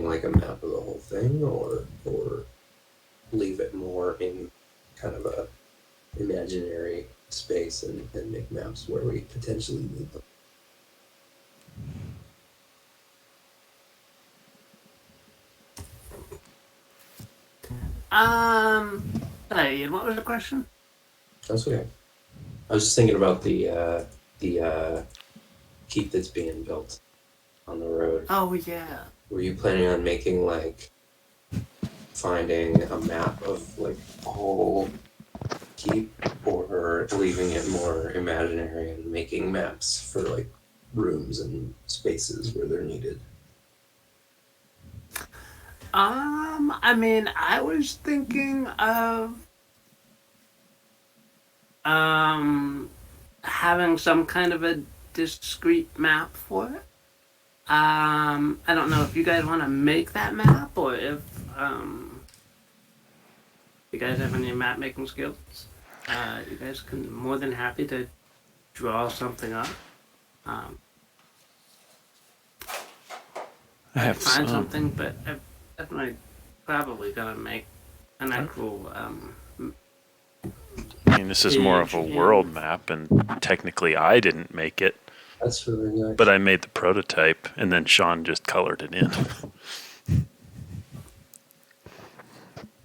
like a map of the whole thing, or leave it more in kind of a imaginary space and make maps where we potentially need them. Hey, and what was the question? That's okay. I was just thinking about the keep that's being built on the road. Oh, yeah. Were you planning on making like finding a map of like a whole keep, or leaving it more imaginary and making maps for like rooms and spaces where they're needed? I mean, I was thinking of um having some kind of a discrete map for it. I don't know if you guys want to make that map or if you guys have any map making skills. You guys can more than happy to draw something up. Um, I I have could find some. something, but I'm definitely probably gonna make an actual I mean, this is more of a page world in. map, and technically I didn't make it, That's really nice. but I made the prototype, and then Sean just colored it in.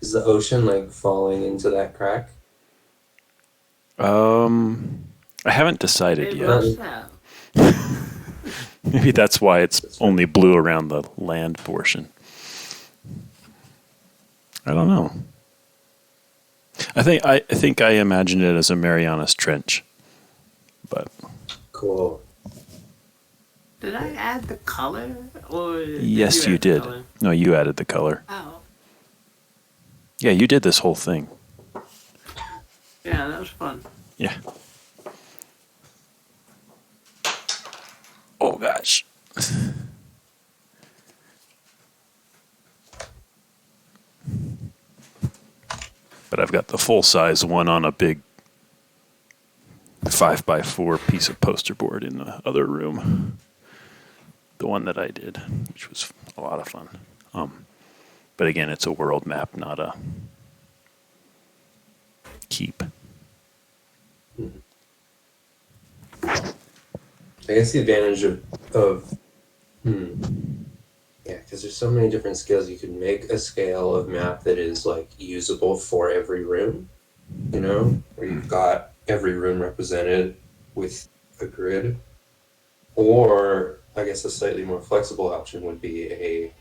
Is the ocean like falling into that crack? I haven't decided It yet. must have. Maybe that's why it's only blue around the land portion. I don't know. I think I imagined it as a Marianas Trench, but Cool. Did I add the color, or yes, you add the did. color? No, you added the color. Oh, Yeah, you did this whole thing. yeah, that was fun. Yeah. Oh gosh. But I've got the full size one on a big 5x4 piece of poster board in the other room. The one that I did, which was a lot of fun. But again, it's a world map, not a keep. I guess the advantage of yeah, because there's so many different scales. You can make a scale of map that is like usable for every room, you know, where you've got every room represented with a grid. Or I guess a slightly more flexible option would be a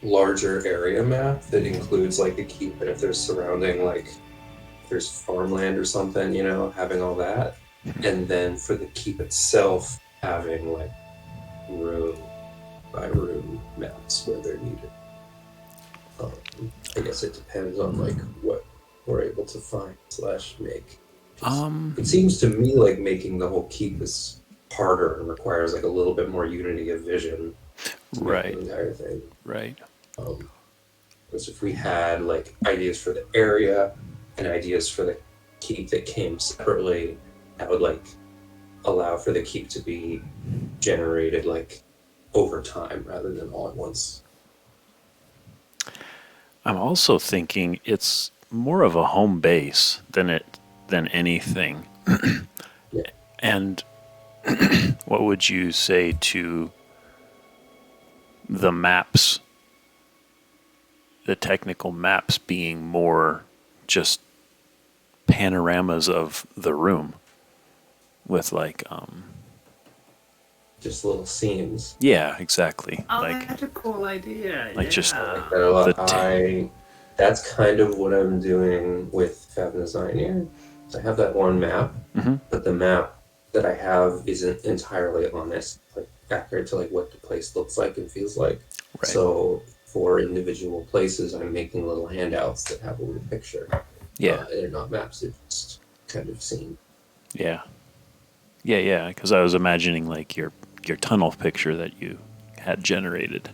larger area map that includes like the keep, and if there's surrounding, like if there's farmland or something, you know, having all that. And then for the keep itself, having like room by room maps where they're needed. I guess it depends on like what we're able to find / make. It seems to me like making the whole keep is harder and requires like a little bit more unity of vision to make Right. the entire thing. Right. Because if we had like ideas for the area and ideas for the keep that came separately, that would like allow for the keep to be generated like over time rather than all at once. I'm also thinking it's more of a home base than anything. Yeah. And what would you say to the maps, the technical maps being more just panoramas of the room with like just little scenes. yeah, exactly. Oh, like that's a cool idea. like yeah. just I like that a lot. the That's kind of what I'm doing with Fab Design here. I have that one map, but the map that I have isn't entirely honest, like accurate to like what the place looks like and feels like. Right. So for individual places, I'm making little handouts that have a little picture. Yeah. They're not maps; they're just kind of seen. Yeah. Yeah, because I was imagining like your tunnel picture that you had generated.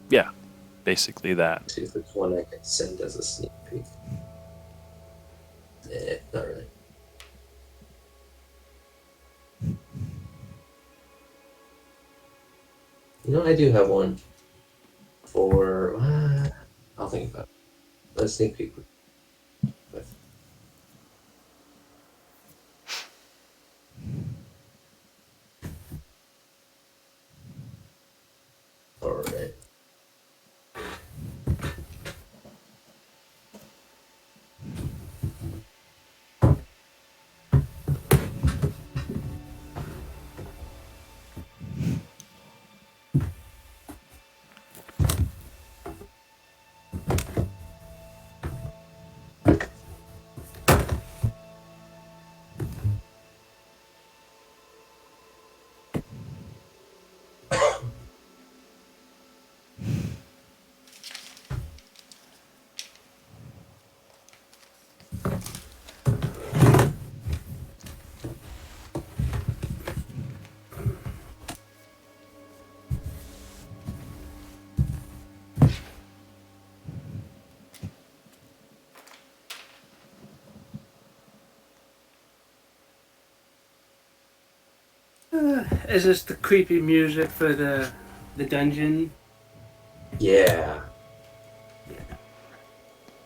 Yeah, basically that. See if there's one I can send as a sneak peek. Not really. You know, I do have one for. I'll think about it. Let's sneak peek with. All right. Is this the creepy music for the dungeon? Yeah.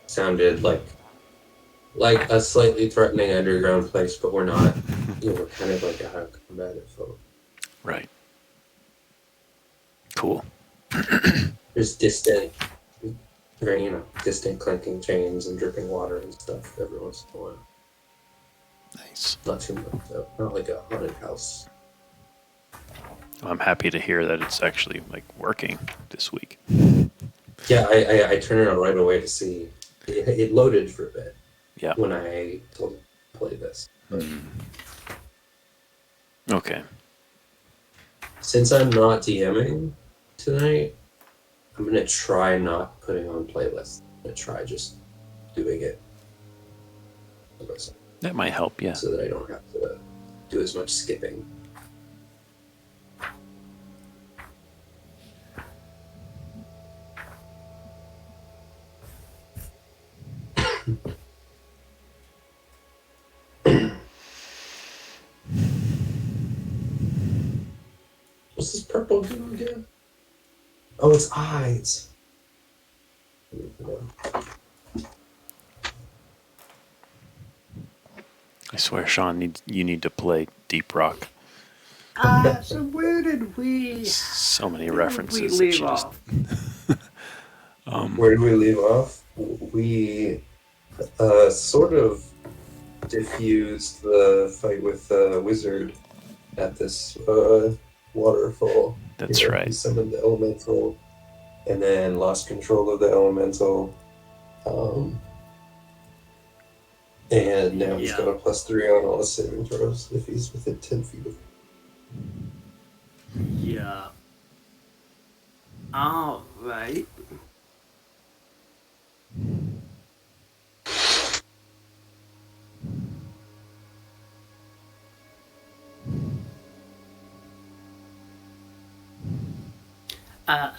Sounded like a slightly threatening underground place, but we're not. You know, we're kind of like out of combat. It felt. Right. Cool. There's distant, very distant clanking chains and dripping water and stuff every once in a while. Nice. Not too much though. Not like a haunted house. I'm happy to hear that it's actually like working this week. Yeah, I turned it on right away to see. It loaded for a bit. Yeah. When I told it to play this. But Okay. since I'm not DMing tonight, I'm gonna try not putting on playlists. I'm gonna try just doing it myself, That might help, yeah. so that I don't have to do as much skipping. What's this purple do again? Oh, it's eyes. I swear, Sean, you need to play Deep Rock. So where did we? So many Where did references. we that leave you just- off? Where did we leave off? We sort of diffused the fight with the wizard at this waterfall. That's right. He summoned the elemental and then lost control of the elemental. And now he's got a +3 on all his saving throws if he's within 10 feet of him. Yeah. All right.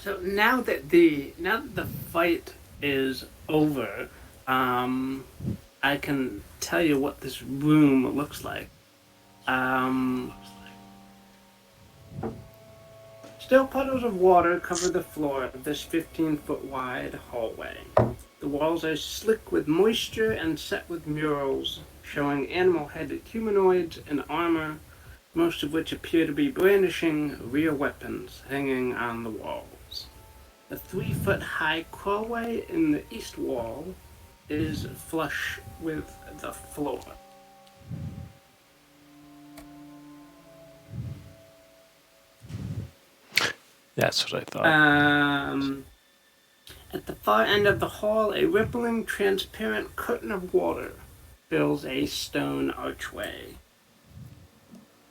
So now that the fight is over, I can tell you what this room looks like. Still puddles of water cover the floor of this 15-foot wide hallway. The walls are slick with moisture and set with murals showing animal-headed humanoids in armor, most of which appear to be brandishing rear weapons hanging on the walls. The 3-foot-high crawlway in the east wall is flush with the floor. That's what I thought. At the far end of the hall, a rippling, transparent curtain of water fills a stone archway.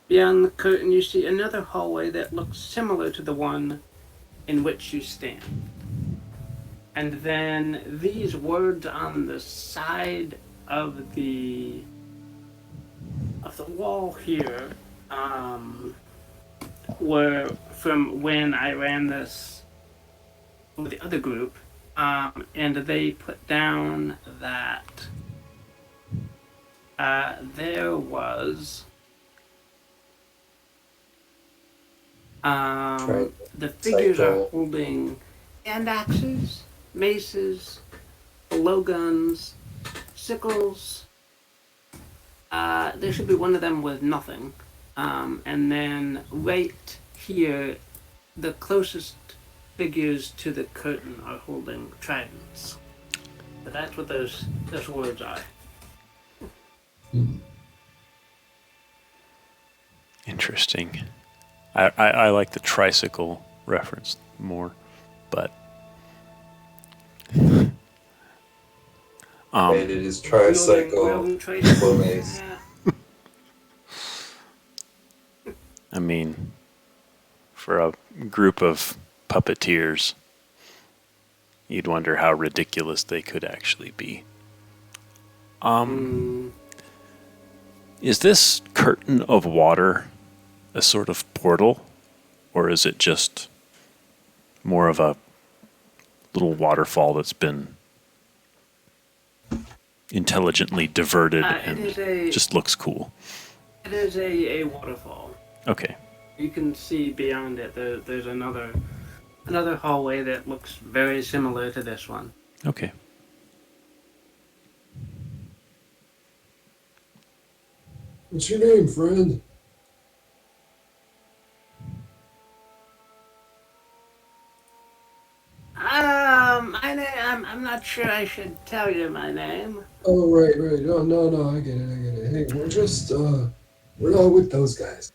Beyond the curtain, you see another hallway that looks similar to the one in which you stand. And then these words on the side of the wall here were from when I ran this with the other group, and they put down that there was Try the figures are Cycle. holding hand axes, maces, blowguns, sickles. There should be one of them with nothing. And then right here, the closest figures to the curtain are holding tridents. But that's what those words are. Interesting. I like the tricycle reference more, but Made it is tricycle. Wielding tricycle. mace. Yeah. I mean, for a group of puppeteers, you'd wonder how ridiculous they could actually be. Is this curtain of water a sort of portal, or is it just more of a little waterfall that's been intelligently diverted and just looks cool? It is a waterfall. Okay. You can see beyond it. There's another hallway that looks very similar to this one. Okay. What's your name, friend? My name. I'm not sure I should tell you my name. Oh, right. Oh, no, I get it. Hey, we're not with those guys.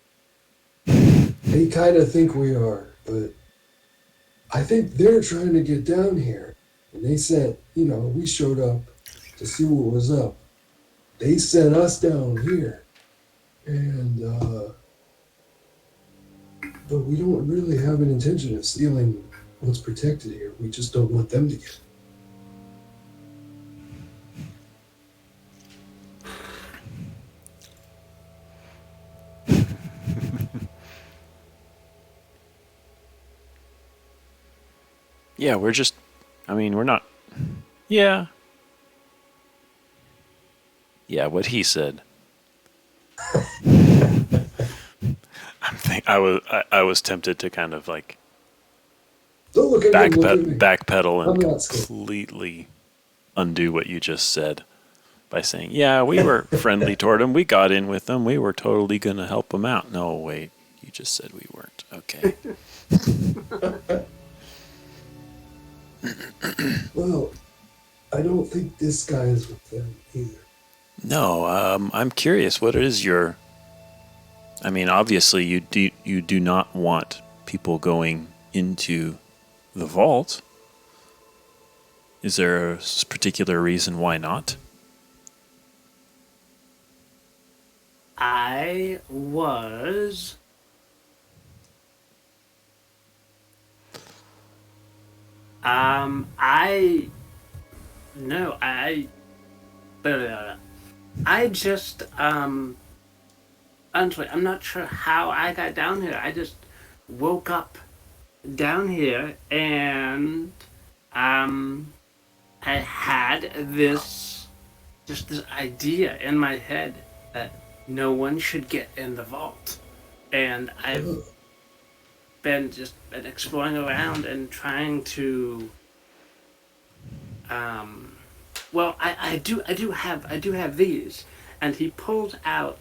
They kind of think we are, but I think they're trying to get down here. And they sent, we showed up to see what was up. They sent us down here. And, but we don't really have an intention of stealing what's protected here. We just don't want them to get. Yeah, we're not. Yeah. Yeah, what he said. I was tempted to kind of like Don't look at me, look at me. backpedal and I'm not scared. completely undo what you just said by saying, yeah, we were friendly toward him. We got in with them. We were totally going to help him out. No, wait, you just said we weren't. Okay. Well, I don't think this guy is with them either. No, I'm curious. What is your? I mean, obviously, you do not want people going into the vault. Is there a particular reason why not? I was. I just, honestly, I'm not sure how I got down here. I just woke up down here and, I had this idea in my head that no one should get in the vault. And I've been exploring around and trying to I do have these, and he pulls out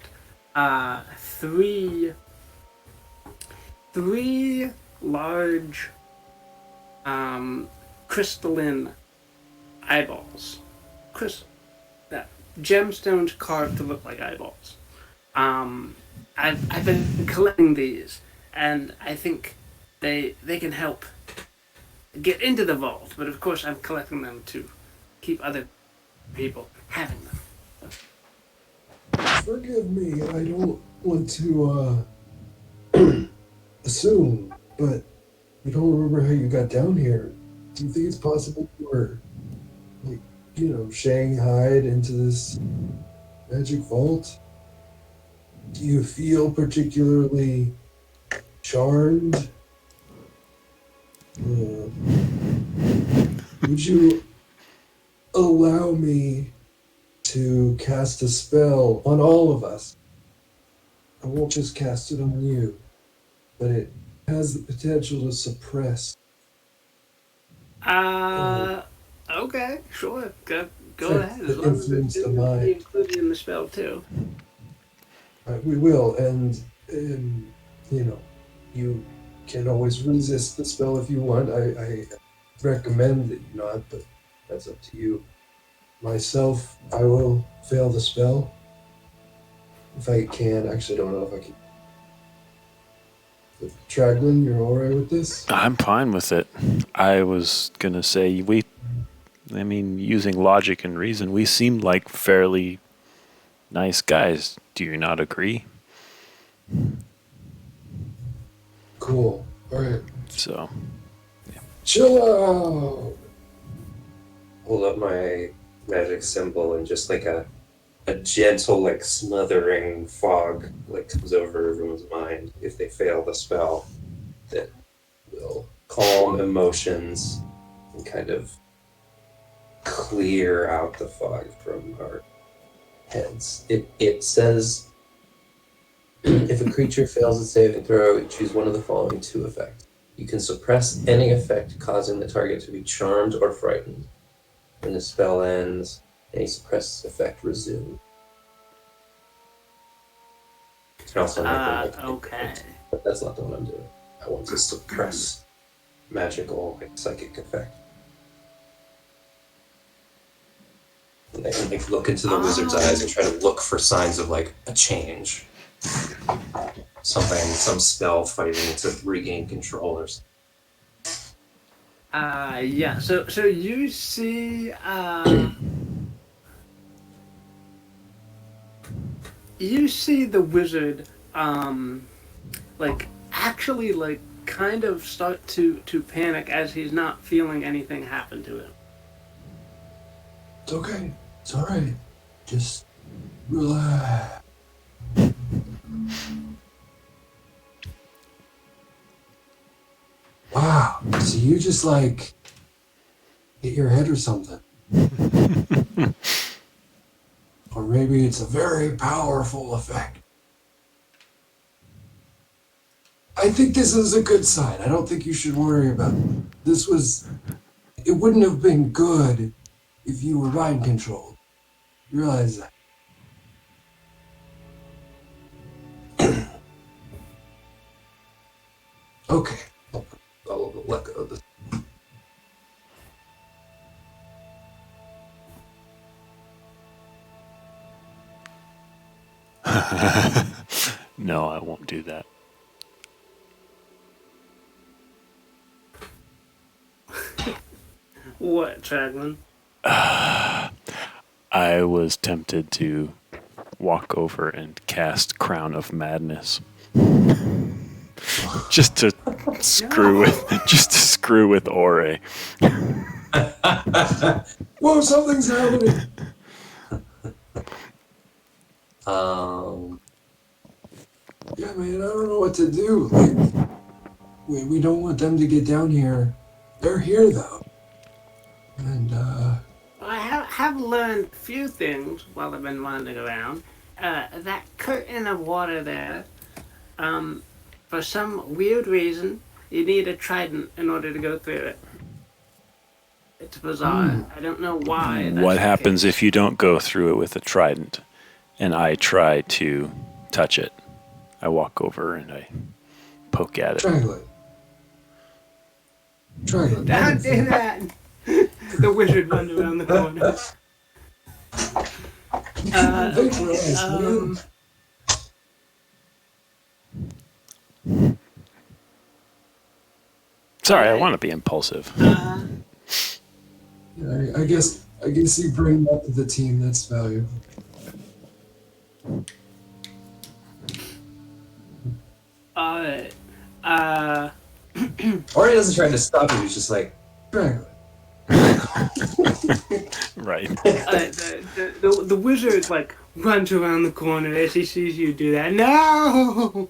three large crystalline eyeballs, gemstones carved to look like eyeballs. I've been collecting these, and I think they can help get into the vault. But of course, I'm collecting them to keep other people having them. Forgive me, I don't want to assume, but I don't remember how you got down here. Do you think it's possible you were, shanghaied into this magic vault? Do you feel particularly charmed? Would you allow me to cast a spell on all of us? I won't just cast it on you, but it has the potential to suppress. Okay, sure. Go Affect ahead, as the long as influence the it would be mind. included in the spell, too. We will, and you know, you can always resist the spell if you want. I recommend that you not, but that's up to you. Myself, I will fail the spell if I can. Actually, I don't know if I can. But Traglin, you're all right with this? I'm fine with it. I was gonna say using logic and reason, we seem like fairly nice guys. Do you not agree? Cool. All right. So, Chill out. Hold up my magic symbol and just like a gentle like smothering fog like comes over everyone's mind if they fail the spell that will calm emotions and kind of clear out the fog from our heads. It says if a creature fails a saving throw, choose one of the following two effects. You can suppress any effect causing the target to be charmed or frightened. When the spell ends, any suppressed effect resumes. You can also make them like Okay. but that's not the one I'm doing. I want to suppress magical like, psychic effect. And I can like look into the wizard's eyes and try to look for signs of like a change. Something, some spell fighting to regain control or something. Yeah. So you see, you see the wizard, like actually like kind of start to panic as he's not feeling anything happen to him. It's okay. It's alright. Just relax. Wow. So you just like hit your head or something. Or maybe it's a very powerful effect. I think this is a good sign. I don't think you should worry about it. This was. It wouldn't have been good if you were mind controlled. You realize that? Okay. I'll let go of this. no, I won't do that. What, Traglin? I was tempted to walk over and cast Crown of Madness. just to screw with Ore. Whoa, something's happening. Yeah, man, I don't know what to do. Like, we don't want them to get down here. They're here though, and I have learned a few things while I've been wandering around. That curtain of water there, for some weird reason, you need a trident in order to go through it. It's bizarre. I don't know why. What happens if you don't go through it with a trident and I try to touch it? I walk over and I poke at it. Triangle. Don't do that! The wizard runs around the corner. Sorry, I want to be impulsive. Yeah, I guess you bring that to the team. That's valuable. Alright. Or he doesn't try to stop you. He's just like, triangle. Right. The wizard like runs around the corner as he sees you do that. No.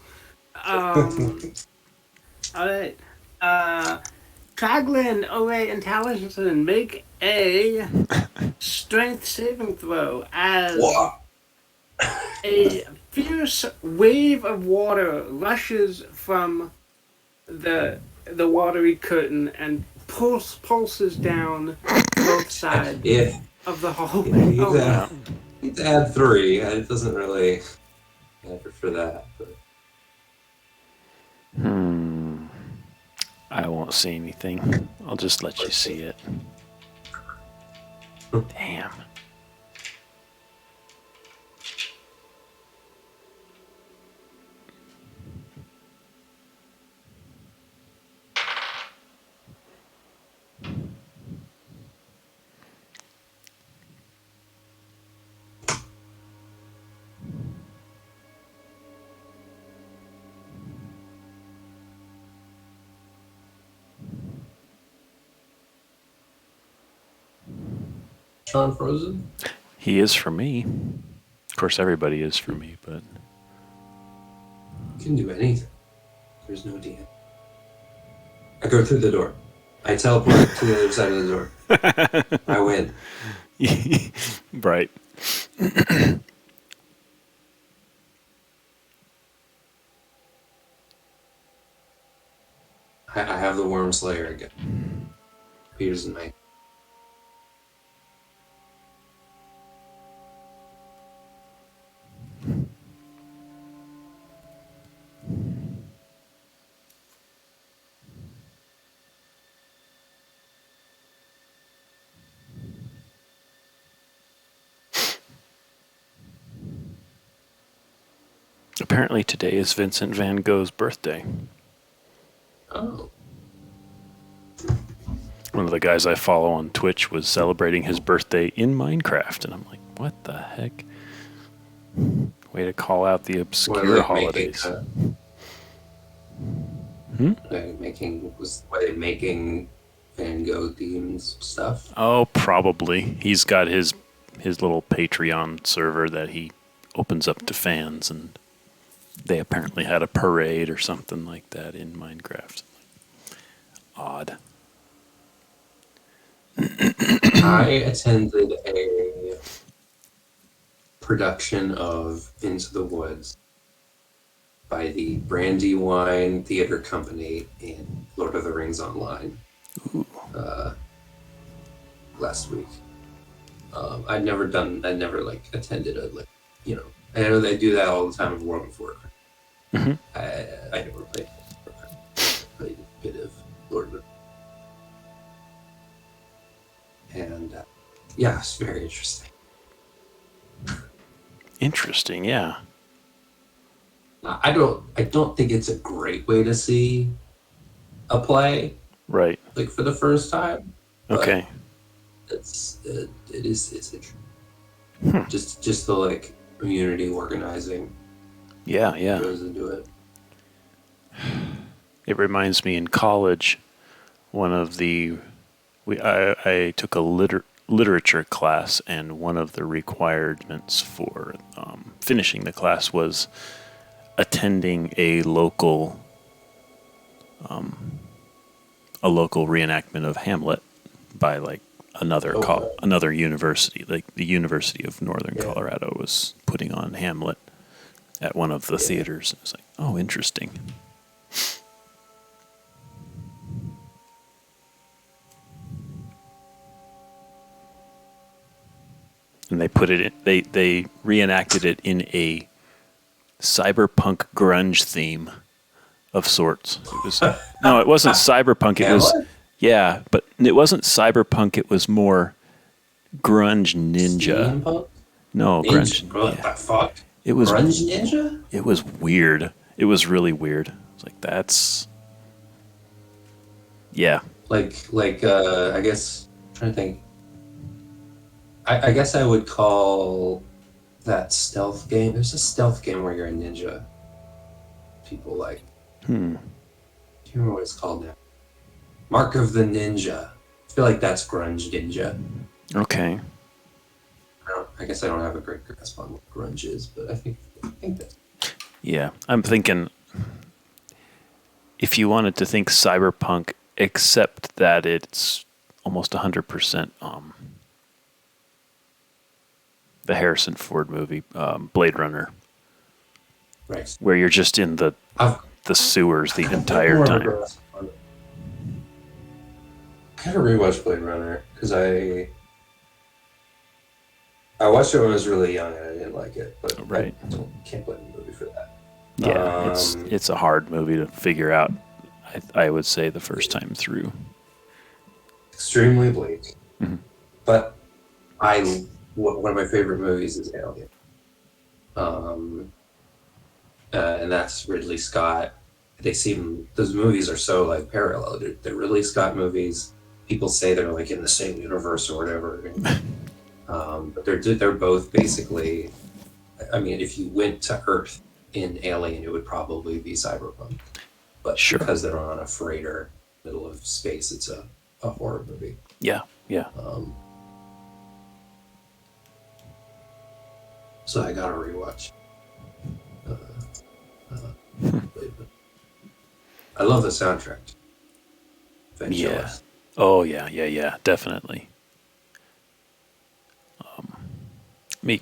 Alright. Traglin, Ore, and Taliesin, make a strength saving throw as a fierce wave of water rushes from the watery curtain and pulses down both sides If of the hallway. you Oh, Yeah. need to add 3, it doesn't really matter for that. But I won't say anything. I'll just let you see it. Damn. Sean Frozen? He is for me. Of course, everybody is for me, but You can do anything. There's no DM. I go through the door. I teleport to the other side of the door. I win. right. I have the Worm Slayer again. Peter's and Mike. Apparently, today is Vincent van Gogh's birthday. Oh. One of the guys I follow on Twitch was celebrating his birthday in Minecraft, and I'm like, what the heck? Way to call out the obscure holidays. Making Van Gogh themed stuff. Oh, probably. He's got his little Patreon server that he opens up to fans, and they apparently had a parade or something like that in Minecraft. Odd. I attended a production of Into the Woods by the Brandywine Theater Company in Lord of the Rings Online last week. I'd never attended a I know they do that all the time in World of Warcraft. Mm-hmm. I never played Warcraft. I played a bit of Lord of the and yeah, it's very interesting. Interesting, yeah. I don't think it's a great way to see a play Right. like for the first time. Okay. It's interesting. Just the like community organizing Yeah, yeah. goes into it. It reminds me in college, I took a literature class, and one of the requirements for finishing the class was attending a local reenactment of Hamlet by like another university, like the University of Northern Colorado was putting on Hamlet at one of the theaters. It's like, oh, interesting. And they reenacted it in a cyberpunk grunge theme of sorts. It wasn't cyberpunk. It was, yeah, but it wasn't cyberpunk. It was more grunge ninja. Steampunk? No, grunge. What the fuck? It was grunge ninja. It was weird. It was really weird. It's like that's, yeah. I guess I'm trying to think. I guess I would call that stealth game. There's a stealth game where you're a ninja. People like. Do you remember what it's called now? Mark of the Ninja. I feel like that's grunge ninja. Okay. I guess I don't have a great grasp on what grunge is, but I think that's. Yeah, I'm thinking if you wanted to think cyberpunk, except that it's almost 100% the Harrison Ford movie, Blade Runner, Right. where you're just in the the sewers the entire time. I gotta rewatch Blade Runner because I watched it when I was really young and I didn't like it, but Right. can't blame the movie for that. Yeah, it's a hard movie to figure out. I would say the first time through. Extremely bleak, Mhm. but one of my favorite movies is Alien, and that's Ridley Scott. Those movies are so like parallel. They're Ridley Scott movies. People say they're like in the same universe or whatever, but they're both basically. I mean, if you went to Earth in Alien, it would probably be cyberpunk, but Sure. because they're on a freighter, middle of space, it's a horror movie. Yeah. So I gotta rewatch. I love the soundtrack. Yeah. Oh yeah, definitely. Let me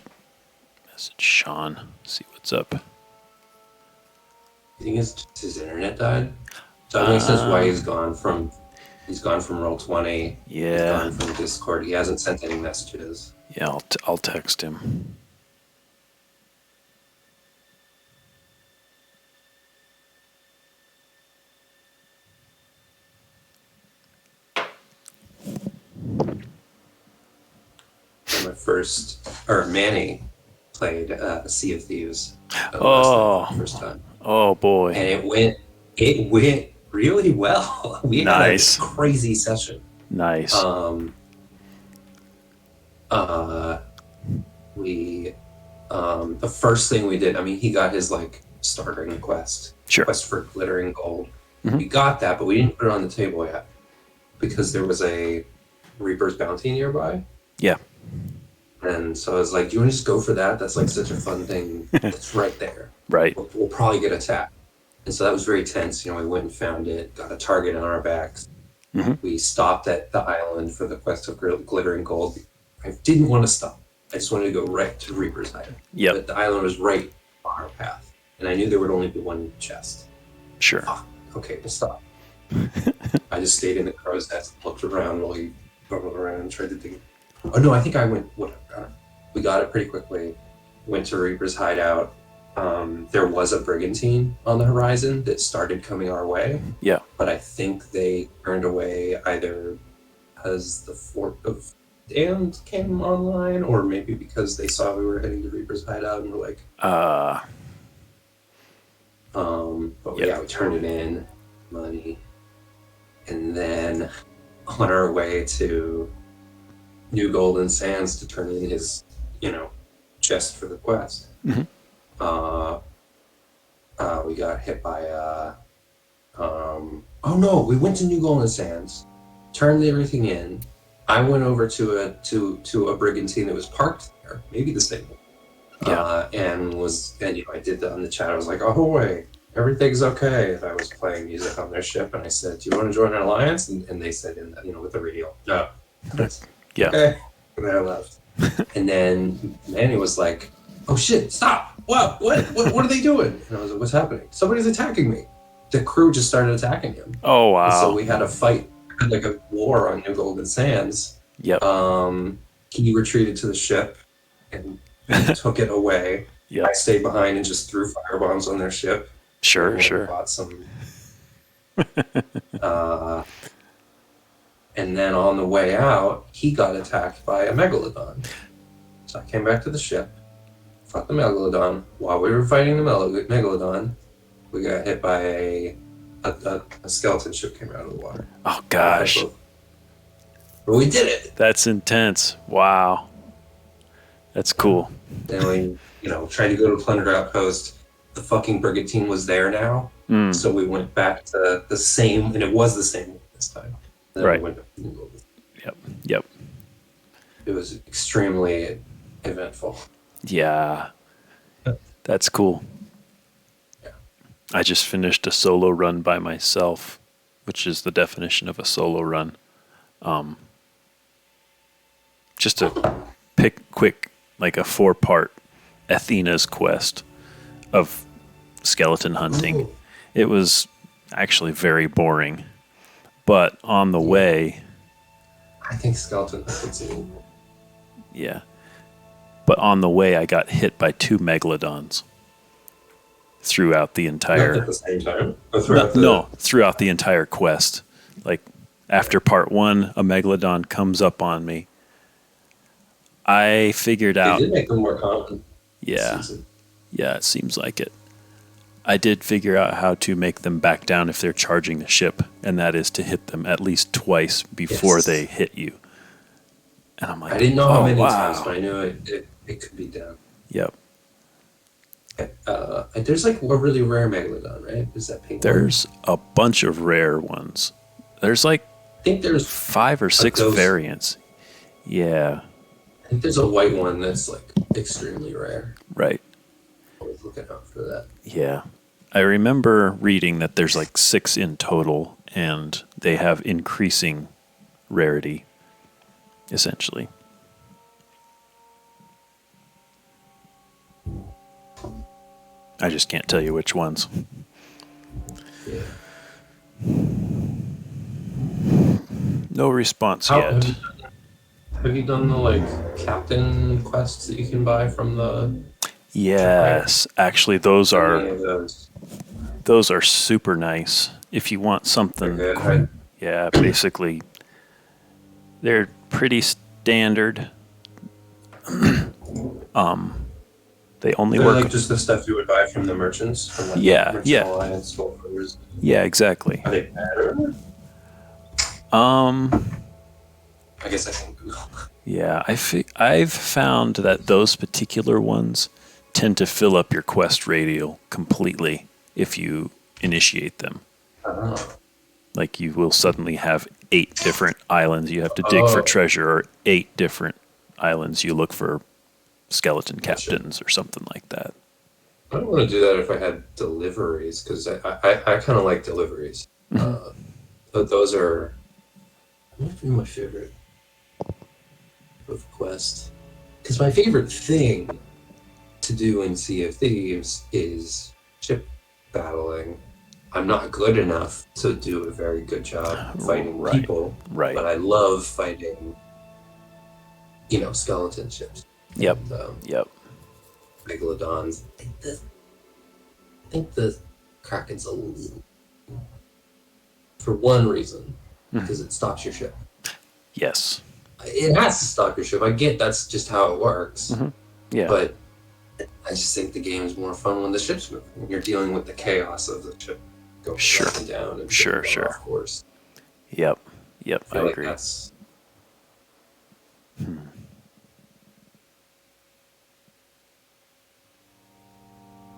message Sean, see what's up. You think it's just his internet died? So that makes sense why he's gone from Roll20. Yeah. He's gone from Discord. He hasn't sent any messages. Yeah, I'll text him. Manny played Sea of Thieves. Oh. The first time. Oh boy. And it went really well. We Nice. had a crazy session. Nice. The first thing we did, I mean, he got his like starting quest. Sure. Quest for glittering gold. Mhm. We got that, but we didn't put it on the table yet because there was a Reaper's Bounty nearby. Yeah. And so I was like, do you want to just go for that? That's like such a fun thing. It's right there. Right. We'll probably get attacked. And so that was very tense. We went and found it, got a target on our backs. Mhm. We stopped at the island for the quest of glittering gold. I didn't want to stop. I just wanted to go right to Reaper's Island. Yep. But the island was right on our path. And I knew there would only be one chest. Sure. Fuck. Okay, we'll stop. I just stayed in the crow's nest, looked around while he bubbled around and tried to think. Oh no, I think I went, whatever. We got it pretty quickly. Went to Reaper's hideout. There was a brigantine on the horizon that started coming our way. Yeah. But I think they turned away either because the Fort of Damned came online, or maybe because they saw we were heading to Reaper's hideout and were like, but Yep. yeah, we turned it in, money, and then on our way to New Golden Sands to turn in his, chest for the quest. Mhm. We got hit by oh no, we went to New Golden Sands, turned everything in. I went over to a brigantine that was parked there, maybe the same one. Yeah. And I did that on the chat. I was like, oh wait, everything's okay. And I was playing music on their ship, and I said, do you want to join an alliance? And they said, with the radio, no. Yeah. Okay. And then I left. And then Manny was like, oh shit, stop. What are they doing? And I was like, what's happening? Somebody's attacking me. The crew just started attacking him. Oh wow. And so we had a fight, like a war on New Golden Sands. Yep. He retreated to the ship and took it away. Yep. I stayed behind and just threw firebombs on their ship. Sure. Bought some. And then on the way out, he got attacked by a megalodon. So I came back to the ship, fought the megalodon. While we were fighting the megalodon, we got hit by a skeleton ship came out of the water. Oh gosh. But we did it. That's intense. Wow. That's cool. Then we, tried to go to Plundered Outpost. The fucking brigantine was there now. Mm. So we went back to the same, and it was the same this time. Then Right. we went back to New Golden. Yep. It was extremely eventful. Yeah. That's cool. Yeah. I just finished a solo run by myself, which is the definition of a solo run. Just to pick quick, like a 4-part Athena's quest of skeleton hunting. Ooh. It was actually very boring. But on the way, I think Skeleton Otiluk. yeah. But on the way, I got hit by 2 megalodons throughout the Not entire. at the same time. Or throughout No, throughout the entire quest. Like after part 1, a megalodon comes up on me. I figured They out. did make them more common. Yeah, This season. yeah, it seems like it. I did figure out how to make them back down if they're charging the ship, and that is to hit them at least twice before Yes. they hit you. And I'm like, I didn't know oh, how many wow. times, but I knew it could be done. Yep. There's like a really rare megalodon, right? Is that pink? There's a bunch of rare ones. There's like I think there's 5 or 6 those- variants. Yeah, I think there's a white one that's like extremely rare. right. Always looking out for that. Yeah. I remember reading that there's like 6 in total, and they have increasing rarity, essentially. I just can't tell you which ones. Yeah. No response How, yet. have you done the like captain quests that you can buy from the? Yes, actually, those Any are of those? those are super nice. If you want something, They're good, right? yeah, basically, they're pretty standard. They only They're work. like just the stuff you would buy from the merchants. From like Yeah, Merchant yeah. Alliance, Goldfarmers. Yeah, exactly. Are they better? Um, I guess I can Google. yeah, I've found that those particular ones tend to fill up your quest radial completely if you initiate them. Oh. Like you will suddenly have 8 different islands you have to dig for Oh. treasure, or 8 different islands you look for skeleton Gotcha. captains or something like that. I don't want to do that if I had deliveries, because I kind of like deliveries. But those are my favorite of Quest. Because my favorite thing to do in Sea of Thieves is ship battling. I'm not good enough to do a very good job fighting Right. people, Right. but I love fighting, skeleton ships. Yep. And, Yep. megalodons. I think the Kraken's a little, for one reason, because it stops your ship. Yes. It has to stop your ship. I get that's just how it works. Yeah. But I just think the game is more fun when the ship's moving. When you're dealing with the chaos of the ship going Sure. up and down and Sure, going sure. off course. Yep. Yep. I I feel like agree. that's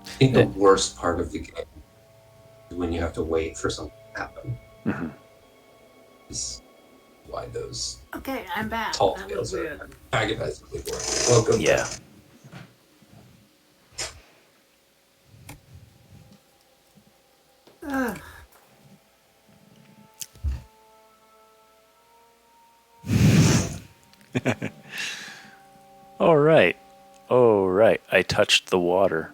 I think the worst part of the game is when you have to wait for something to happen. Mhm. Is why those Okay, I'm back. tall That tales was are weird. agonizingly boring. Welcome Yeah. back. Ugh. All right. Oh, right. I touched the water.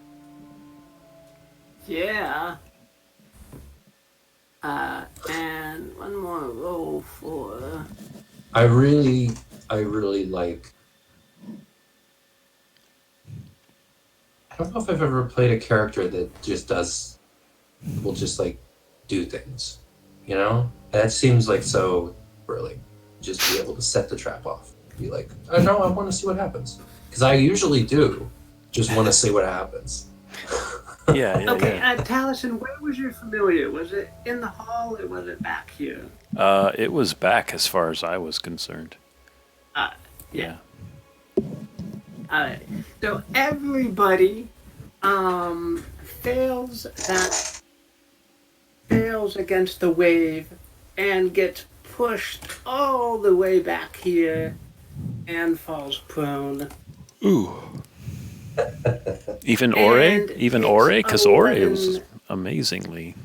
Yeah. And one more roll for. I really like. I don't know if I've ever played a character that will just like do things, That seems like so really, just be able to set the trap off, be like, I know, I want to see what happens, because I usually do, just want to see what happens. Yeah. Yeah. Okay, Yeah. Taliesin, where was your familiar? Was it in the hall or was it back here? It was back as far as I was concerned. Yeah. Alright. So everybody fails against the wave and gets pushed all the way back here and falls prone. Ooh. Even Ore? And Even it's Ore? Because Ore was 11. amazingly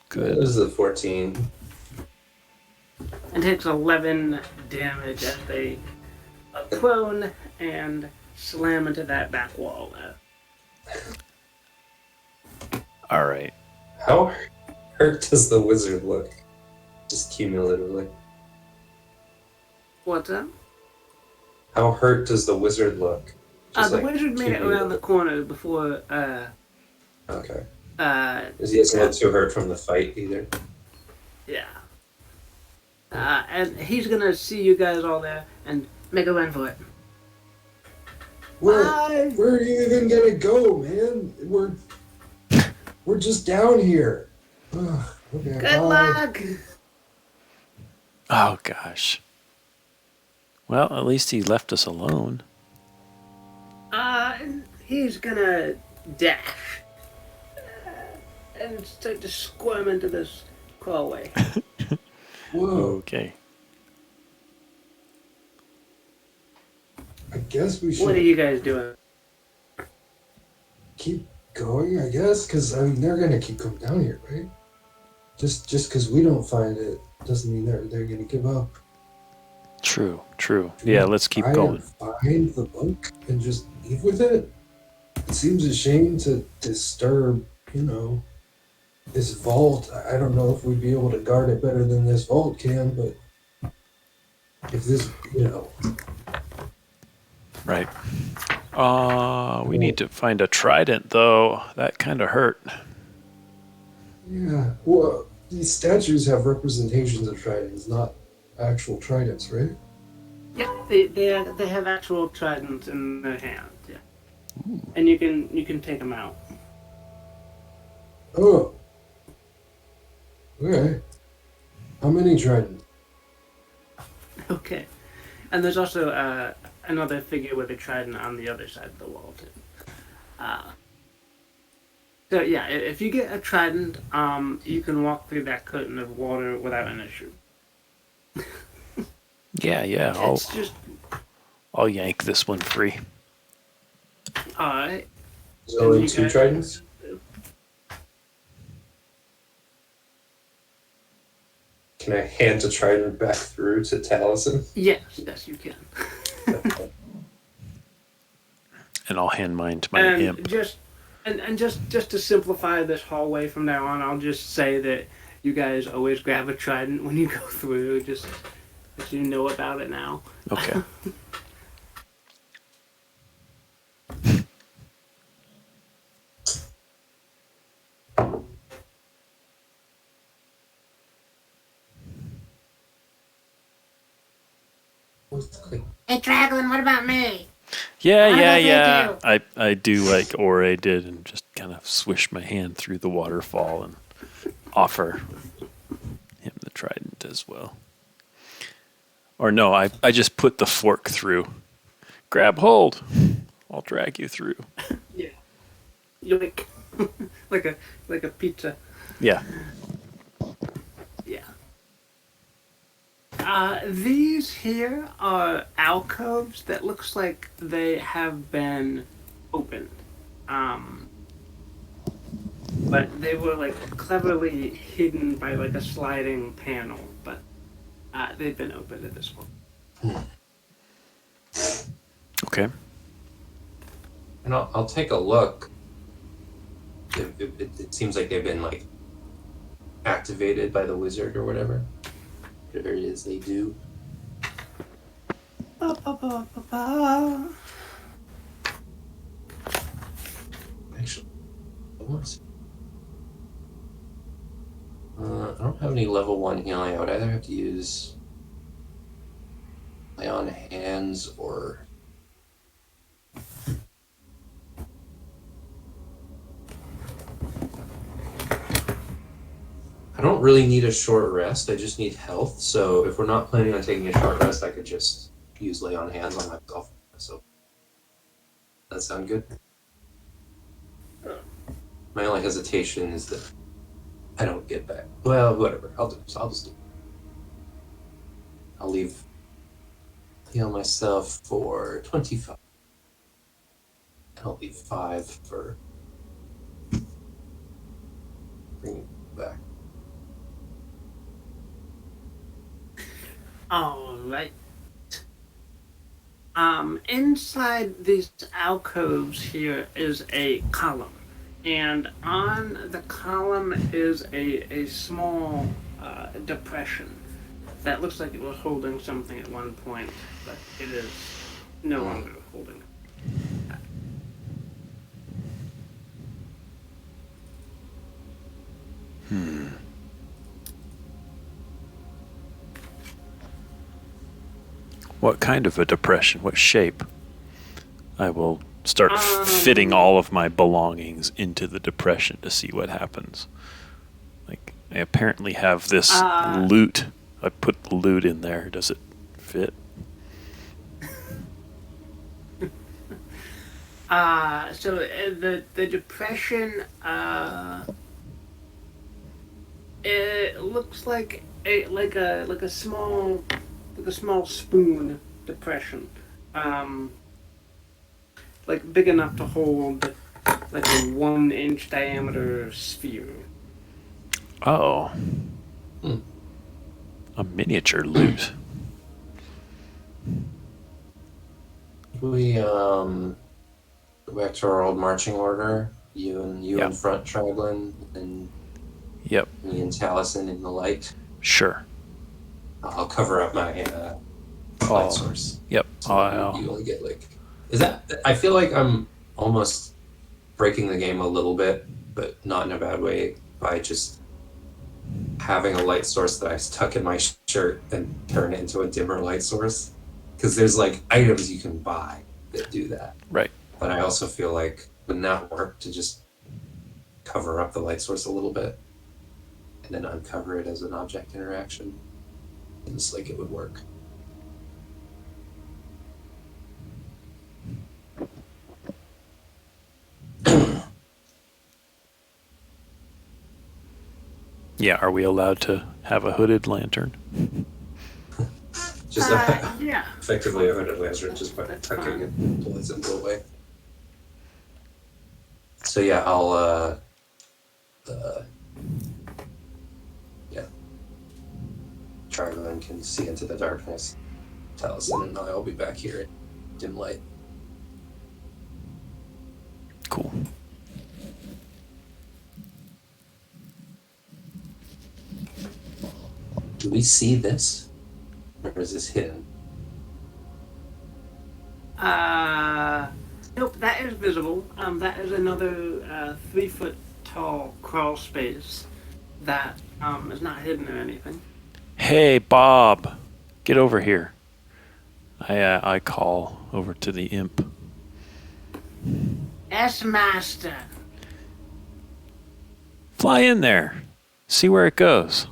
Good. good. This is a 14. And takes 11 damage as they are prone and slam into that back wall. All right. How hurt does the wizard look? Just cumulatively. What's that? How hurt does the wizard look? Just The wizard made it around the corner before. Okay. Uh, He doesn't look too hurt from the fight either. yeah. And he's gonna see you guys all there and make a run for it. Where Bye. are you even gonna go, man? We're just down here. Ugh, okay, Good luck. Oh, gosh. Well, at least he left us alone. He's gonna dash and start to squirm into this crawlway. Whoa. Okay. I guess we should What are you guys doing? keep going, I guess, because I mean they're gonna keep coming down here, right? Just because we don't find it doesn't mean they're gonna give up. True. Yeah, let's keep Try going. and find the book and just leave with it. It seems a shame to disturb, this vault. I don't know if we'd be able to guard it better than this vault can, but if this, Right. We need to find a trident, though. That kind of hurt. yeah. Well, these statues have representations of tridents, not actual tridents, right? Yeah, they have actual tridents in their hands. Yeah, and you can take them out. Oh. Okay. How many tridents? Okay, and there's also another figure with a trident on the other side of the wall too. So yeah, if you get a trident, you can walk through that curtain of water without an issue. Yeah. It's just I'll yank this one free. alright. There's only two tridents? Can I hand a trident back through to Taliesin? Yes, you can. And I'll hand mine to my imp. Just to simplify this hallway from now on, I'll just say that you guys always grab a trident when you go through, just that you know about it now. Okay. Hey, Draglin, what about me? Yeah. I do like Ore did and just kind of swish my hand through the waterfall and offer him the trident as well. Or no, I just put the fork through. Grab hold. I'll drag you through. Yeah. Yoink. like a pizza. Yeah. Yeah. These here are alcoves that looks like they have been opened. But they were like cleverly hidden by like a sliding panel, but they've been opened at this point. Okay. And I'll take a look. It seems like they've been like activated by the wizard or whatever it is they do. Actually, I don't have any level 1 healing. I would either have to use lay on hands or I don't really need a short rest. I just need health. So if we're not planning on taking a short rest, I could just use lay on hands on myself. So that sound good? My only hesitation is that I don't get back. Well, whatever. I'll just do it. I'll heal myself for 25. And I'll leave 5 for bringing it back. Alright. Inside these alcoves here is a column. And on the column is a small depression that looks like it was holding something at one point, but it is no longer holding it. What kind of a depression? What shape? I will start fitting all of my belongings into the depression to see what happens. Like, I apparently have this loot. I put the loot in there. Does it fit? So the depression, it looks like a small spoon depression, like big enough to hold like a 1-inch diameter sphere. Oh. A miniature loot. We go back to our old marching order. You in front, Traglin, and Yep. me and Taliesin in the light. Sure. I'll cover up my light source. Yep. So you only get like. Is that? I feel like I'm almost breaking the game a little bit, but not in a bad way, by just having a light source that I tuck in my shirt and turn it into a dimmer light source. Because there's like items you can buy that do that. Right. But I also feel like wouldn't that work to just cover up the light source a little bit and then uncover it as an object interaction? It's like it would work. Yeah, are we allowed to have a hooded lantern? Just Yeah. effectively a hooded lantern just by That's tucking fine. and pulling it away. So yeah, I'll Charlene can see into the darkness. Taliesin and I'll be back here in dim light. Cool. Do we see this? Or is this hidden? Nope, that is visible. That is another 3-foot tall crawl space that is not hidden or anything. Hey, Bob, get over here. I call over to the imp. Yes, master. Fly in there. See where it goes.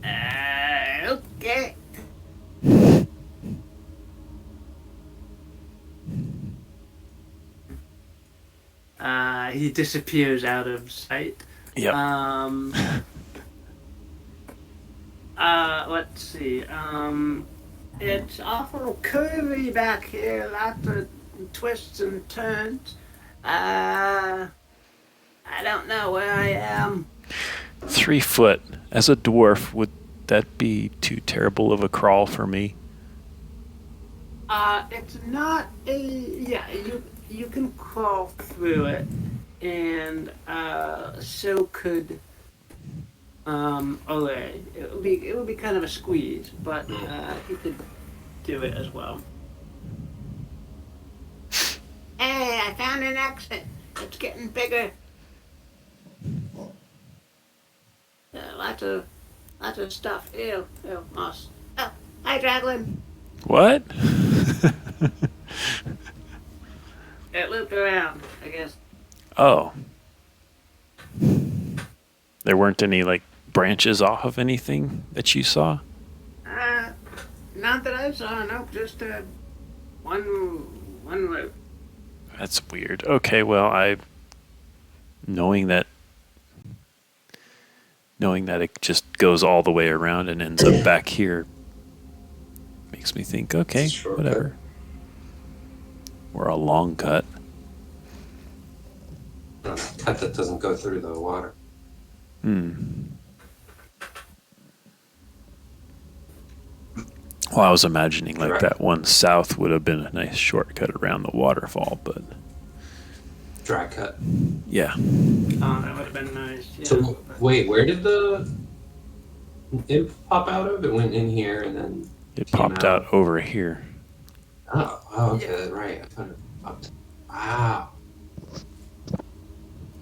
Okay. He disappears out of sight. Yep. Let's see. It's awful curvy back here. Lots of twists and turns. I don't know where I am. 3 foot. As a dwarf, would that be too terrible of a crawl for me? It's not a... Yeah, you can crawl through it, and so could Ole. It would be kind of a squeeze, but he could do it as well. Hey, I found an exit. It's getting bigger. Lots of stuff. Ew, moss. Oh, hi, Draglin. What? It looped around, I guess. Oh. There weren't any, like, branches off of anything that you saw? Not that I saw. Nope, just one loop. That's weird. Okay, well, knowing that it just goes all the way around and ends up back here makes me think, okay, Shortcut. whatever. Or a long cut. Cut that doesn't go through the water. Well, I was imagining like that one south would have been a nice shortcut around the waterfall, but dry cut. Yeah. Oh, that would have been nice. Yeah. So wait, where did the imp pop out of? It went in here and then It came popped out over here. Oh, okay, right. I thought it popped. Wow.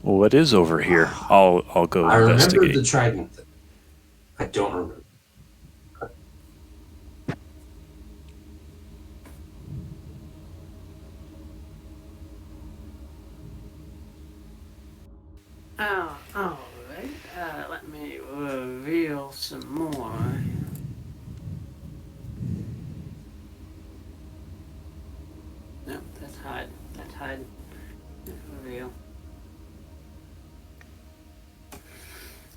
Well, what is over here? I'll go I remember investigate. the trident thing. I don't remember. Oh, all right. Let me reveal some more. No, that's hide. That's hide. Reveal.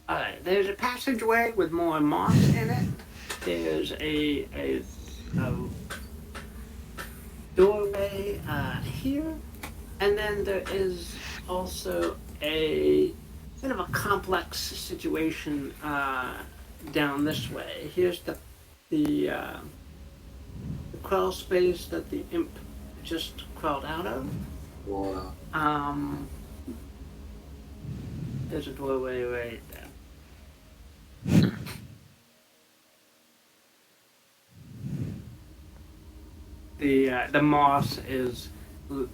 Alright, there's a passageway with more moss in it. There's a doorway here. And then there is also a kind of a complex situation down this way. Here's the crawl space that the imp just crawled out of. Wow. There's a doorway right there. The moss is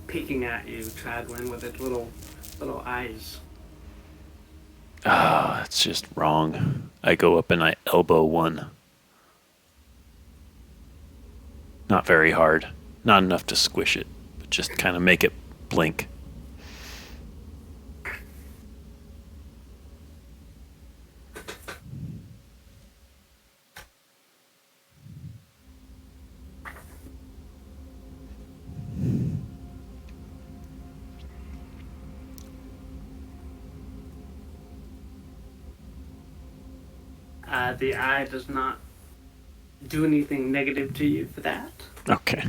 peeking at you, Tradwin, with its little eyes. Ah, it's just wrong. I go up and I elbow one. Not very hard. Not enough to squish it, but just kind of make it blink. The eye does not do anything negative to you for that. Okay.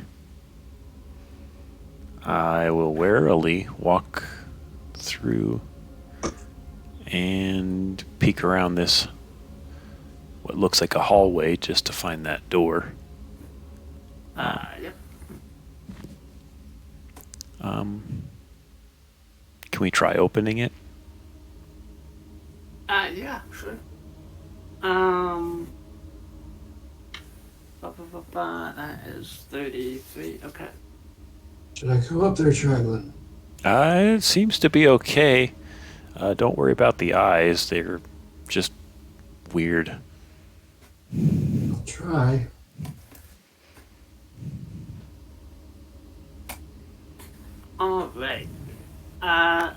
I will warily walk through and peek around this, what looks like a hallway, just to find that door. Yep. Can we try opening it? Yeah, sure. That is 33. Okay. Should I go up there, Tradwin? It seems to be okay. Don't worry about the eyes. They're just weird. I'll try. All right.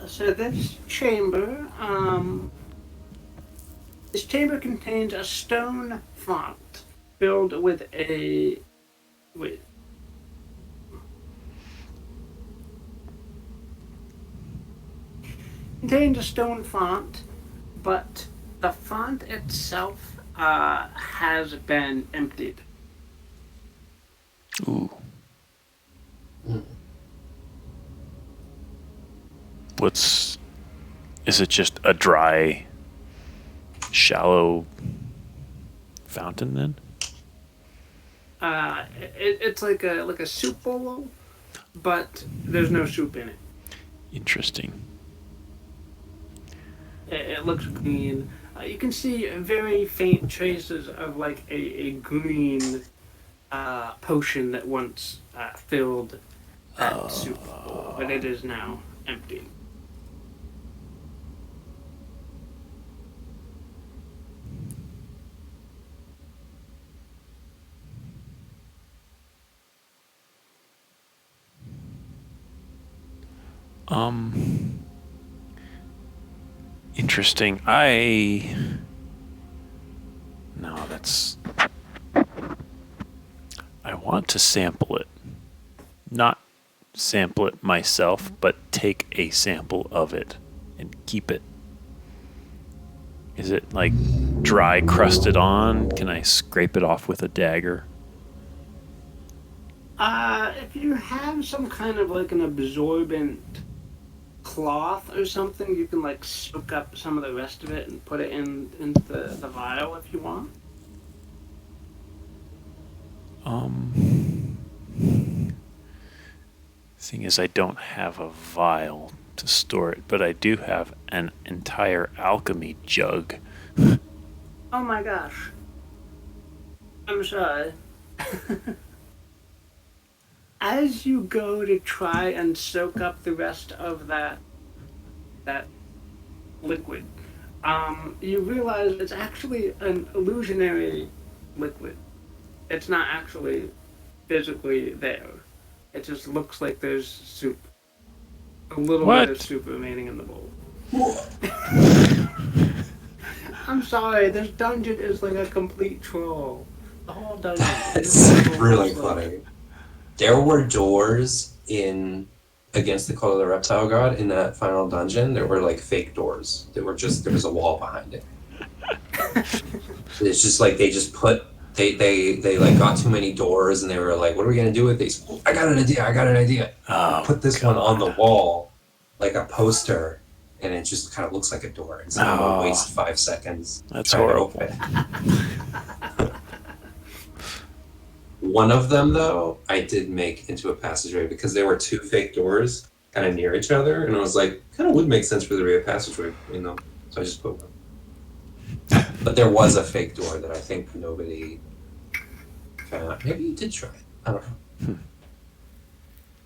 So this chamber contains a stone font filled with contains a stone font, but the font itself has been emptied. Ooh. Mm. Is it just a dry, shallow fountain then? It's like a soup bowl, but there's no soup in it. Interesting. It looks clean. You can see very faint traces of like a green potion that once filled that soup bowl, but it is now empty. Interesting. No, that's... I want to sample it. Not sample it myself, but take a sample of it and keep it. Is it like dry crusted on? Can I scrape it off with a dagger? If you have some kind of like an absorbent cloth or something, you can like soak up some of the rest of it and put it into the vial if you want. Thing is, I don't have a vial to store it, but I do have an entire alchemy jug. Oh my gosh. I'm sorry. As you go to try and soak up the rest of that liquid, you realize it's actually an illusionary liquid. It's not actually physically there. It just looks like there's soup. A little bit of What? soup remaining in the bowl. I'm sorry, this dungeon is like a complete troll. The whole dungeon. It's really funny. There were doors against the Call of the Reptile God in that final dungeon. There were like fake doors. There was a wall behind it. It's just like they like got too many doors and they were like, what are we gonna do with these? I got an idea. Oh, Put this one on the wall like a poster, and it just kind of looks like a door. And someone will waste 5 seconds. That's trying to horrible. open it. One of them, though, I did make into a passageway because there were 2 fake doors kind of near each other, and I was like, kind of would make sense for there to be a passageway between them. So I just put one. But there was a fake door that I think nobody found. Maybe you did try it. I don't know.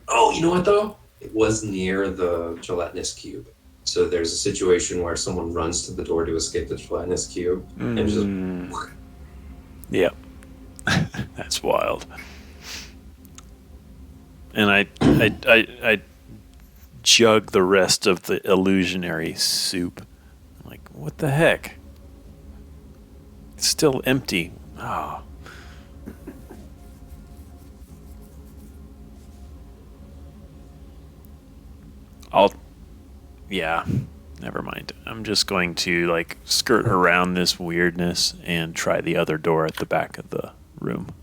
Oh, you know what, though? It was near the gelatinous cube. So there's a situation where someone runs to the door to escape the gelatinous cube and just... Yep. That's wild. And I jug the rest of the illusionary soup. I'm like, what the heck? It's still empty. Oh. Yeah, never mind. I'm just going to like skirt around this weirdness and try the other door at the back of the room.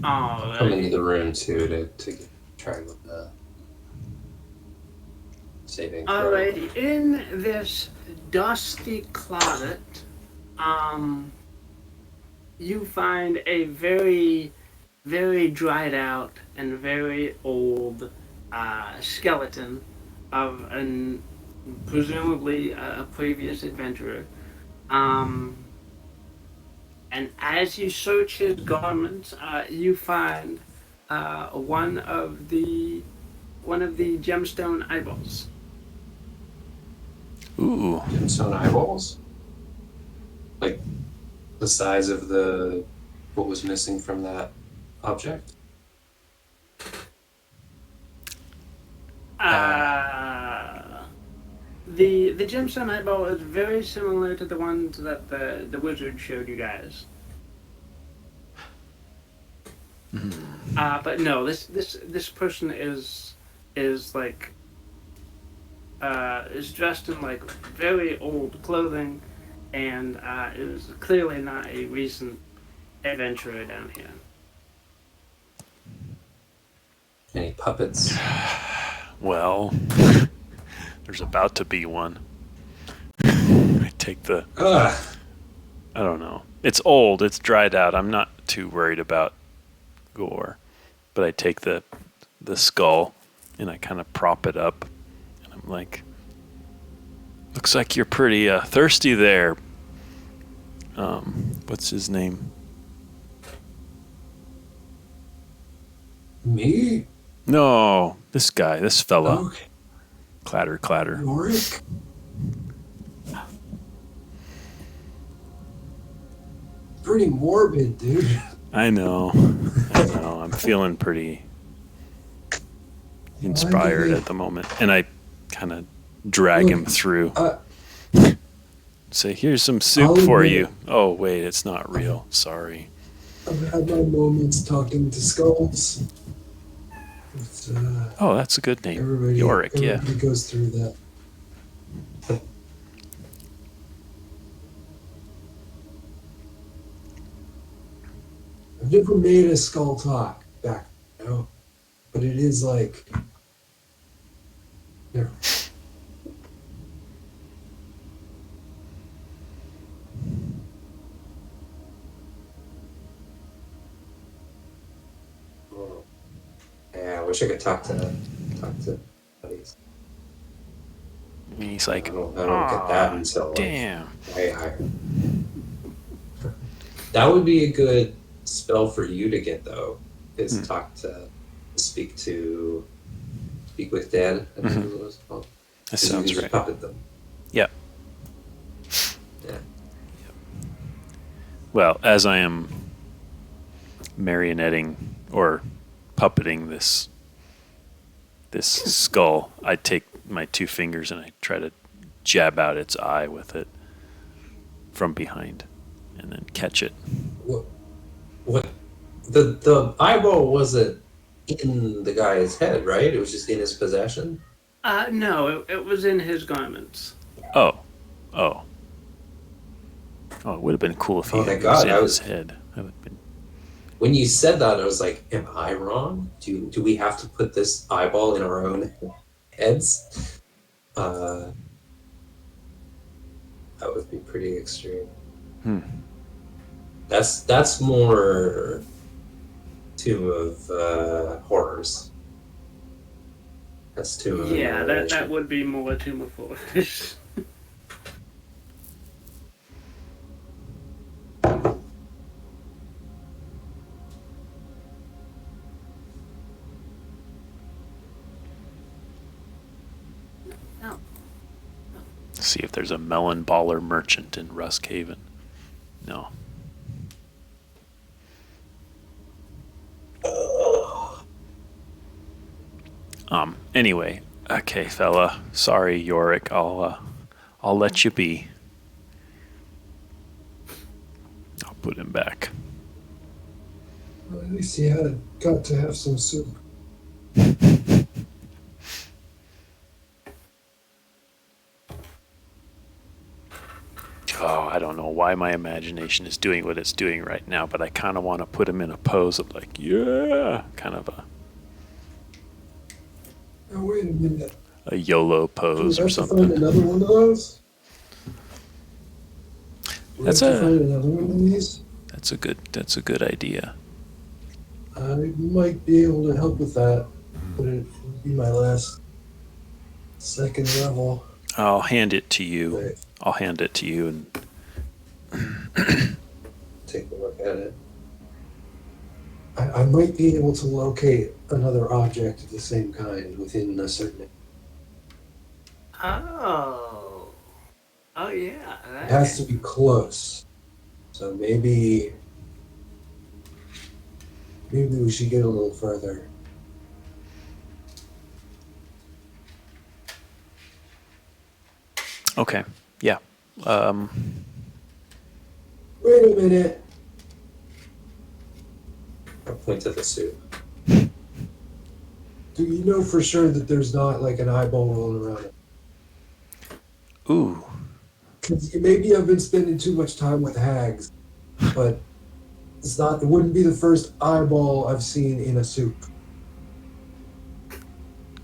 Come into the room too to try with the saving throw. Alrighty, in this dusty closet, you find a very, very dried out and very old skeleton of an presumably a previous adventurer. And as you search his garments, you find one of the gemstone eyeballs. Ooh. Gemstone eyeballs? Like the size of what was missing from that object? The gemstone eyeball is very similar to the ones that the wizard showed you guys. But no, this person is like is dressed in like very old clothing, and is clearly not a recent adventurer down here. Any puppets? Well, there's about to be one. I take the... I don't know. It's old. It's dried out. I'm not too worried about gore. But I take the skull and I kind of prop it up. And I'm like, looks like you're pretty thirsty there. What's his name? Me? No, this guy, this fella. Okay. Clatter, clatter. Yorick? Pretty morbid, dude. I know. I'm feeling pretty inspired at the moment. And I kind of drag him through. Say, here's some soup for you. Oh, wait, it's not real. Sorry. I've had my moments talking to skulls. Oh, that's a good name. Everybody yeah. goes through that. I've never made a skull talk back, but it is like, wish I could talk to buddies. And he's like, I don't get that "Aw, until damn. like way higher. That would be a good spell for you to get though. Is speak with dead. I think is what it's called. That 'Cause you sounds just right. puppet them. Yep. Yeah. Well, as I am marionetting or puppeting this skull, I take my 2 fingers and I try to jab out its eye with it from behind, and then catch it. What? The eyeball wasn't in the guy's head, right? It was just in his possession. No, it was in his garments. Oh. It would have been cool if he Oh my had God, in I his was- head. That would have been. When you said that, I was like, "Am I wrong? Do we have to put this eyeball in our own heads?" That would be pretty extreme. That's more Tomb of Horrors. That's Tomb of Yeah, that Annihilation. would be more Tomb of Horrors. No. See if there's a melon baller merchant in Ruskhaven. No. Anyway, okay, fella. Sorry, Yorick. I'll let you be. I'll put him back. Well, at least he got to have some soup. Oh, I don't know why my imagination is doing what it's doing right now, but I kind of want to put him in a pose of like, yeah, kind of Oh, wait a minute. a YOLO Do we pose have or to find something. another one of those? We That's have to a- find another one of these. That's a good idea. I might be able to help with that, but it would be my last second level. I'll hand it to you. Right. I'll hand it to you, and Take a look at it. I might be able to locate another object of the same kind within a certain. Oh. Oh, yeah. It has to be close. So maybe we should get a little further. okay, yeah. Wait a minute. I'll point to the soup. Do you know for sure that there's not like an eyeball rolling around it? Ooh, 'Cause maybe I've been spending too much time with hags, but it's not. It wouldn't be the first eyeball I've seen in a soup.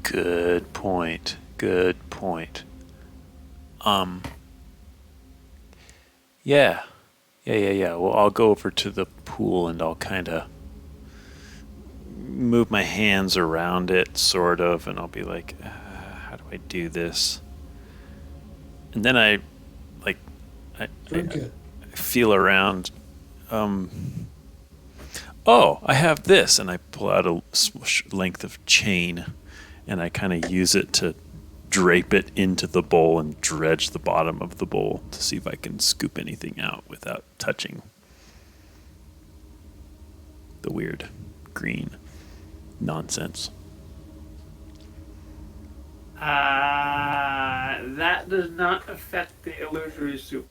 good point. Good point. Yeah. Well, I'll go over to the pool and I'll kind of move my hands around it, sort of, and I'll be like, how do I do this? And then I Drink it. feel around. Oh, I have this, and I pull out a length of chain, and I kind of use it to drape it into the bowl and dredge the bottom of the bowl to see if I can scoop anything out without touching the weird green nonsense. That does not affect the illusory soup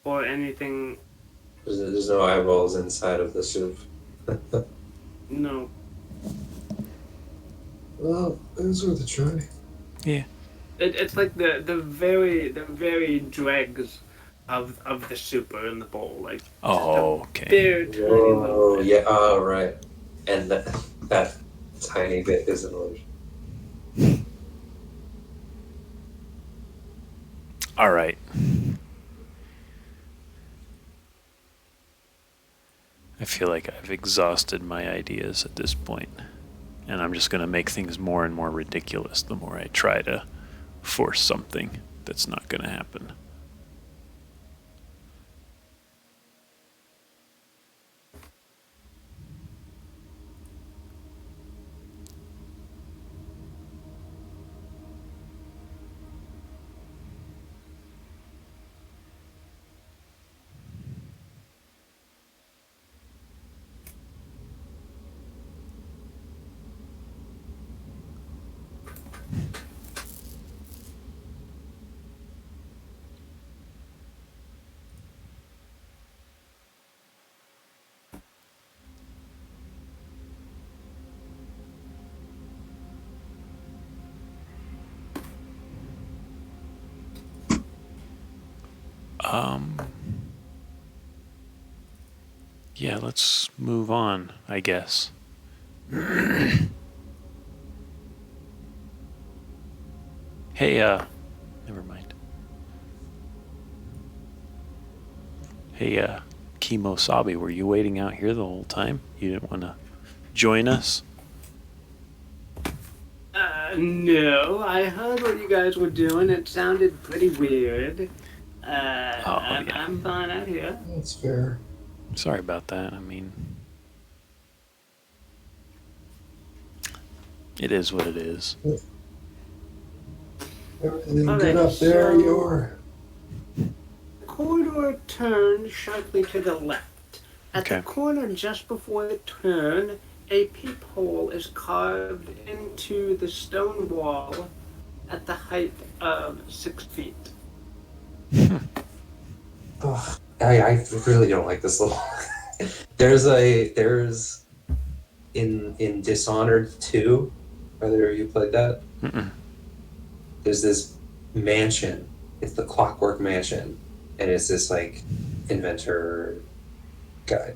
or anything. There's no eyeballs inside of the soup. No. Well, it was worth a try. Yeah. It's like the very dregs of the soup are in the bowl, like Oh, okay. very tiny little Whoa, bit. yeah, oh, right. And that tiny bit is an illusion. All right. I feel like I've exhausted my ideas at this point. And I'm just going to make things more and more ridiculous the more I try to force something that's not going to happen. Yeah, let's move on, I guess. Hey, never mind. Hey, Kimosabi, were you waiting out here the whole time? You didn't want to join us? No, I heard what you guys were doing. It sounded pretty weird. I'm fine out here. That's fair. Sorry about that. I mean, it is what it is. Everything All good right, up there, so- Yor? The corridor turned sharply to the left. At Okay. the corner just before the turn, a peephole is carved into the stone wall at the height of 6 feet. Ugh, I really don't like this little. there's in Dishonored 2, whether you played that, Mm-mm. there's this mansion. It's the Clockwork Mansion, and it's this like inventor guy.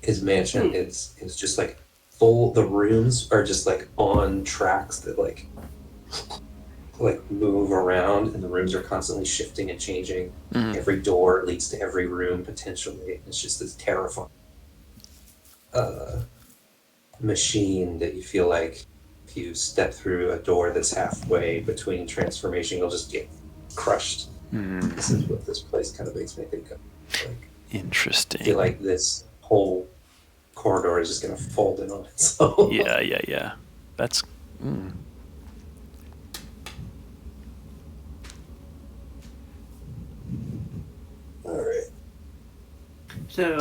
His mansion is just like full. The rooms are just like on tracks that like move around, and the rooms are constantly shifting and changing. Mhm. Every door leads to every room potentially. It's just this terrifying machine that you feel like if you step through a door that's halfway between transformation, you'll just get crushed. Mm, This is what this place kind of makes me think of. Like, I interesting. feel like this whole corridor is just going to fold in on itself. Yeah. That's. Mm. All right. So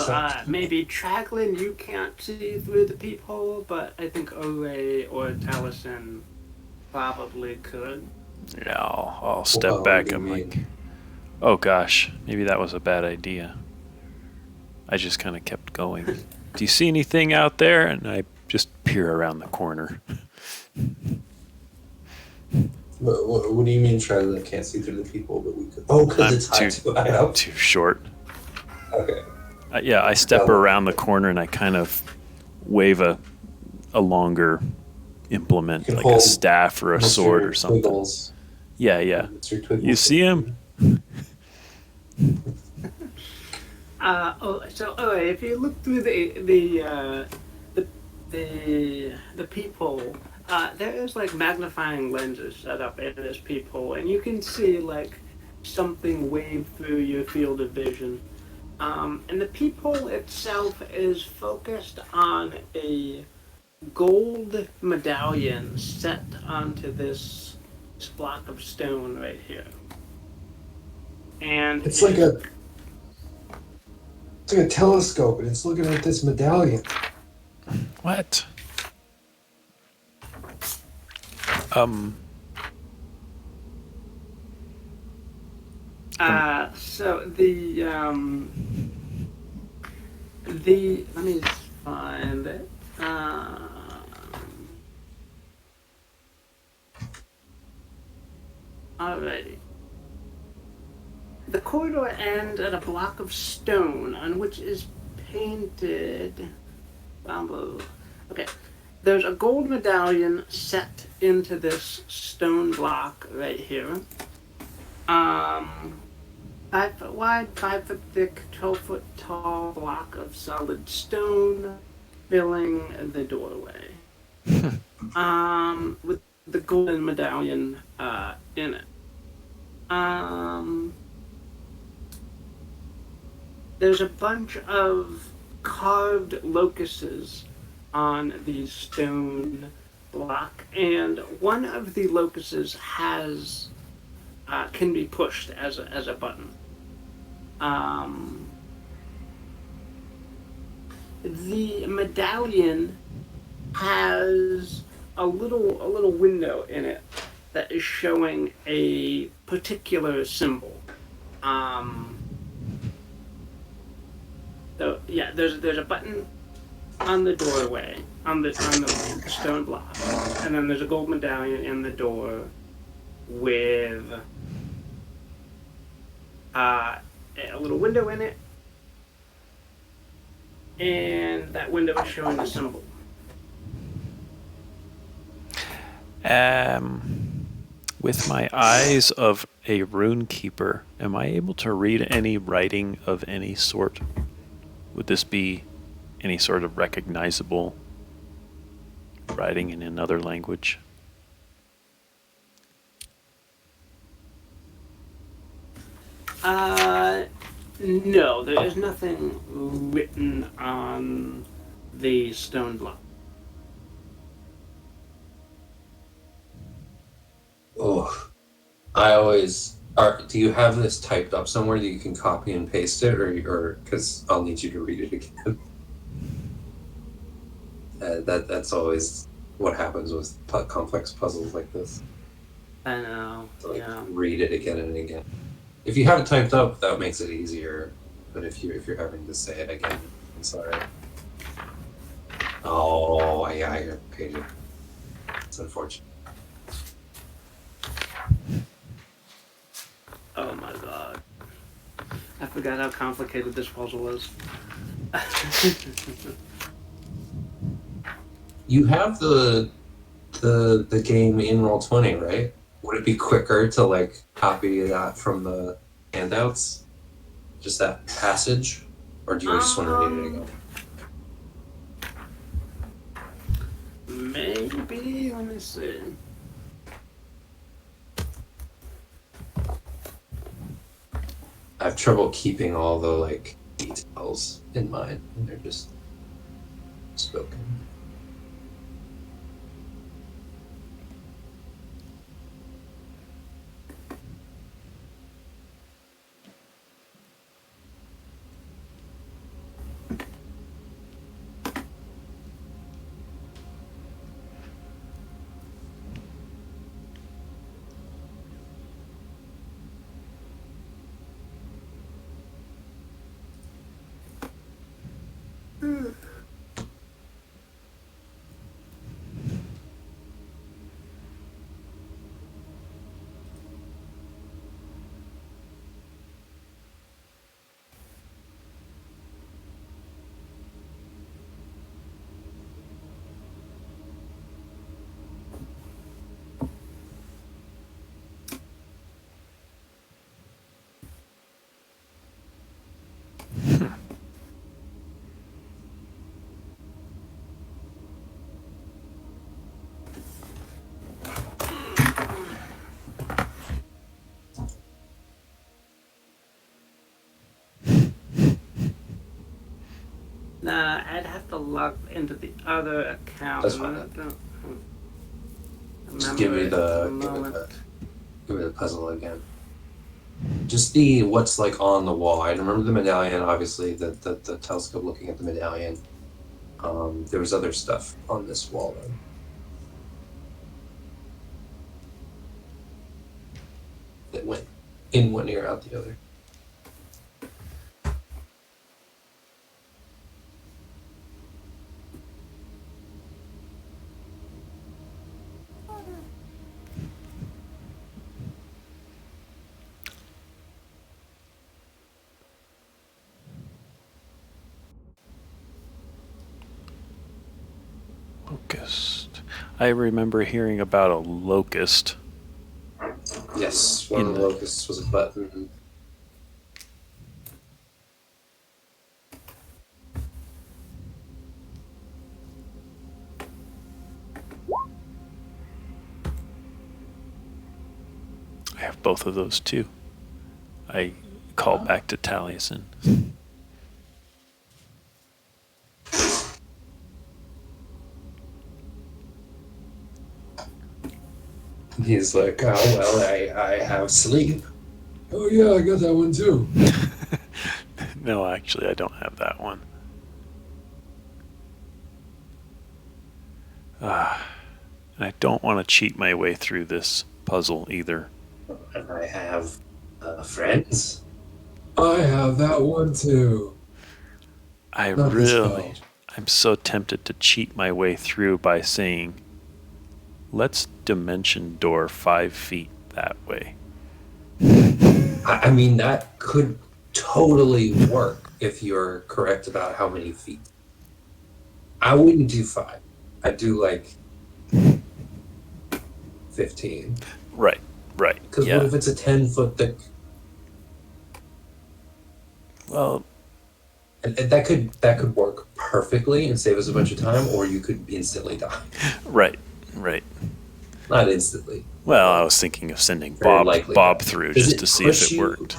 maybe Traglin, you can't see through the peephole, but I think Ore or Taliesin probably could. Yeah, I'll step Well, back. what do I'm you like, mean? oh gosh, maybe that was a bad idea. I just kind of kept going. Do you see anything out there? And I just peer around the corner. What do you mean, Charlie? Can't see through the people, but we could. Oh, because I'm it's high too high up. Too short. Okay. Yeah, I step Oh. around the corner and I kind of wave a longer implement, You can like a hold staff or a What's sword your or something. twiggles? Yeah. What's your twiggles? You see him? So if you look through the peephole, there is like magnifying lenses set up in this peephole, and you can see like something wave through your field of vision. And the peephole itself is focused on a gold medallion set onto this block of stone right here. And It's like a telescope, and it's looking at this medallion. What? So let me just find it. Alrighty. The corridor ends at a block of stone on which is painted bamboo. Okay. There's a gold medallion set into this stone block right here. 5 foot wide, 5 foot thick, 12 foot tall block of solid stone filling the doorway. with the golden medallion in it. There's a bunch of carved locusts on the stone block, and one of the locusts has can be pushed as a button. The medallion has a little window in it that is showing a particular symbol. So yeah, there's a button on the doorway on the stone block, and then there's a gold medallion in the door with a little window in it, and that window is showing a symbol. With my eyes of a rune keeper, am I able to read any writing of any sort? Would this be any sort of recognizable writing in another language? No, there is nothing written on the stone block. Oh, do you have this typed up somewhere that you can copy and paste it, or because I'll need you to read it again? That's always what happens with complex puzzles like this. I know. To, Yeah. read it again and again. If you have it typed up, that makes it easier. But if you're having to say it again, I'm sorry. Oh, yeah, I paid it. It's unfortunate. Oh my god. I forgot how complicated this puzzle is. You have the game in Roll20, right? Would it be quicker to copy that from the handouts? Just that passage? Or do you just want to read it again? Maybe, let me see. I have trouble keeping all the details in mind when they're just spoken. Nah, I'd have to log into the other account. That's fine. Just give me the puzzle again. Just the what's on the wall. I remember the medallion, obviously, the telescope looking at the medallion. There was other stuff on this wall though. That went in one ear, out the other. Locust. I remember hearing about a locust. Yes, one of the locusts was a button. both of those too. I call back to Taliesin. He's like, oh, well, I have sleep. Oh yeah, I got that one too. No, actually, I don't have that one. And I don't want to cheat my way through this puzzle either. And I have friends. I have that one too. Not this spell. I'm so tempted to cheat my way through by saying, let's dimension door 5 feet that way. I mean, that could totally work if you're correct about how many feet. I wouldn't do 5. I'd do like 15. Right. Because Yeah. what if it's a 10-foot thick? Well, And that could work perfectly and save us a bunch of time, or you could instantly die. right. Not instantly. Well, I was thinking of sending Very likely. Bob through Does just it to see if push it you? worked.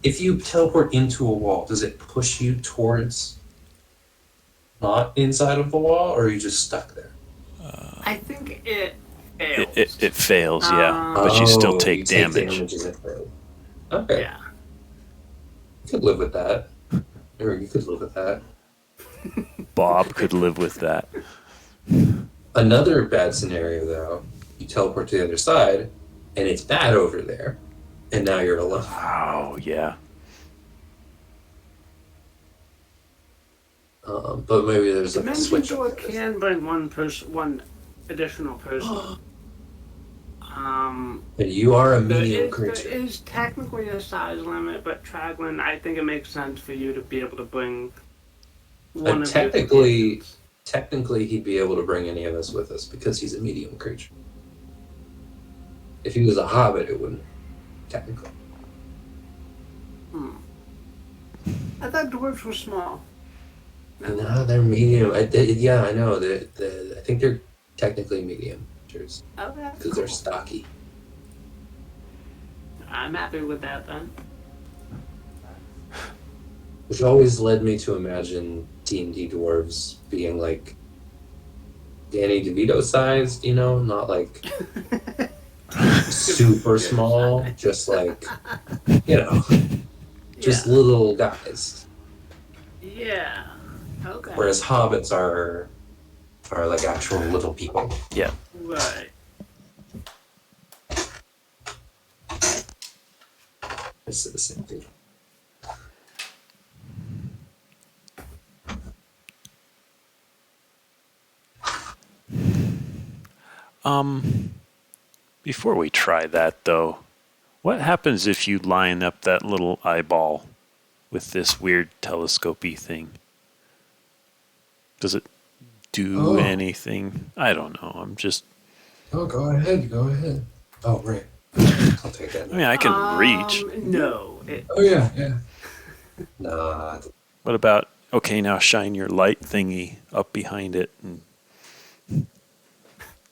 If you teleport into a wall, does it push you towards not inside of the wall, or are you just stuck there? I think it fails. It fails, yeah, but you still take damage. As it fails. Okay, Yeah. you could live with that. Or you could live with that. Bob could live with that. Another bad scenario, though, you teleport to the other side, and it's bad over there, and now you're alone. Oh, yeah. But maybe there's like a Dimension switch. door can bring one additional person. And you are a There medium is creature. technically a size limit, but Traglin, I think it makes sense for you to be able to bring one of your companions. Technically, he'd be able to bring any of us with us because he's a medium creature. If he was a hobbit, it wouldn't. Technically. I thought dwarves were small. No, they're medium. Yeah, I know. I think they're technically medium creatures Okay. because they're stocky. I'm happy with that then. Which always led me to imagine D&D dwarves being like Danny DeVito sized, not like super small, just like, just little guys. Yeah. Okay. Whereas hobbits are like actual little people. Yeah. Right. It's the same thing. Before we try that, though, what happens if you line up that little eyeball with this weird telescopy thing? Does it do anything? I don't know. I'm just... Oh, go ahead. Oh, right. I'll take that. I mean, I can reach. No. Oh, yeah. Nah. What about, okay, now shine your light thingy up behind it and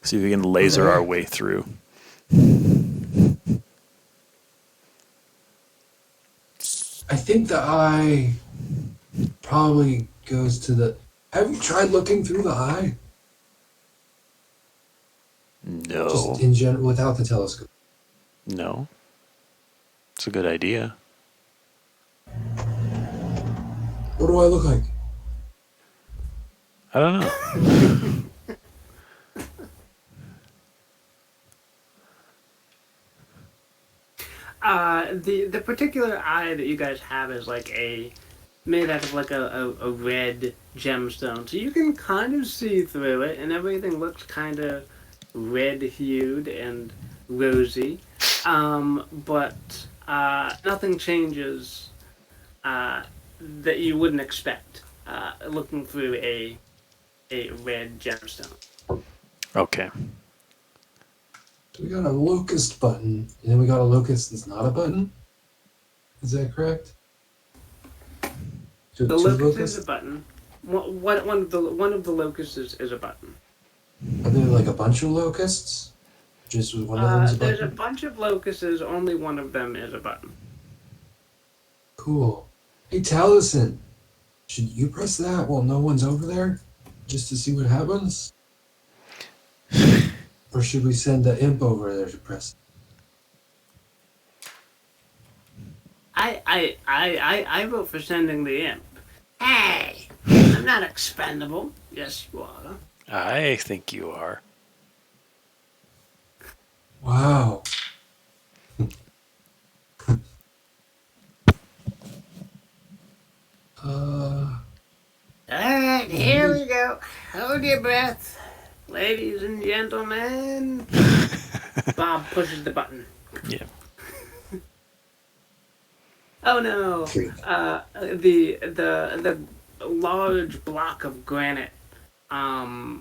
see if we can laser our way through. I think the eye probably goes to the... Have you tried looking through the eye? No. Just in general, without the telescope. No. It's a good idea. What do I look like? I don't know. The particular eye that you guys have is like made out of like a red gemstone, so you can kind of see through it, and everything looks kind of red-hued and rosy. But nothing changes that you wouldn't expect looking through a red gemstone. Okay. We got a locust button, and then we got a locust that's not a button. Is that correct? The locust is a button. One of the locusts is a button. Are there like a bunch of locusts? Just with one of them's a There's a button? bunch of locusts. Only one of them is a button. Cool. Hey, Taliesin, should you press that while no one's over there? Just to see what happens? Or should we send the imp over there to press? I vote for sending the imp. Hey, I'm not expendable. Yes, you are. I think you are. Wow. All right, here we go. Hold your breath. Ladies and gentlemen. Bob pushes the button. Yeah. Oh no! The large block of granite. I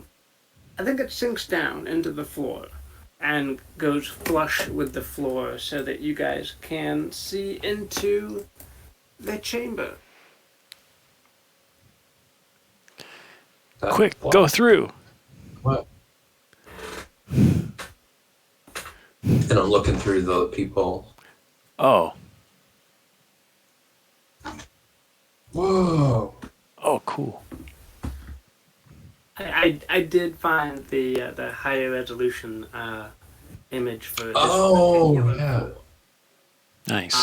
think it sinks down into the floor and goes flush with the floor so that you guys can see into the chamber. Quick, go through. What? And I'm looking through the people. Oh. Whoa. Oh, cool. I did find the higher resolution image for this Oh, particular yeah. floor. Nice.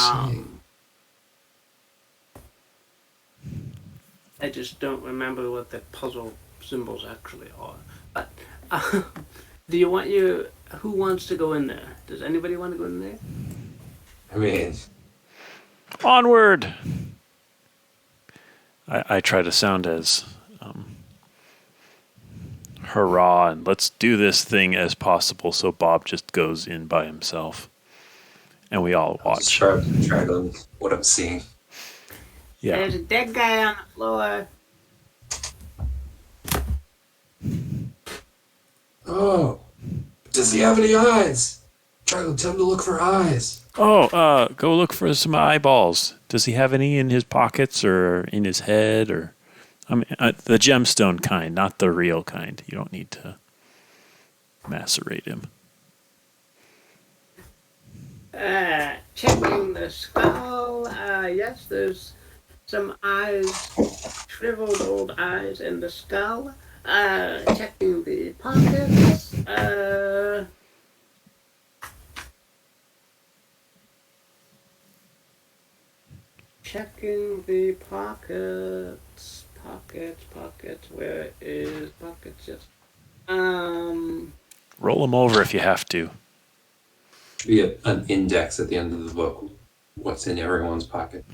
I just don't remember what the puzzle symbols actually are. But do you want who wants to go in there? Does anybody want to go in there? I mean, Onward! I try to sound as hurrah and let's do this thing as possible, so Bob just goes in by himself. And we all just watch. try on what I'm seeing. Yeah. There's a dead guy on the floor. Oh. Does he have any eyes? Try to tell him to look for eyes. Oh, go look for some eyeballs. Does he have any in his pockets or in his head? Or, I mean, the gemstone kind, not the real kind. You don't need to macerate him. Checking the skull. Yes, there's some eyes, shriveled old eyes in the skull. Checking the pockets. Checking the pockets. Pockets. Where is pockets? Yes. Roll them over if you have to. Should be an index at the end of the book. What's in everyone's pocket?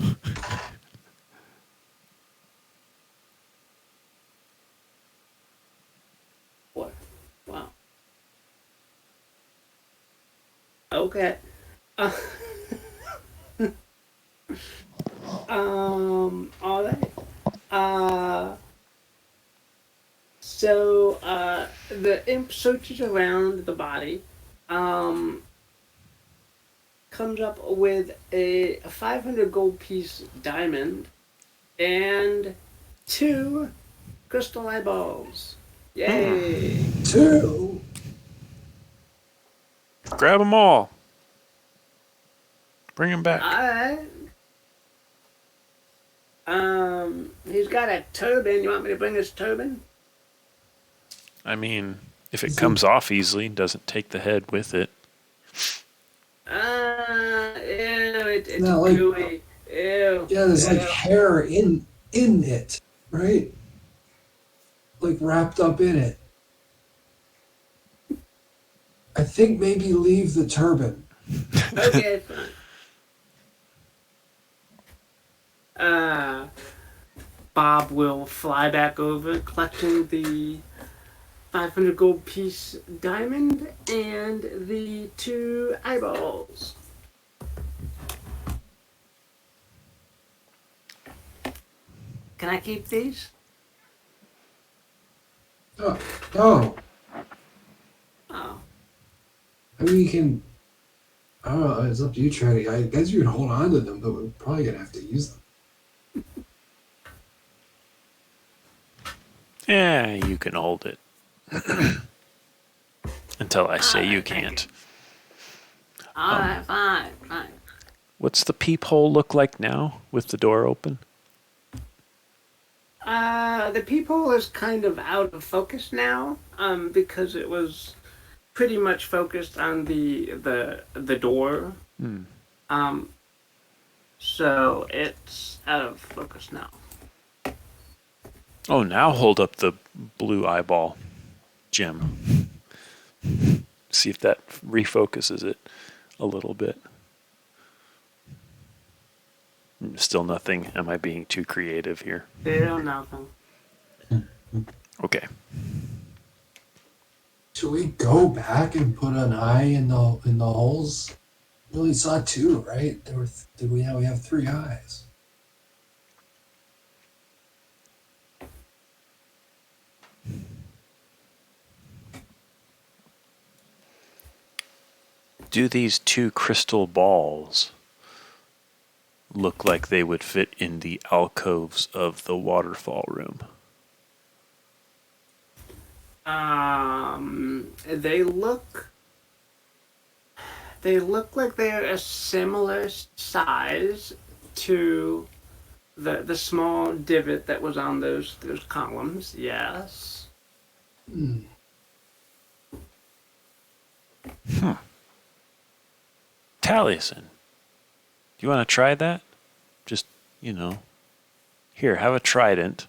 What? Wow. Okay. All right. So the imp searches around the body, comes up with a 500 gold piece diamond and 2 crystal eyeballs. Yay! 2. Grab them all. Bring them back. Alright. He's got a turban. You want me to bring his turban? I mean, if it comes off easily, doesn't take the head with it. It's No, like- gooey. Ew. Yeah, there's like hair in it, right? Like wrapped up in it. I think maybe leave the turban. Okay, fine. Bob will fly back over, collecting the 500 gold piece diamond and the 2 eyeballs. Can I keep these? Oh, no. Oh. I mean, you can. I don't know. It's up to you, Trinity. I guess you can hold on to them, but we're probably gonna have to use them. Yeah, you can hold it. until I say you Alright, thank can't. Alright, fine. What's the peephole look like now with the door open? The peephole is kind of out of focus now, because it was pretty much focused on the door. Um, so it's out of focus now. Oh, now hold up the blue eyeball, Jim. See if that refocuses it a little bit. Still nothing. Am I being too creative here? Still nothing. Okay. Should we go back and put an eye in the holes? We only saw two, right? We have three eyes. Do these two crystal balls look like they would fit in the alcoves of the waterfall room? They look like they're a similar size to the small divot that was on those columns. Yes. Taliesin, do you want to try that? Just, here, have a trident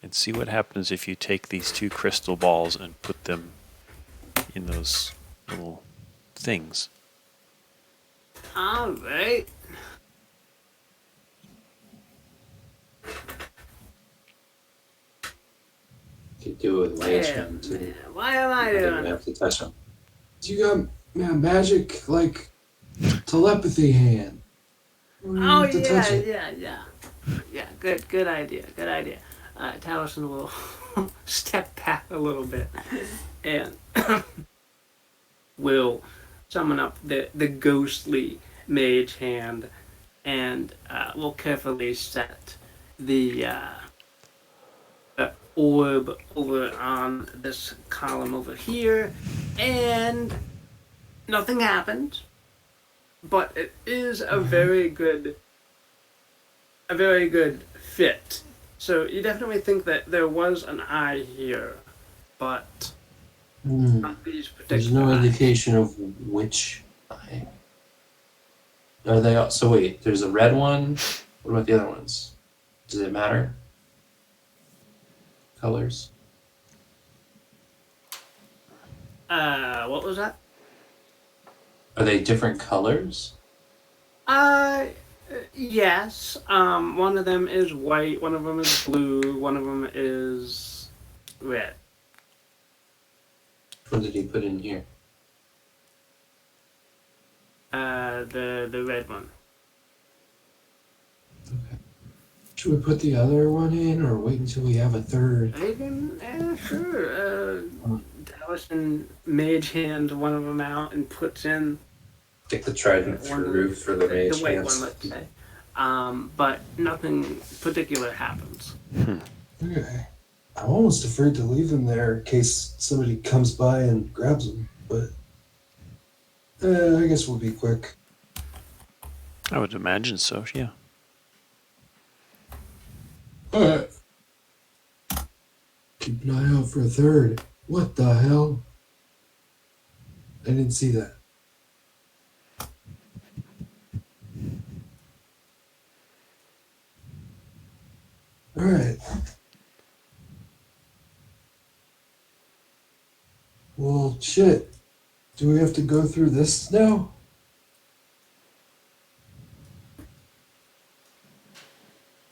and see what happens if you take these two crystal balls and put them in those little things. All right. You could do it with Mage Hand too. Why am I You don't doing even it? have to touch them. You got magic like telepathy hand. You don't Oh have to touch it. yeah. Good idea. Taliesin will step back a little bit and will summon up the ghostly mage hand and will carefully set the orb over on this column over here, and nothing happened. But it is a very good fit. So you definitely think that there was an eye here, but not these particular There's no eyes. indication of which eye. Are they all, so wait, there's a red one. What about the other ones? Does it matter? Colors? What was that? Are they different colors? Yes. One of them is white, one of them is blue, one of them is red. What did he put in here? The red one. Okay. Should we put the other one in or wait until we have a third? Sure. Taliesin mage hands one of them out and puts in Stick the trident through for the mage white hands. one, let's say. But nothing particular happens. Okay. I'm almost afraid to leave them there in case somebody comes by and grabs them, but I guess we'll be quick. I would imagine so, yeah. Alright. Keep an eye out for a third. What the hell? I didn't see that. Alright. Well, shit. Do we have to go through this now?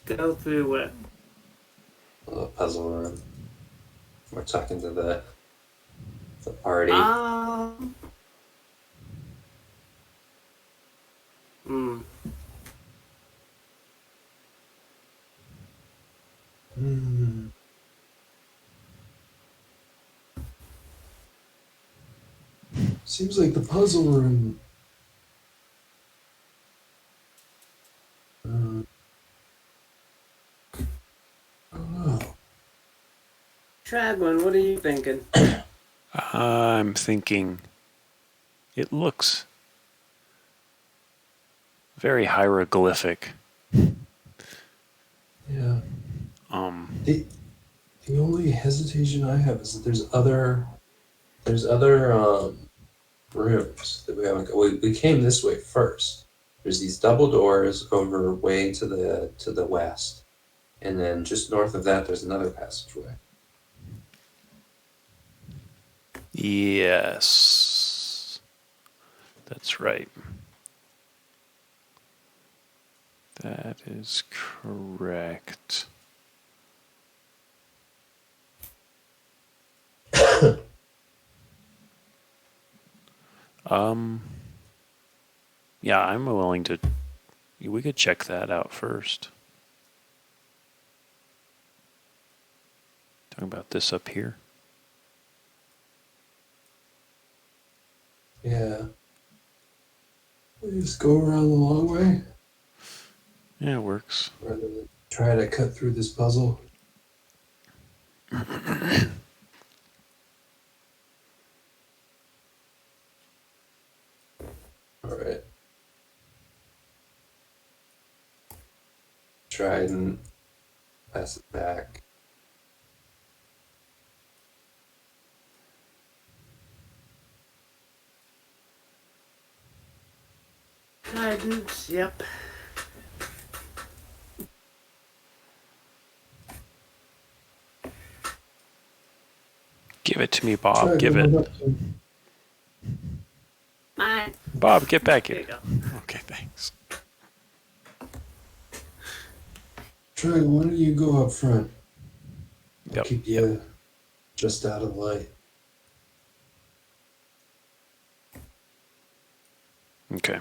Go through what? The puzzle room. We're talking to the party. Seems like the puzzle room. I don't know. Tragwin, what are you thinking? I'm thinking it looks very hieroglyphic. Yeah. Um, The only hesitation I have is that there's other rooms that we haven't. We came this way first. There's these double doors over way to the west, and then just north of that, there's another passageway. yes, that's right. That is correct. Yeah, I'm willing to. We could check that out first. Talking about this up here. Yeah. We just go around the long way Yeah, it works. rather than try to cut through this puzzle. All right. Trident. Pass it back. Guidance, yep. Give it to me, Bob. Try Give going it. up to- Mine. Bob, get back There here. you go. Okay, thanks. Try. Why don't you go up front? I'll Yep, keep you just out of light. Okay.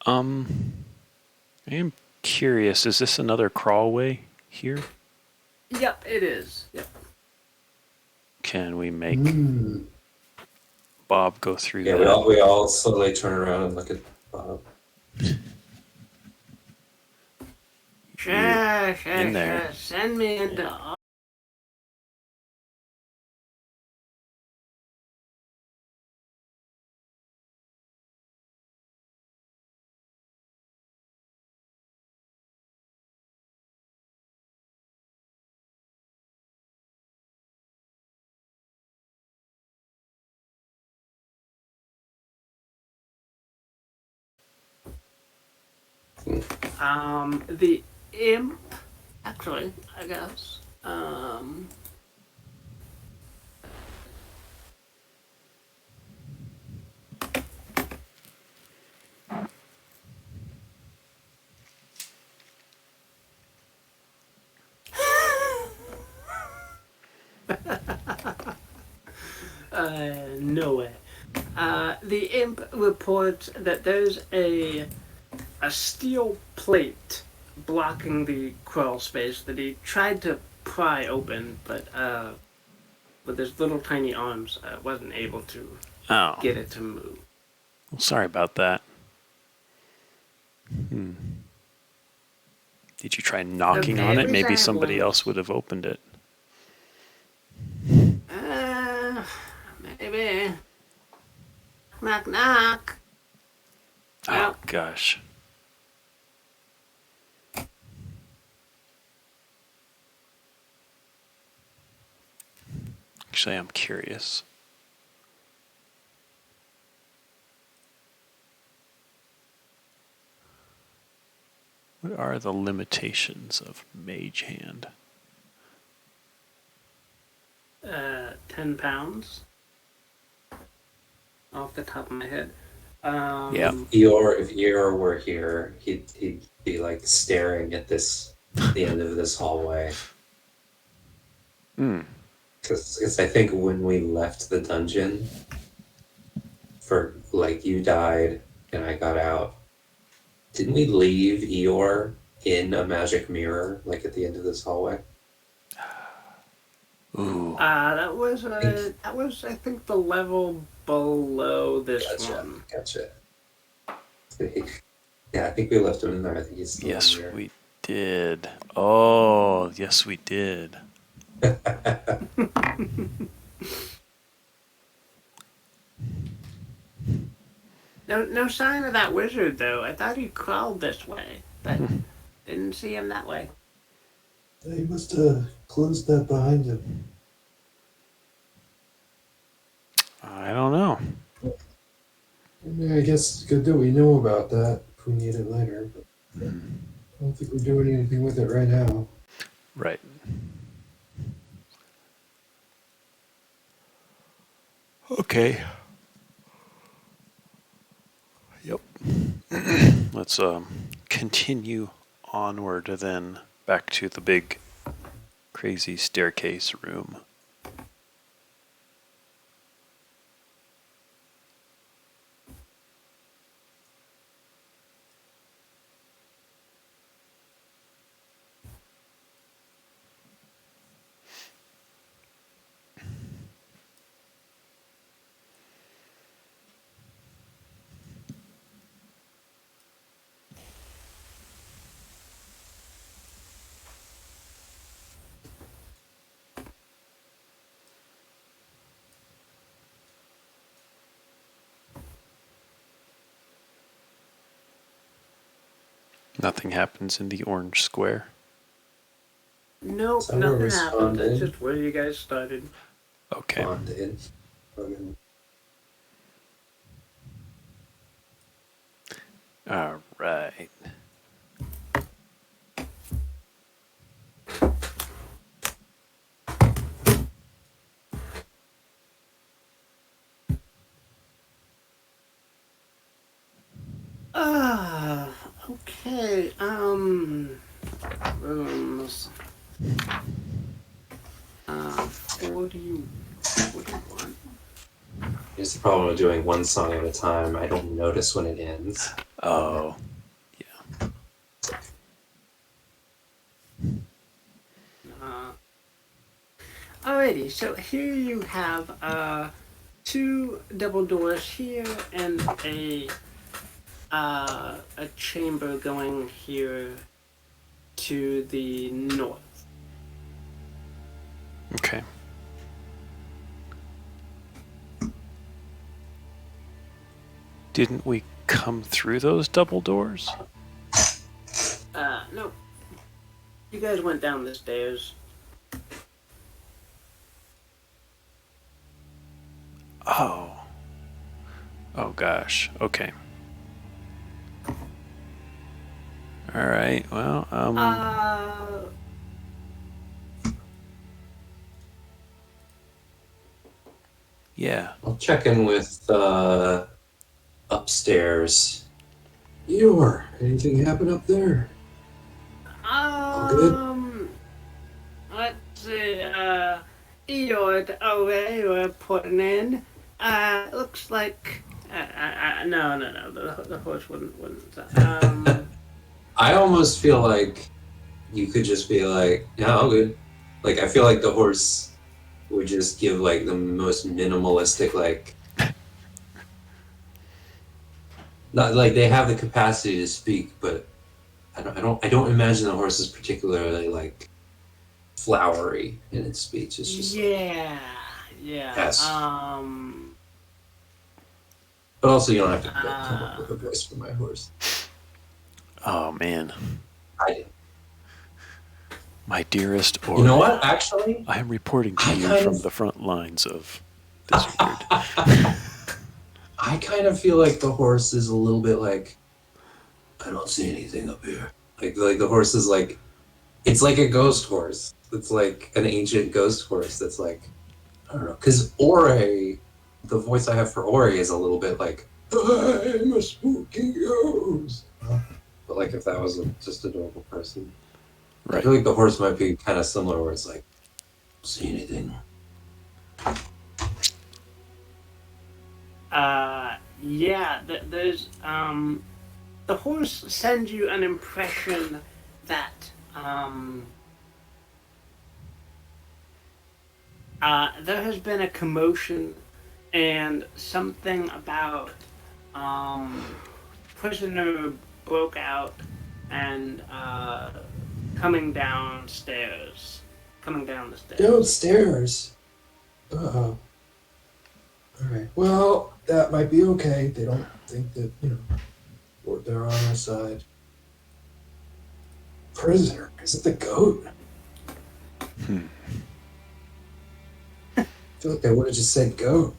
I am curious. Is this another crawlway here? Yep, it is. Yep. Can we make Mm. Bob go through Yeah, that? we all slowly turn around and look at Bob. Sure, in there. sure. Send me into all. The imp, actually, I guess. No way. The imp reports that there's a steel plate blocking the crawl space that he tried to pry open, but with his little tiny arms, wasn't able to Oh, get it to move. well, sorry about that. Did you try knocking Okay, on at it? least I Maybe have somebody one. else would have opened it. Maybe. Knock, knock. Oh, Well, gosh. Actually, I'm curious. What are the limitations of Mage Hand? 10 pounds. Off the top of my head. Yeah. If Eeyore were here, he'd be like staring at the end of this hallway. Because I think when we left the dungeon, you died and I got out. Didn't we leave Eeyore in a magic mirror, like at the end of this hallway? Ooh. That was I think the level below this Gotcha. Yeah, I think we left him in there. I think he's still Yes, in there. we did. Oh, yes, we did. No sign of that wizard, though. I thought he crawled this way, but didn't see him that way. They must have closed that behind him. I don't know. I mean, I guess it's good that we know about that if we need it later, but I don't think we're doing anything with it right now. Right. Okay. Yep. Let's continue onward then back to the big crazy staircase room. Nothing happens in the orange square. Nope, So we're nothing happened. That's responding. just where you guys started. Okay. Bonded. Fucking- All right. Okay, rooms. 41. Here's the problem with doing one song at a time. I don't notice when it ends. Oh, yeah. Alrighty, so here you have two double doors here and a chamber going here to the north. Okay. Didn't we come through those double doors? No. You guys went down the stairs. Oh. Oh gosh. Okay. All right. Well, yeah. I'll check in with upstairs. Eeyore, anything happen up there? good? Let's see, Eeyore away we're putting in. Looks like, no, the horse wouldn't, I almost feel like you could just be like, yeah, all good. Like, I feel like the horse would just give like the most minimalistic, like, not like they have the capacity to speak, but I don't imagine the horse is particularly like flowery in its speech. It's just yeah. Yes. But also, you don't have to come up with a voice for my horse. Oh man. I did. My dearest Ori. You know what? Actually, I am reporting to I you kind from of- the front lines of this weird. I kind of feel like the horse is a little bit like, I don't see anything up here. Like the horse is like, it's like a ghost horse. It's like an ancient ghost horse that's like, I don't know. Because Ori, the voice I have for Ori is a little bit like, I'm a spooky ghost. But like if that was just a normal person. I Right. feel like the horse might be kind of similar where it's like, don't see anything. Yeah, there's, the horse sends you an impression that, there has been a commotion and something about, prisoner broke out and, coming downstairs. Coming down the stairs. Downstairs. Uh-oh. Alright. Well, that might be okay. They don't think that, they're on our side. Prisoner. Is it the goat? I feel like I would have just said goat.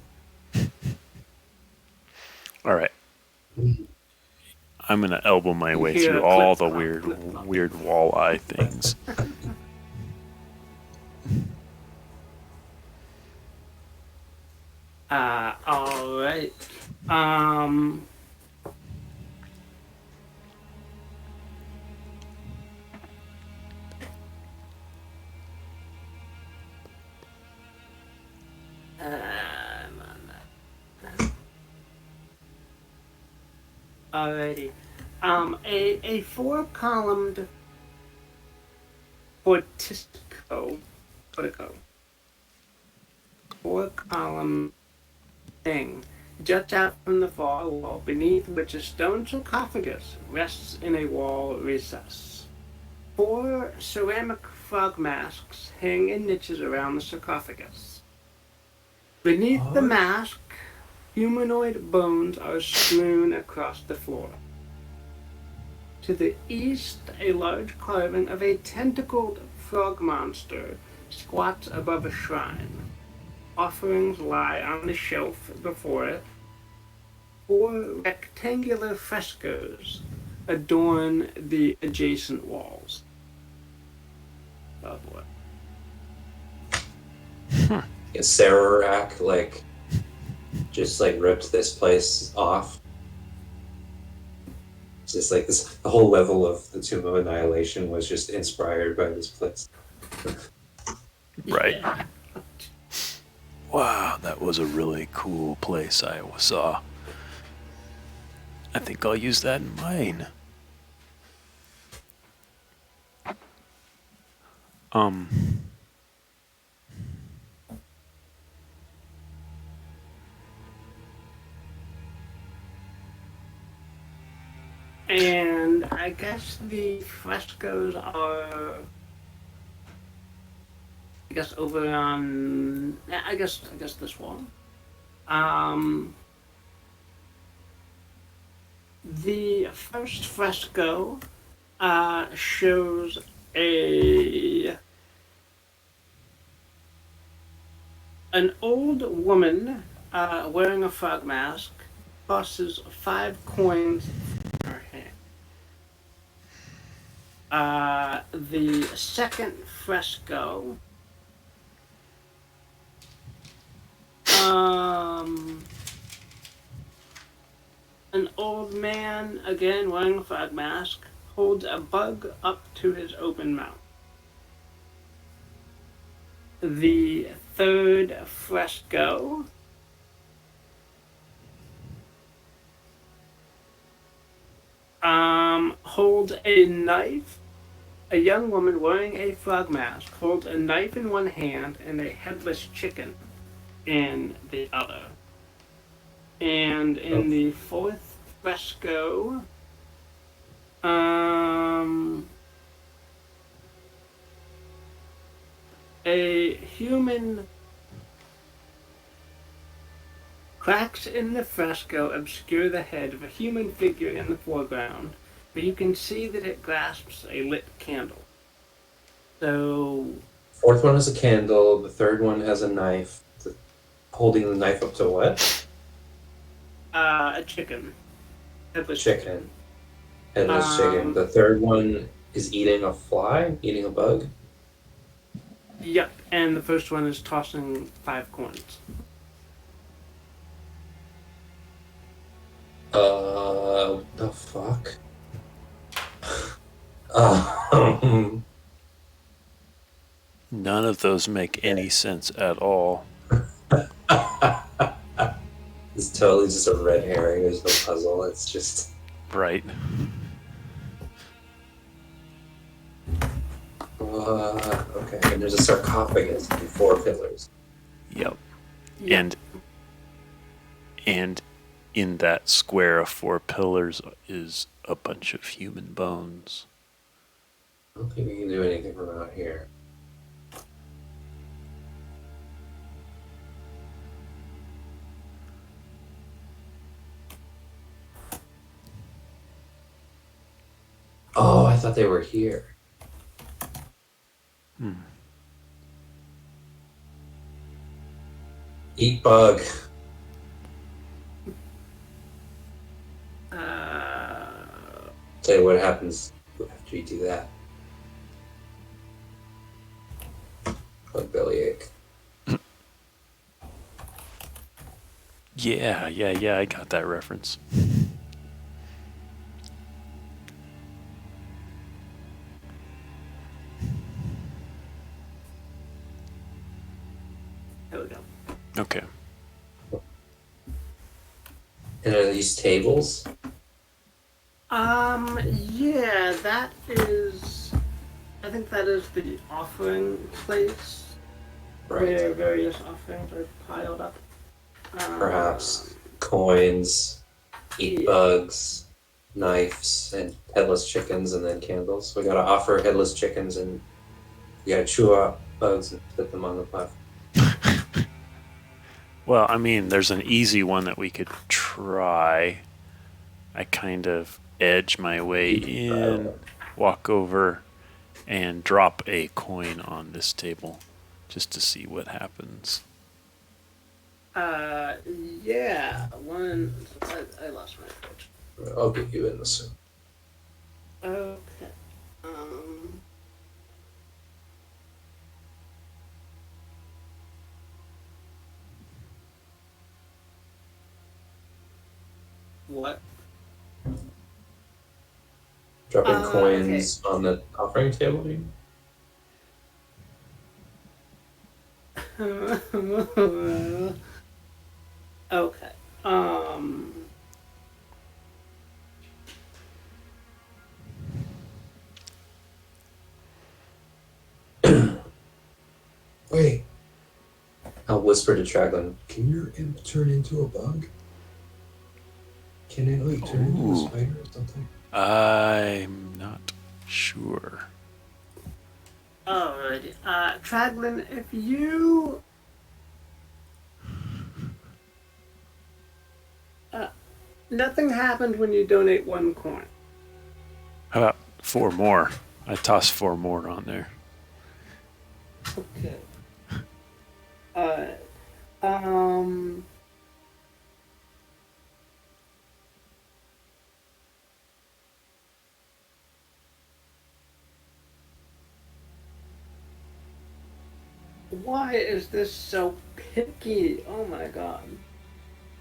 All right. I'm gonna elbow my way hear through a all the clip clop. weird walleye things. All right. Alrighty. A four-columned portico. Four-column thing juts out from the far wall, beneath which a stone sarcophagus rests in a wall recess. 4 ceramic frog masks hang in niches around the sarcophagus. Beneath the mask, humanoid bones are strewn across the floor. To the east, a large carving of a tentacled frog monster squats above a shrine. Offerings lie on the shelf before it. 4 rectangular frescoes adorn the adjacent walls. Oh boy. Yeah, Sararak, just ripped this place off. It's just this, the whole level of the Tomb of Annihilation was just inspired by this place. Right. Yeah. Wow, that was a really cool place I saw. I think I'll use that in mine. And I guess the frescoes are, over on, I guess this wall. The first fresco shows an old woman wearing a frog mask tosses 5 coins in her hand. The second fresco an old man, again wearing a frog mask, holds a bug up to his open mouth. The third fresco holds a knife. A young woman wearing a frog mask holds a knife in one hand and a headless chicken in the other. And in the fourth fresco, a human cracks in the fresco obscure the head of a human figure in the foreground, but you can see that it grasps a lit candle. So, Fourth one has a candle. The third one has a knife. Holding the knife up to what? a chicken. Headless Chicken. Headless chicken. The third one is eating a fly, eating a bug. Yep, and the first one is tossing 5 coins. The fuck? None of those make any sense at all. It's totally just a red herring. There's no puzzle. It's just Right. okay. And there's a sarcophagus and 4 pillars. Yep. Yep. And in that square of 4 pillars is a bunch of human bones. I don't think we can do anything from out here. Oh, I thought they were here. Eat bug. Tell you what happens after you do that. Bug bellyache. Yeah, I got that reference. There we go. Okay. And are these tables? Yeah, that is. I think that is the offering place where various offerings are piled up. Perhaps coins, eat bugs, knives, and headless chickens, and then candles. We gotta offer headless chickens, and we gotta chew up bugs and put them on the platform. Well, I mean, there's an easy one that we could try. I kind of edge my way in, walk over, and drop a coin on this table just to see what happens. Yeah. One. I lost my torch. I'll get you in the soup. Okay. What? Dropping coins on the offering table, do you? Okay. Wait. I'll whisper to Traglin, can your imp turn into a bug? Can it like turn into a spider or something? I'm not sure. Alrighty. Traglin, if you nothing happened when you donate one coin. How about 4 more? I tossed 4 more on there. Okay. Um. Why is this so picky? Oh my god.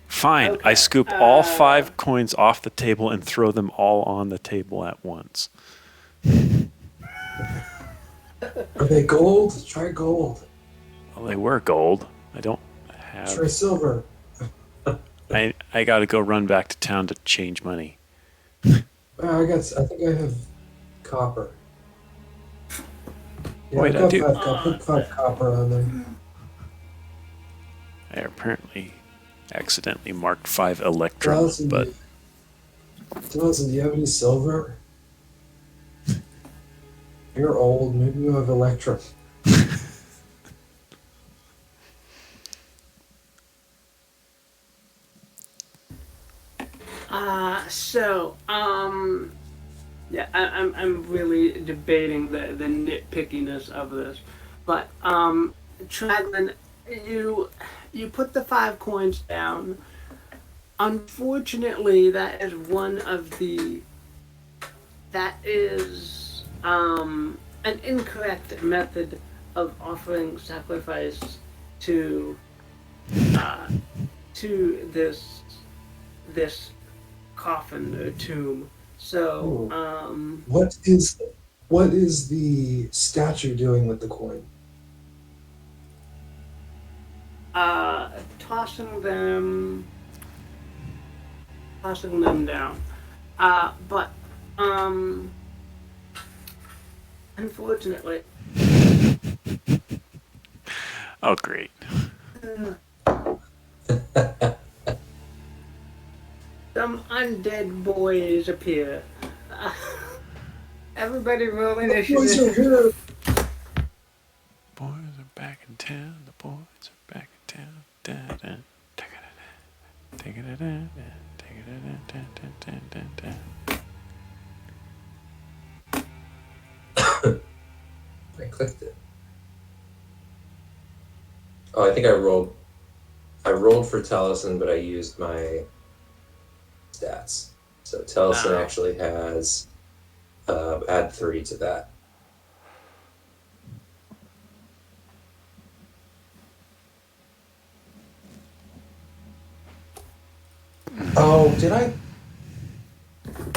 Fine. Okay, I scoop all 5 coins off the table and throw them all on the table at once. Are they gold? Try gold. Well, they were gold. I don't have... Try silver. I got to go run back to town to change money. I think I have copper. Yeah, Wait, I've got I do. I'll put 5 copper on there. I apparently accidentally marked 5 electrum, but... Dawson, do you have any silver? You're old. Maybe you have electrum. Yeah, I'm really debating the nitpickiness of this, but Traglin, you put the 5 coins down. Unfortunately, that is an incorrect method of offering sacrifice to this coffin or tomb. So, What is the statue doing with the coin? tossing them down. But unfortunately, Oh, great. some undead boys appear. Everybody roll Boys are initiative. here. Boys are back in town. The boys are back in town. Da, da, da, da, da, da, da, da, da, da, da, da. I clicked it. Oh, I think I rolled. I rolled for Taliesin, but I used my stats. So Taliesin Wow. actually has add 3 to that. Oh, did I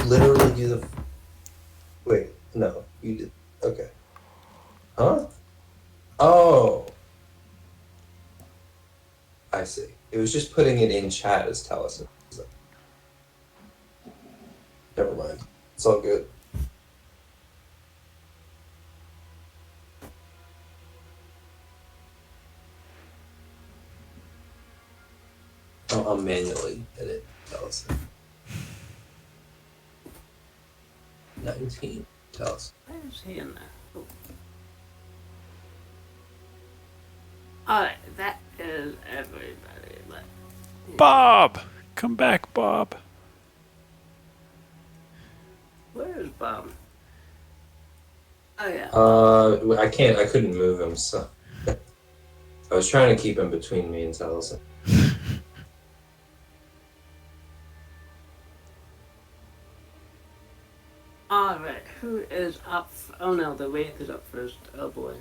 literally do the? Wait, no, you did. Okay. Huh? Oh, I see. It was just putting it in chat as Taliesin. So. Never mind. It's all good. I'll manually edit Taliesin. 19 Taliesin. Where is he in there? Oh. Alright, that is everybody. Bob! Come back, Bob. Where is Bob? Oh yeah. I couldn't move him, so I was trying to keep him between me and Taliesin. Alright, who is up? Oh no, the Wraith is up first. Oh boy.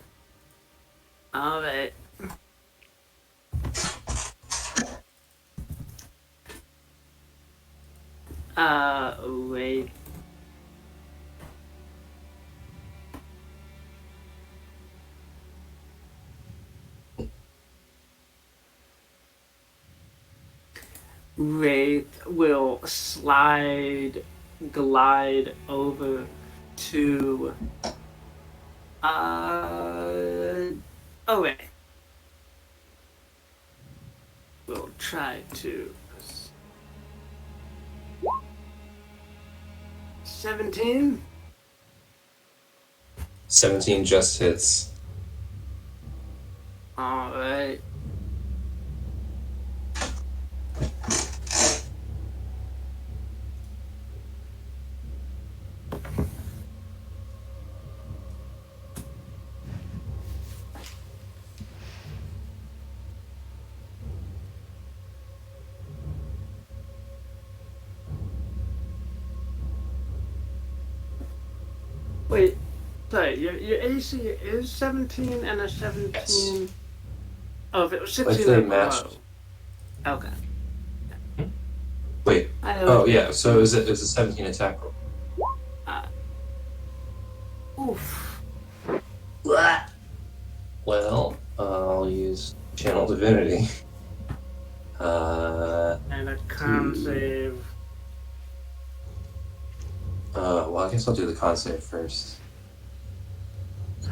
Alright. Wraith. Wraith will glide over to okay. We'll try to 17. 17 just hits. Alright. Wait, sorry, your AC is 17 and a 17. Yes. Oh, if it was Like 16 they or matched. below. Okay. Wait. Oh yeah. So it was a 17 attack roll. Oof. Well, I'll use Channel Divinity. And a con save. Well, I guess I'll do the con save first. I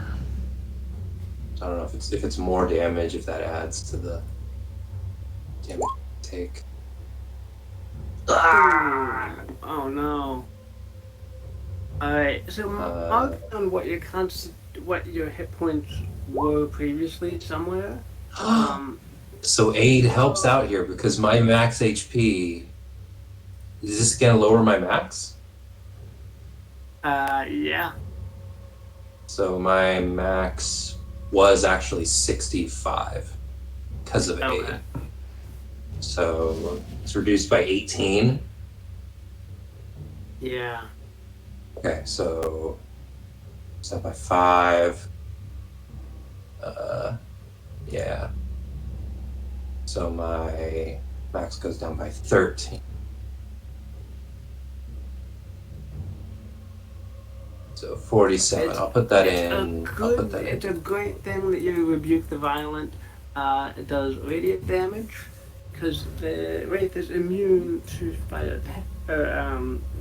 don't know if it's more damage, if that adds to the damage take. Oh no. Alright, so mark on what your hit points were previously somewhere. So aid helps out here because my max HP. Is this gonna lower my max? Yeah. So my max was actually 65 because of Okay. aid. So it's reduced by 18. Yeah. Okay, so it's up by 5. Yeah. So my max goes down by 13. So 47. I'll put that in. It's a great thing that you rebuke the violent. It does radiant damage because the wraith is immune to fire or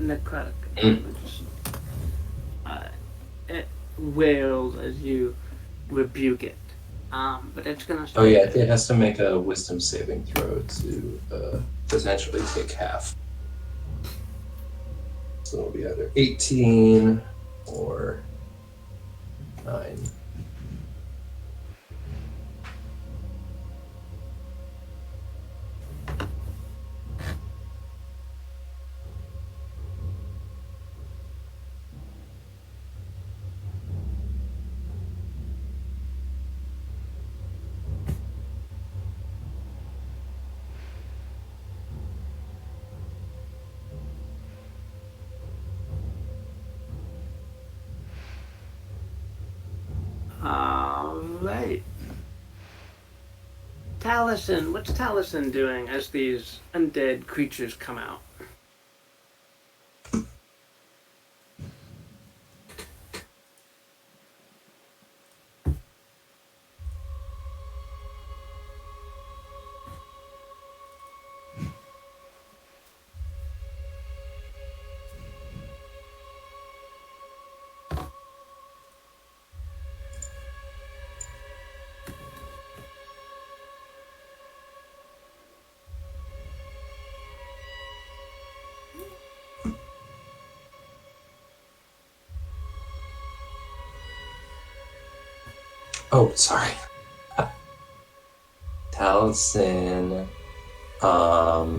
necrotic damage. It wails as you rebuke it. But it's gonna. Oh yeah, it has to make a wisdom saving throw to potentially take half. So it'll be either 18 or 9. Alright. Taliesin, what's Taliesin doing as these undead creatures come out? Oh, sorry. Taliesin. uh,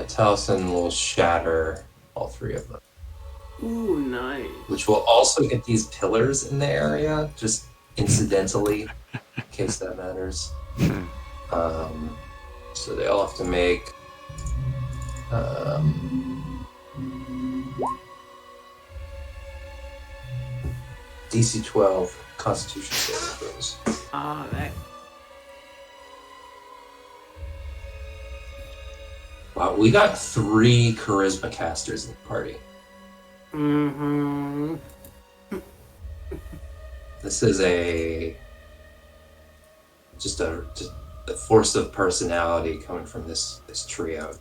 Taliesin will shatter all 3 of them, Ooh, nice. which will also get these pillars in the area, just incidentally, in case that matters. So they all have to make DC 12 Constitution saving throws. Alright. Wow, we got 3 charisma casters in the party. Mm-hmm. This is just a force of personality coming from this trio.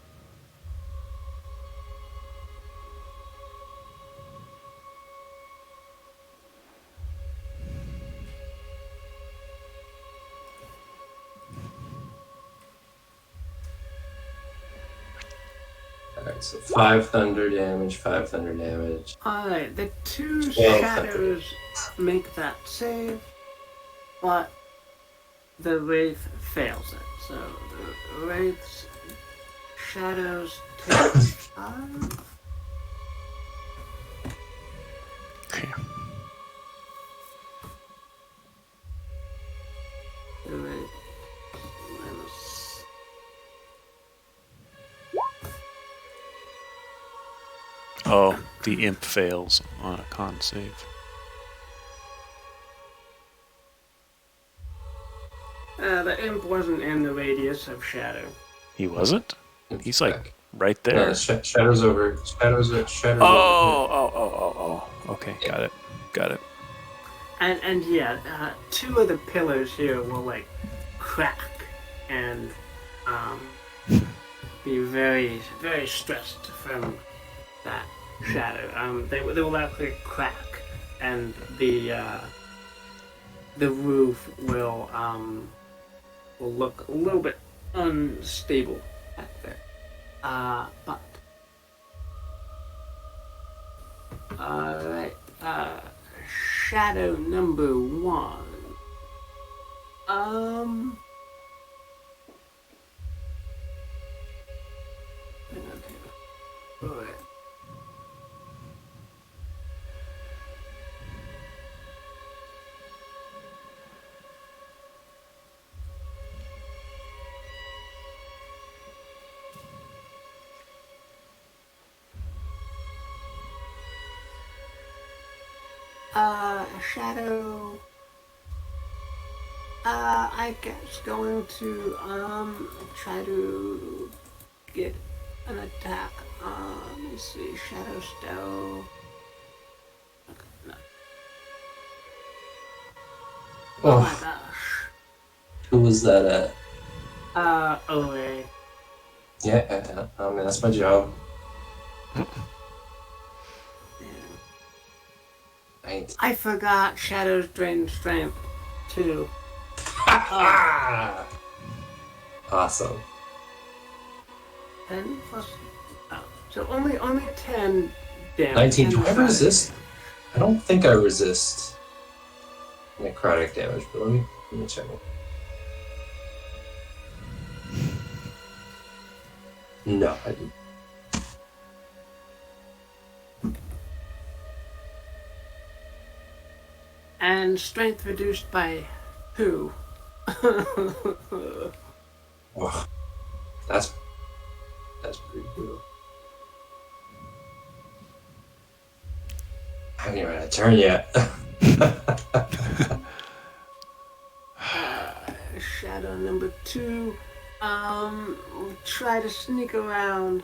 Alright, so 5 thunder damage, 5 thunder damage. Alright, the 2 12 shadows make that save, but the Wraith fails it. So the Wraith's shadows take 5. Okay. The Wraith minus. Oh, the imp fails on a con save. The imp wasn't in the radius of shadow. He wasn't? He's like right No, there. shadows over. Shadows over. Oh. Okay, got it. And yeah, 2 of the pillars here will like crack and be very, very stressed from that shadow. They will actually crack, and the roof will look a little bit unstable back there. But alright, shadow number 1. Hang on. Alright. Shadow. I guess going to try to get an attack. Let me see. Shadow Stow. No. Oh my gosh. Who was that at? Owe. Yeah, I mean, that's my job. I forgot shadows drain strength, too. Awesome. 10 plus... Oh, so only 10 damage. 19. 10 Do I necrotic resist? damage. I don't think I resist necrotic damage, but let me check it. No, I didn't. And strength reduced by 2. Oh, that's pretty cool. I haven't even had a turn yet. Shadow number 2. We'll try to sneak around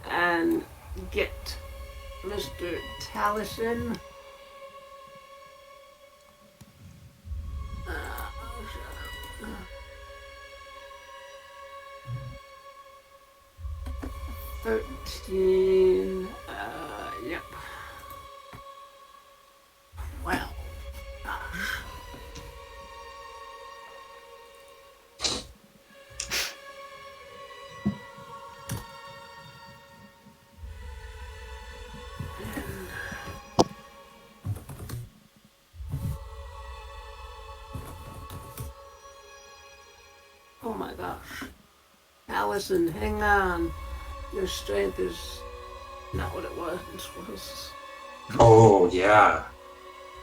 and get Mr. Taliesin. Uh, 13. Yep. Well. Gosh. Oh my gosh. Allison, hang on. Your strength is not what it was. Oh yeah,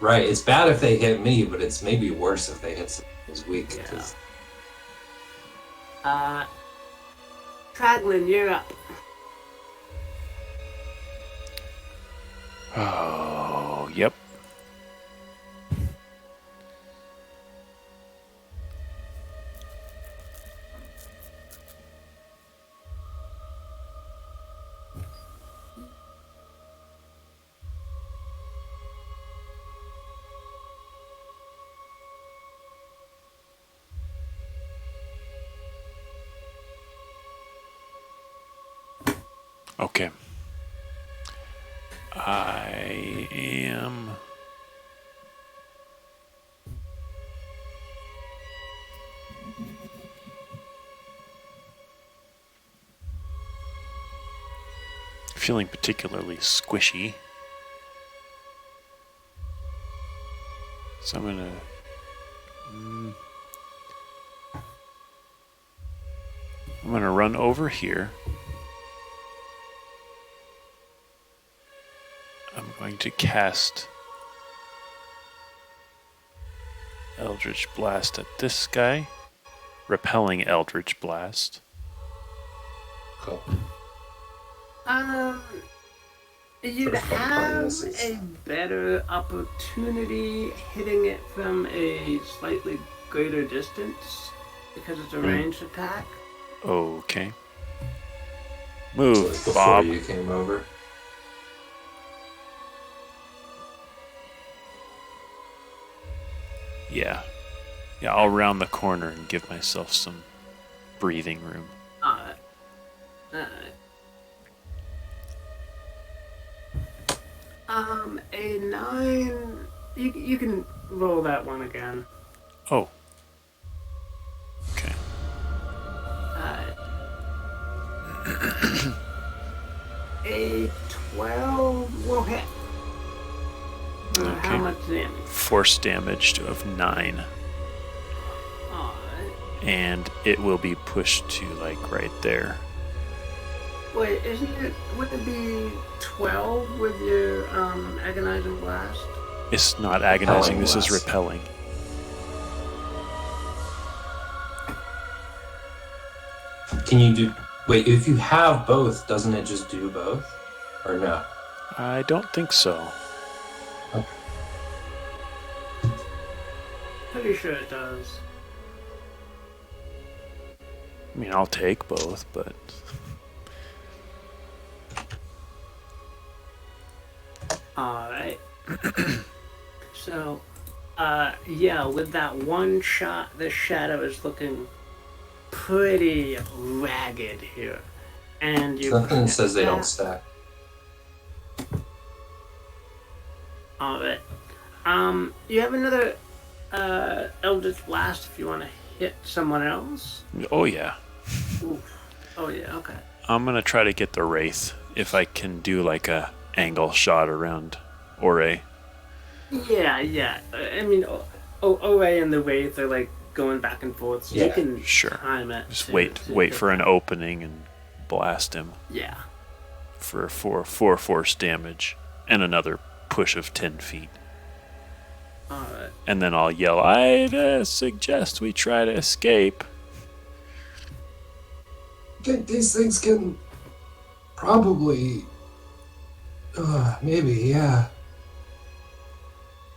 right. It's bad if they hit me, but it's maybe worse if they hit someone who's weak. Yeah. 'Cause- Traglin, you're up. Oh, yep. Okay. I am feeling particularly squishy. So I'm gonna run over here. I'm going to cast Eldritch Blast at this guy, repelling Eldritch Blast. Cool. You'd For fun have purposes. a better opportunity hitting it from a slightly greater distance because it's a ranged attack. Okay. So Move, it's before Bob. you came over. Yeah. Yeah, I'll round the corner and give myself some breathing room. Alright. A 9. You can roll that one again. Oh. Okay. A 12 will hit. How Okay. much damage? Force damage of 9. Alright. And it will be pushed to, like, right there. Wait, would it be 12 with your agonizing blast? It's not agonizing, this is Blast. repelling. Can you do? Wait, if you have both, doesn't it just do both, or no? I don't think so. Pretty sure it does. I mean, I'll take both, but... Alright. So, yeah, with that one shot, the shadow is looking pretty ragged here. And you Nothing says they don't that- stack. Alright. You have another Eldritch Blast if you want to hit someone else. Oh yeah. Oof. Oh yeah, okay. I'm gonna try to get the wraith if I can do like a angle shot around Ore. Yeah. I mean, Ore and the Wraith are like going back and forth. So you Yeah, can sure. time it. Just to wait hit for an them. opening and blast him Yeah. for four force damage and another push of 10 feet. Alright. And then I'll yell, I suggest we try to escape. These things can probably, maybe, yeah.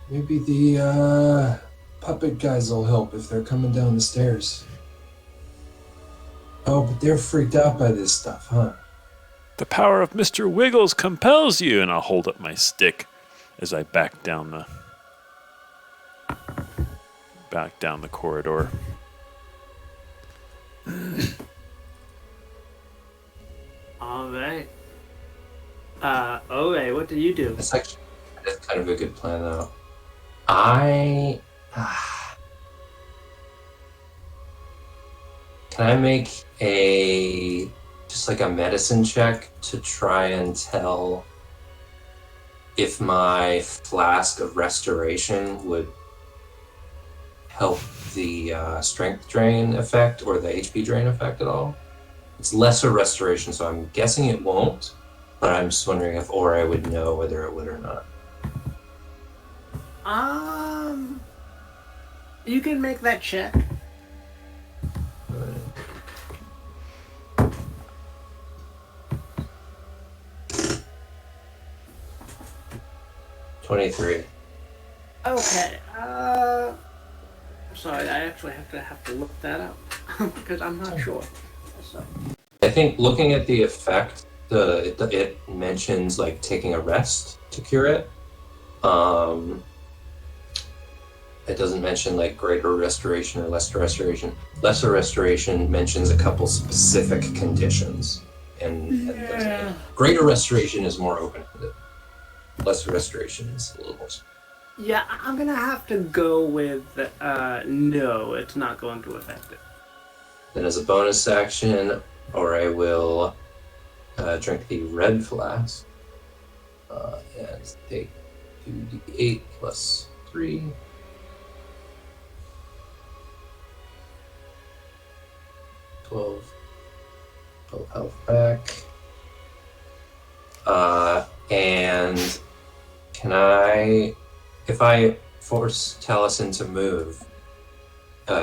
Maybe the puppet guys will help if they're coming down the stairs. Oh, but they're freaked out by this stuff, huh? The power of Mr. Wiggles compels you. And I'll hold up my stick as I back down the corridor. Alright. Ore, what do you do? That's kind of a good plan, though. Can I make just like a medicine check to try and tell if my flask of restoration would help the strength drain effect or the HP drain effect at all? It's lesser restoration, so I'm guessing it won't, but I'm just wondering if Ore would know whether it would or not. You can make that check. 23. Okay. Sorry, I actually have to look that up because I'm not sure. So. I think looking at the effect, it mentions like taking a rest to cure it. It doesn't mention like greater restoration or lesser restoration. Lesser restoration mentions a couple specific conditions, and greater restoration is more open-ended. Lesser restoration is a little more. Yeah, I'm gonna have to go with no. It's not going to affect it. Then, as a bonus action, or I will drink the red flask and take 2d8 plus 3. 12 health back. And can I, if I force Taliesin to move,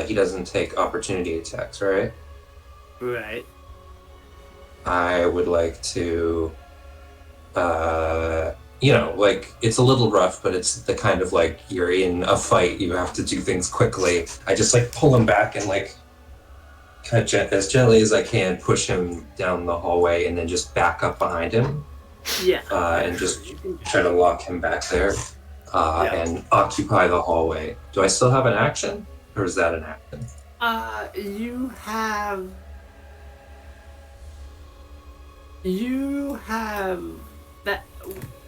he doesn't take opportunity attacks, right? Right. I would like to, like, it's a little rough, but it's the kind of, like, you're in a fight, you have to do things quickly. I just, like, pull him back and, like, kind of as gently as I can, push him down the hallway and then just back up behind him. Yeah. And just try to lock him back there and occupy the hallway. Do I still have an action? Or is that an action? You have that.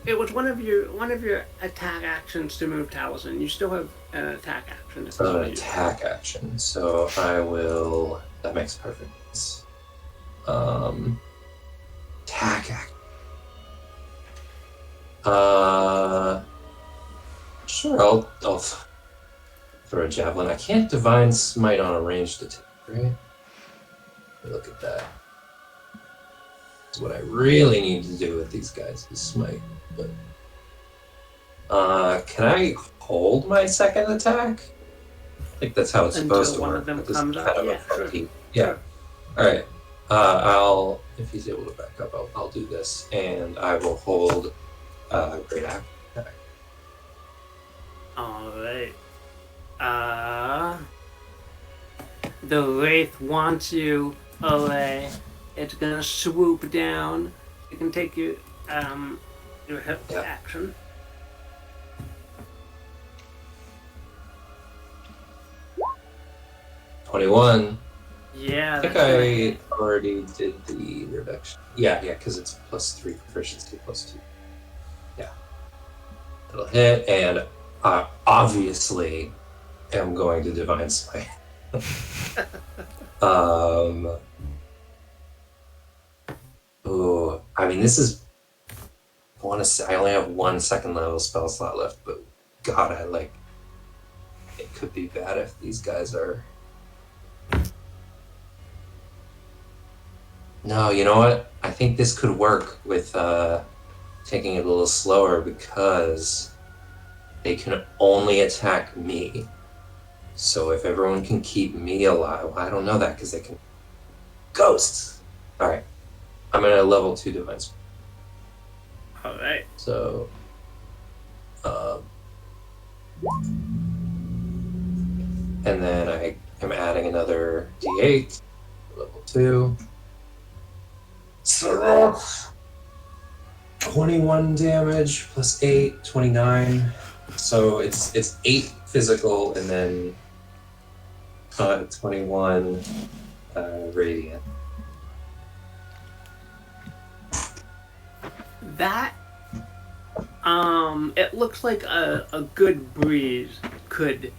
It was one of your attack actions to move Taliesin. You still have an attack action. It's not an attack action, so I will. That makes perfect sense. Attack action. Sure. I'll throw a javelin. I can't divine smite on a ranged attack, right? Let me look at that. That's what I really need to do with these guys is smite. But can I hold my second attack? I think that's how it's supposed to one work. of them This is comes kind up. of a Yeah, sure. funky. Yeah. All right. I'll, if he's able to back up, I'll do this, and I will hold great attack. All right. The Wraith wants you, Ole. It's gonna swoop down. You can take your hit action. .21. Yeah. I think I already did the reduction. Yeah, because it's plus 3 proficiency, plus 2. Yeah. It'll hit, and obviously am going to Divine Smite. Ooh, I mean, this is. I want to say I only have 1 second level spell slot left, but God, I like. It could be bad if these guys are. No, you know what? I think this could work with taking it a little slower because they can only attack me. So if everyone can keep me alive, I don't know that because they can. Ghosts! Alright. I'm at a level 2 Divine Smite. Alright. So. And then I am adding another d8, level 2. So 21 damage plus 8, 29. So it's 8 physical and then 21 radiant. That, it looks like a good breeze could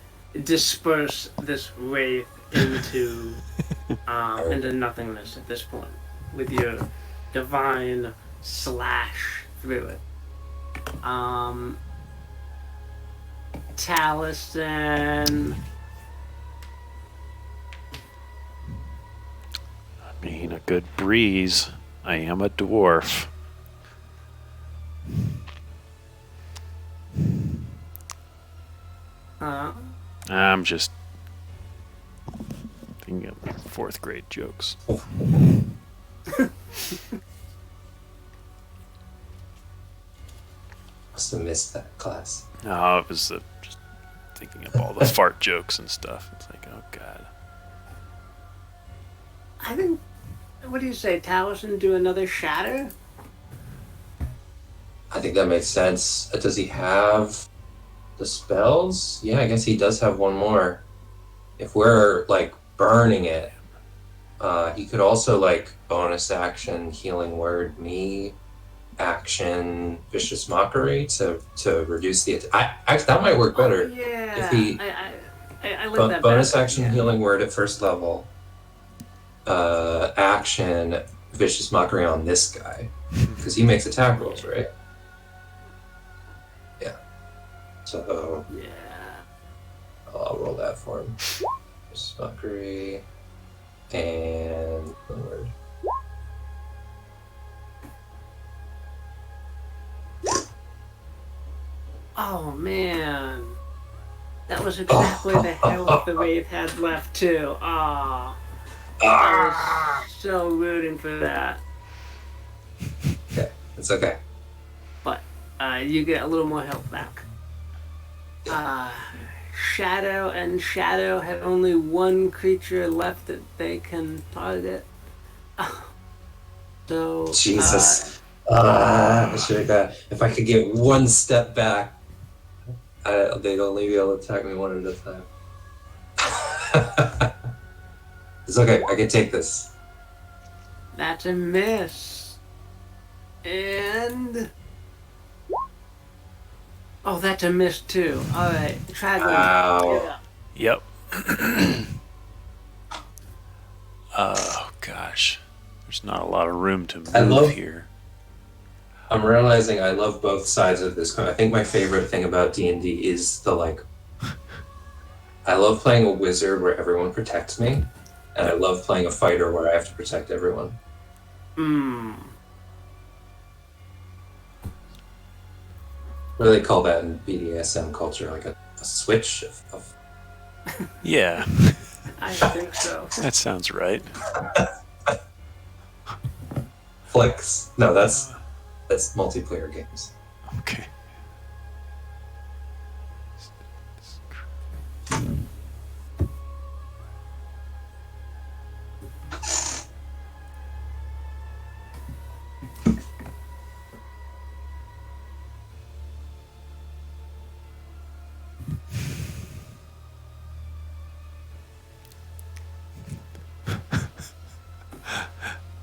disperse this wraith into nothingness at this point with your divine slash through it. Taliesin. I mean, a good breeze. I am a dwarf. I'm just thinking of 4th grade jokes. Must have missed that class. No, I was just thinking of all the fart jokes and stuff. It's like, oh god. I think. What do you say, Taliesin? Do another shatter? I think that makes sense. Does he have the spells? Yeah, I guess he does have one more. If we're like burning it, he could also like bonus action healing word me, action vicious mockery to reduce the actually that might work better. Oh, yeah. If he I like that bonus better. action Yeah. healing word at first level, action vicious mockery on this guy because he makes attack rolls, right? Yeah. So Yeah. I'll roll that for him. Vicious mockery and one word. Oh man, that was exactly the health the wraith had left too. Ah, I was so rooting for that. Okay, it's okay. But you get a little more health back. Shadow and Shadow have only one creature left that they can target. So Jesus. I should have got. If I could get one step back, they'd only be able to attack me one at a time. It's okay. I can take this. that's a miss. And oh, that's a miss too. All right, Tragon. Wow. Yep. Oh gosh, there's not a lot of room to I move love- here. I'm realizing I love both sides of this. I think my favorite thing about D&D is the like. I love playing a wizard where everyone protects me, and I love playing a fighter where I have to protect everyone. What do they call that in BDSM culture? Like a switch of Yeah, I think so. that sounds right. flicks. No, that's multiplayer games. Okay.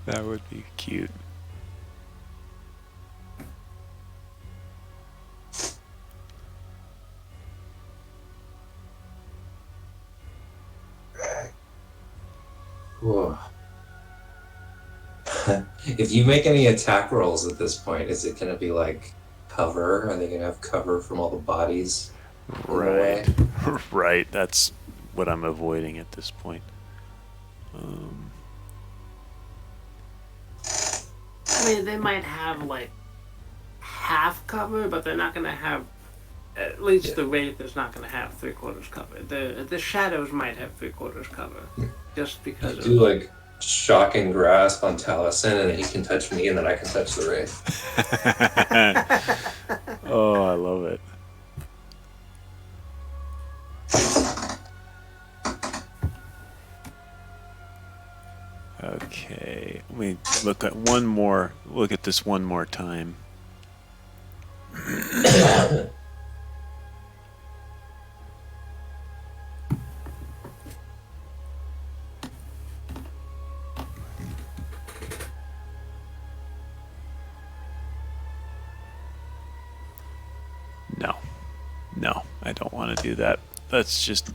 That would be cute. Whoa. If you make any attack rolls at this point, is it going to be like cover? Are they going to have cover from all the bodies in the way? Right. Right. That's what I'm avoiding at this point. I mean, they might have like half cover, but they're not going to have. At least the Wraith is not going to have 3/4 cover. The shadows might have 3/4 cover, just because. Do like shocking grasp on Taliesin, and then he can touch me, and then I can touch the Wraith. Oh, I love it. Okay, let me look at one more. Look at this one more time. No, I don't want to do that. Let's just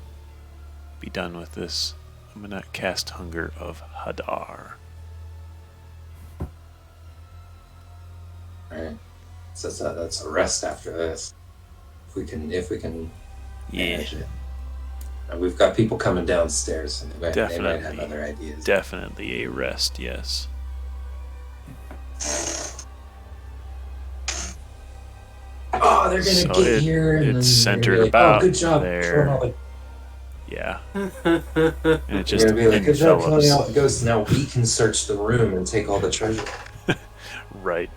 be done with this. I'm gonna cast Hunger of Hadar. Alright. So that's a rest after this. If we can Yeah, manage it. And we've got people coming downstairs, and they might have Definitely. other ideas. definitely a rest. Yes. Oh, they're gonna So get here, and it's then centered they're gonna be like, about oh, good job there. killing all the. Yeah, and it They're just gonna be like, good job killing all envelops. the ghosts. Now we can search the room and take all the treasure. Right.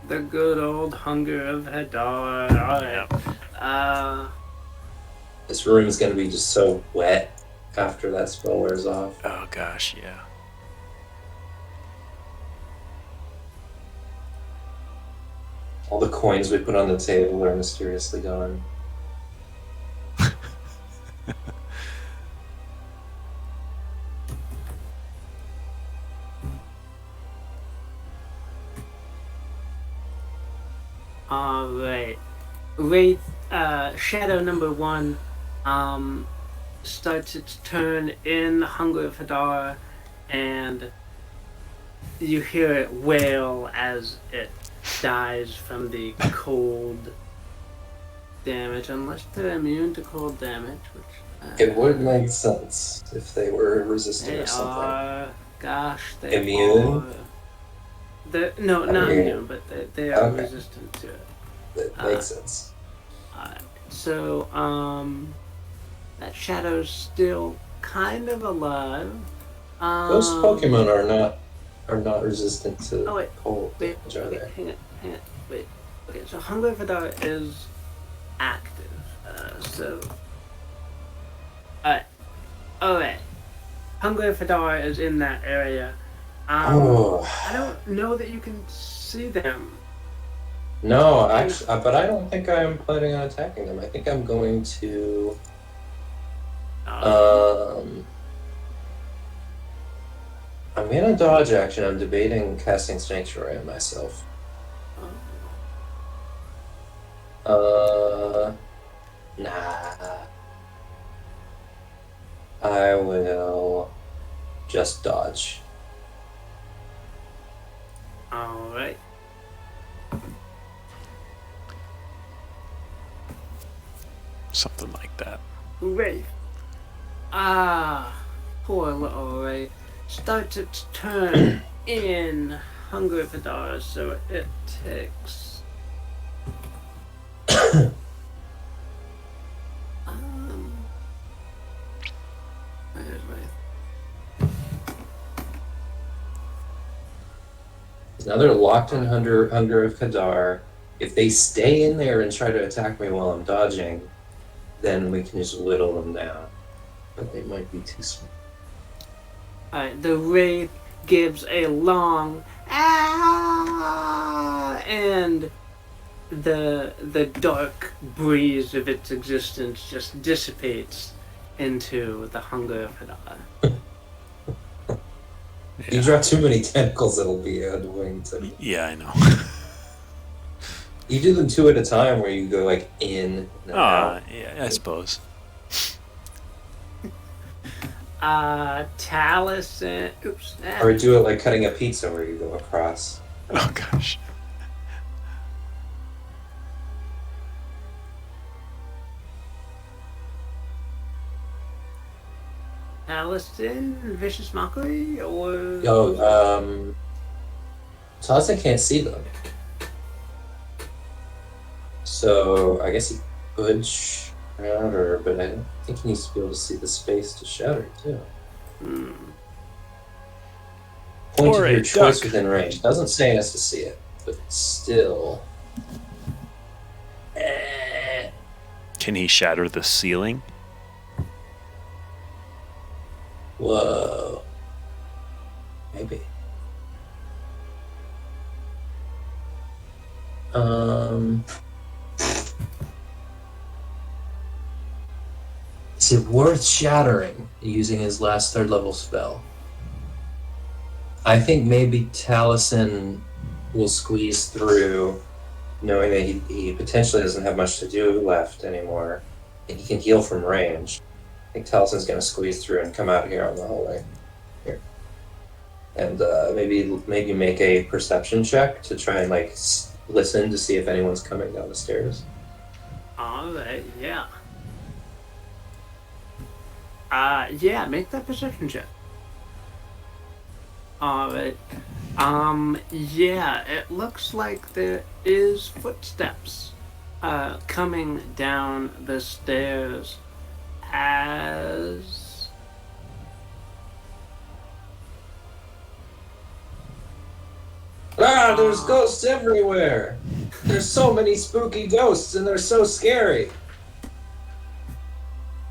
The good old Hunger of Hadar. Alright. This room is gonna be just so wet after that spell wears off. Oh gosh, yeah. All the coins we put on the table are mysteriously gone. Alright. Wraith, Shadow number 1, starts its turn in Hunger of Hadar, and you hear it wail as it dies from the cold damage, unless they're immune to cold damage, which... It would make sense if they were resistant They or something. are... Gosh, they Immune? are... No, not mean, immune, but they are okay. resistant to it. That makes sense. So, that shadow's still kind of alive. Those Pokemon are not resistant to Oh, wait. cold Wait, damage, are they? hang on, wait. Okay, so Hunger of Hadar is active. Alright. Hunger of Hadar is in that area. Oh. I don't know that you can see them. No, actually, but I don't think I'm planning on attacking them. I think I'm going to. I'm gonna dodge action. I'm debating casting Sanctuary on myself. Nah. I will just dodge. Alright. Something like that. Wraith. Poor little Wraith. Starts its turn in Hunger of Hadar, so it takes. Where's Wraith? Now they're locked in Hunger of Kadar. If they stay in there and try to attack me while I'm dodging, then we can just whittle them down. But they might be too small. Alright, the Wraith gives a long and the dark breeze of its existence just dissipates into the Hunger of Hadar. You draw too many tentacles, it'll be annoying to. Yeah, I know. You do them two at a time, where you go like in and out. Yeah, I suppose. Taliesin. Oops. Or do it like cutting a pizza where you go across. Oh gosh. Taliesin, Vicious Mockery, or Taliesin can't see them. So I guess he could shatter, but I don't think he needs to be able to see the space to shatter too. Point Or of a your choice duck. within range. Doesn't say he has to see it, but still. Can he shatter the ceiling? Whoa. Maybe. Is it worth shattering using his last third level spell? I think maybe Taliesin will squeeze through, knowing that he potentially doesn't have much to do left anymore, and he can heal from range. I think Talison's going to squeeze through and come out here on the hallway. Here. And maybe make a perception check to try and like listen to see if anyone's coming down the stairs. Alright, yeah. Yeah, make that perception check. Alright. Yeah, it looks like there is footsteps coming down the stairs as There's ghosts everywhere! There's so many spooky ghosts and they're so scary!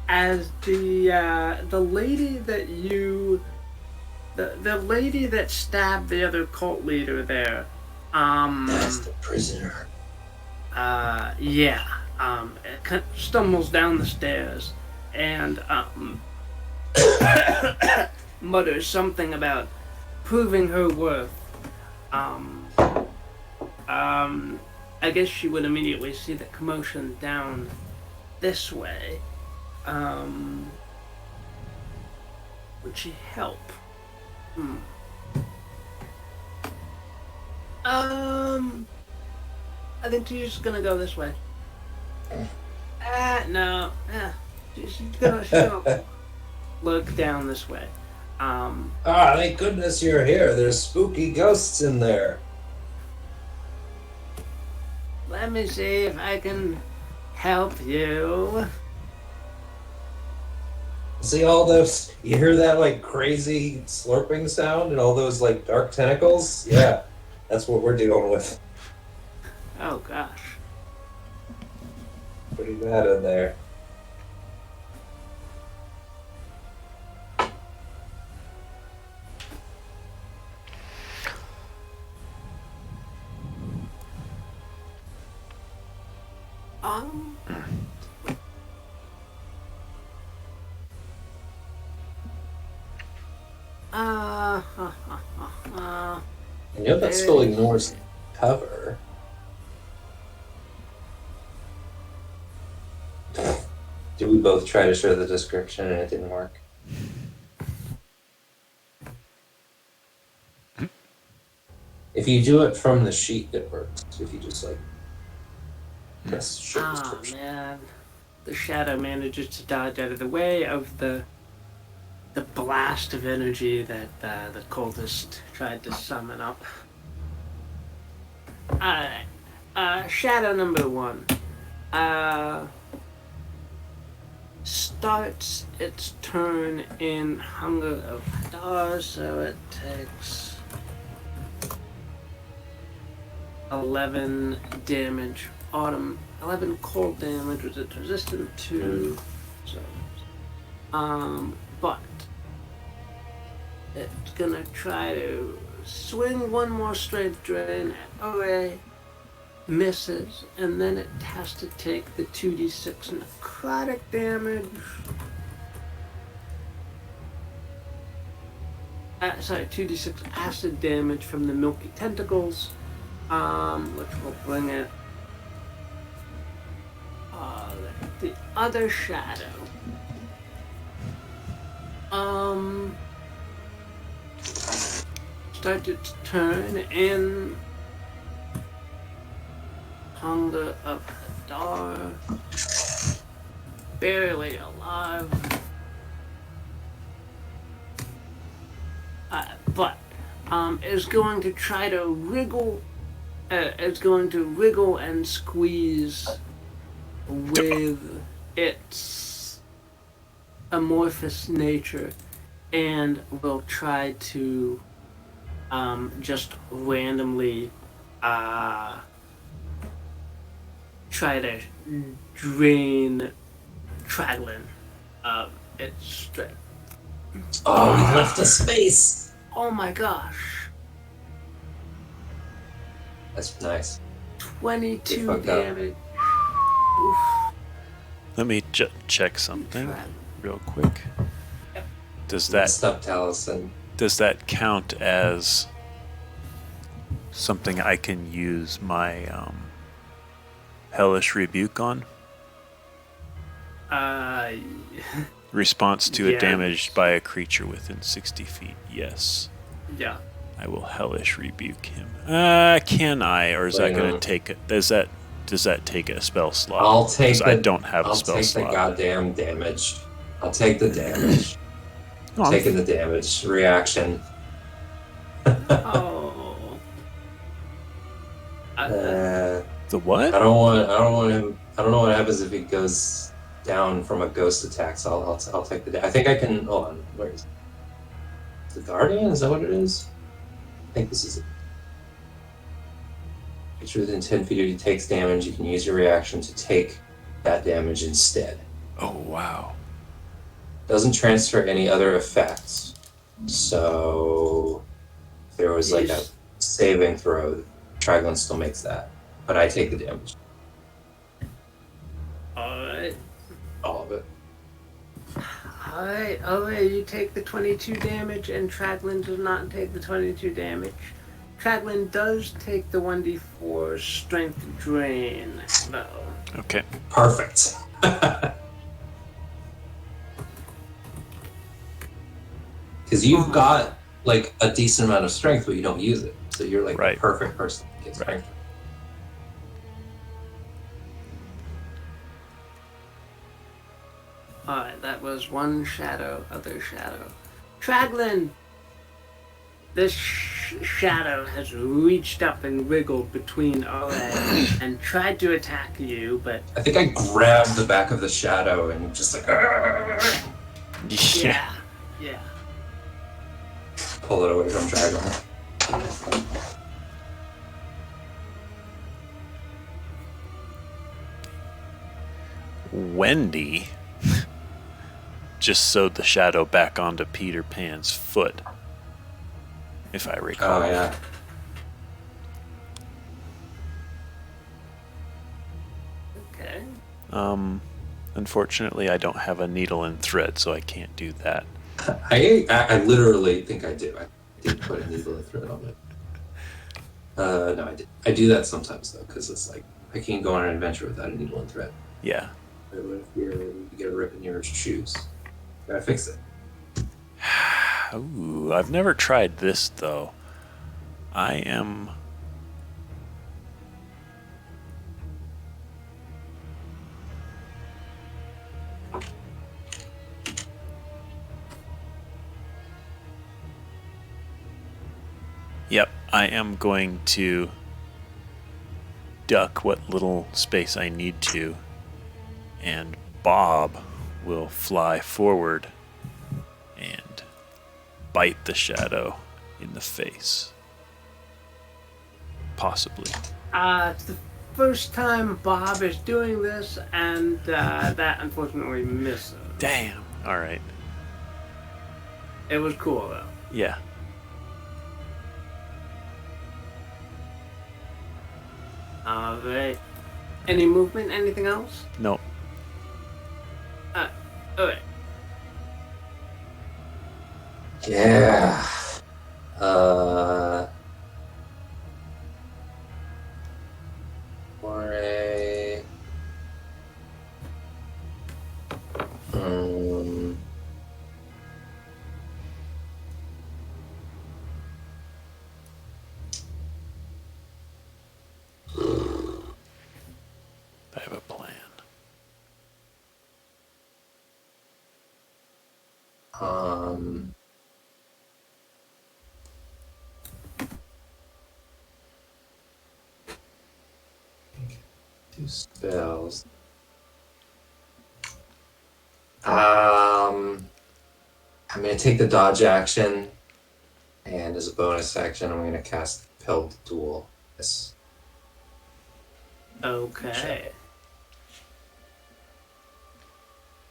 as the lady that you the lady that stabbed the other cult leader there That's the prisoner. yeah, it kind of stumbles down the stairs and mutters something about proving her worth. I guess she would immediately see the commotion down this way. Would she help? I think she's just gonna go this way. No. She's gonna look down this way. Thank goodness you're here. There's spooky ghosts in there. Let me see if I can help you. See all those, you hear that like crazy slurping sound and all those like dark tentacles? Yeah, that's what we're dealing with. Oh gosh. Pretty bad in there. I know that spell ignores cover. Did we both try to show the description and it didn't work? If you do it from the sheet, it works. If you just like press show description. Man, the shadow manages to dodge out of the way of the blast of energy that the cultist tried to summon up. Alright. Shadow number 1. Starts its turn in Hunger of Hadar, so it takes 11 damage. 11 cold damage, which it's resistant to. So, but it's gonna try to swing one more strength drain at Ore, misses, and then it has to take the 2d6 necrotic damage. 2d6 acid damage from the milky tentacles, which will bring it. The other shadow Start its turn in Hunger of Hadar. Barely alive. But is going to try to wriggle. Is going to wriggle and squeeze with its amorphous nature, and will try to just randomly try to drain Traglin of its strength. Oh, we left a space. Oh my gosh. That's nice. 22 fucked up. damage. Oof. Let me check something Traglin. real quick. Yep. Does Messed up, Taliesin. that count as something I can use my hellish rebuke on? Response to Yeah. a damage by a creature within 60 feet. Yes. Yeah. I will hellish rebuke him. Can I, or is that going to take it? Does that take a spell slot? I'll take 'Cause the. I don't have a I'll spell take slot. the goddamn damage. I'll take the damage. No, I'm Taking the damage reaction. Oh. Uh, the what? I don't want him. I don't know what happens if he goes down from a ghost attack. So I'll take the. I think I can. Hold on. Where is it? The Guardian? Is that what it is? I think this is it. Creature within 10 feet of you takes damage. You can use your reaction to take that damage instead. Oh wow. Doesn't transfer any other effects. So if there was like a saving throw, Trigon still makes that. But I take the damage. Alright. All of it. Alright, you take the 22 damage, and Traglin does not take the 22 damage. Traglin does take the 1d4 strength drain, though. Okay. Perfect. Because you've got like a decent amount of strength, but you don't use it. So you're like Right. the perfect person to get strength. Alright, that was one shadow, other shadow. Traglin! This shadow has reached up and wriggled between our legs and tried to attack you, but I think I grabbed the back of the shadow and just like Yeah. yeah. pull it away from Dragon. Wendy just sewed the shadow back onto Peter Pan's foot, if I recall. Oh yeah. Okay. Unfortunately, I don't have a needle and thread, so I can't do that. I literally think I do. I did put a needle and thread on it. No, I did. I do that sometimes though, because it's like I can't go on an adventure without a needle and thread. Yeah. But what if you get a rip in your shoes? Gotta fix it. Ooh, I've never tried this though. I am. Yep, I am going to duck what little space I need to, and Bob will fly forward and bite the shadow in the face. Possibly. It's the first time Bob is doing this, and that unfortunately misses. Damn. All right. It was cool, though. Yeah. Alright. Any movement? Anything else? No. Alright. Yeah. For a Um, two spells. I'm gonna take the dodge action, and as a bonus action, I'm gonna cast Compelled Duel. Yes. Okay.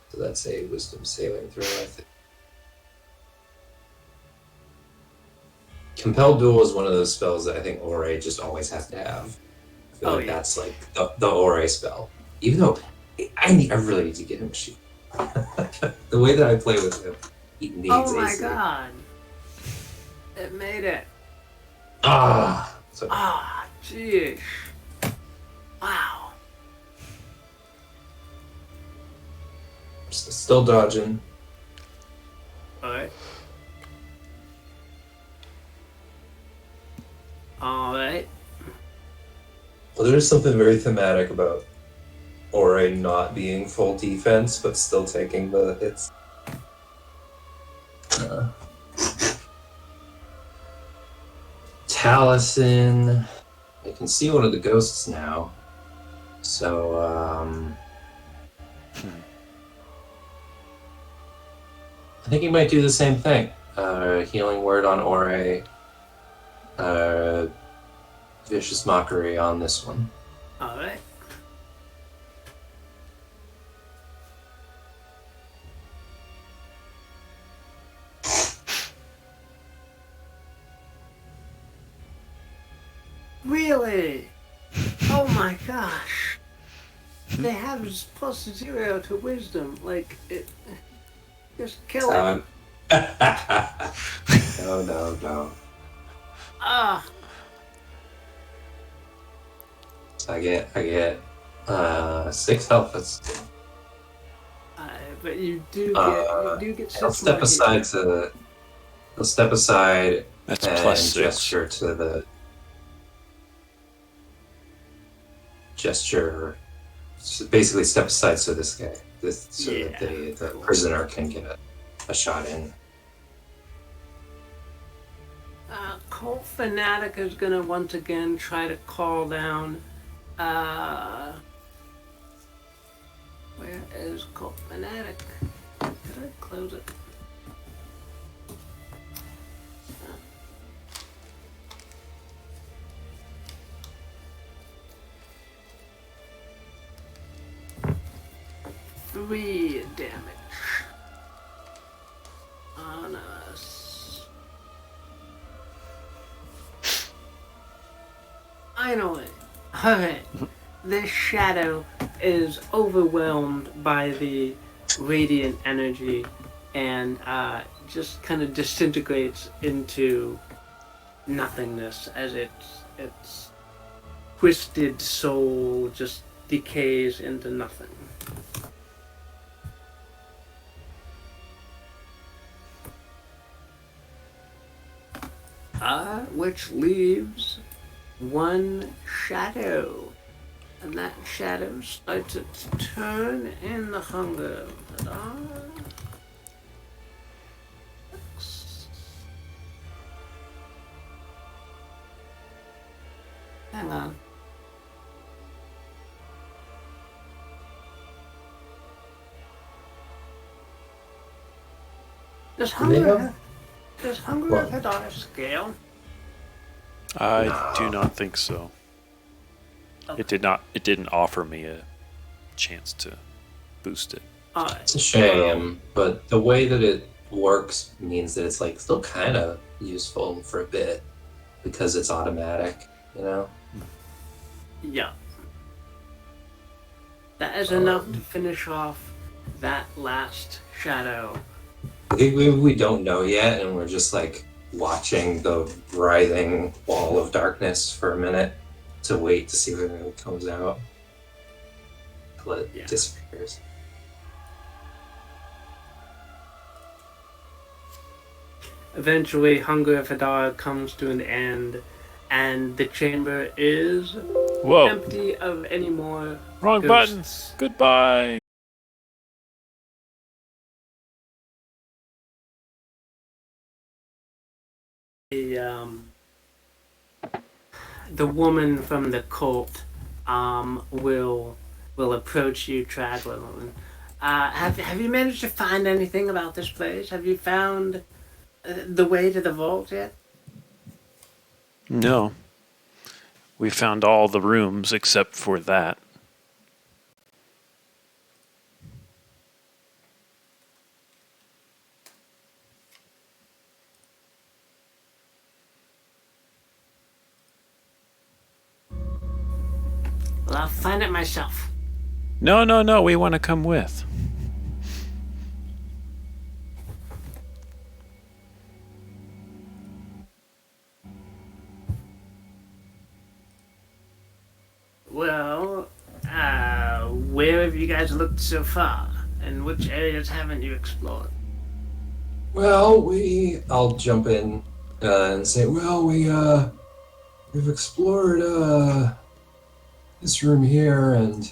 So that's a Wisdom saving throw, I think. Compelled Duel is one of those spells that I think Ore just always has to have. I feel like that's like the Ore spell. Even though I really need to get him a shield. The way that I play with him, he needs Oh my AC. god. It made it. So Jeez. Wow. still dodging. Alright. Alright. Well, there's something very thematic about Ore not being full defense, but still taking the hits. Taliesin. I can see one of the ghosts now. So, I think he might do the same thing. Healing Word on Ore. Vicious Mockery on this one. Alright. Really? Oh my gosh. They have +0 to wisdom. Like, it. Just kill it. No. Ah. I get 6 health. That's But you do get 6 I'll step more aside hit. I'll step aside That's and +6. gesture. So basically, step aside so this guy, that the prisoner can get a shot in. Cult Fanatic is gonna once again try to call down. Where is Cult Fanatic? Did I close it? Three damage on us. Finally, alright. This shadow is overwhelmed by the radiant energy and just kind of disintegrates into nothingness as its twisted soul just decays into nothing. Which leaves one shadow. And that shadow starts its turn in the hunger. Hang on. Does hunger have a dollar scale? I do not think so. Okay. It didn't offer me a chance to boost it. It's a shame, but the way that it works means that it's like still kind of useful for a bit because it's automatic, you know? Yeah. That is enough to finish off that last shadow. We don't know yet, and we're just like watching the writhing wall of darkness for a minute to wait to see when it comes out. Till it disappears. Eventually, Hunger of Hadar comes to an end, and the chamber is empty of any more Wrong ghosts. button. Goodbye. the woman from the cult will approach you, traveler woman. Have you managed to find anything about this place? Have you found the way to the vault yet? No. We found all the rooms except for that. Well, I'll find it myself. No, we want to come with. Well, where have you guys looked so far? And which areas haven't you explored? Well, I'll jump in and say, well, we've explored this room here and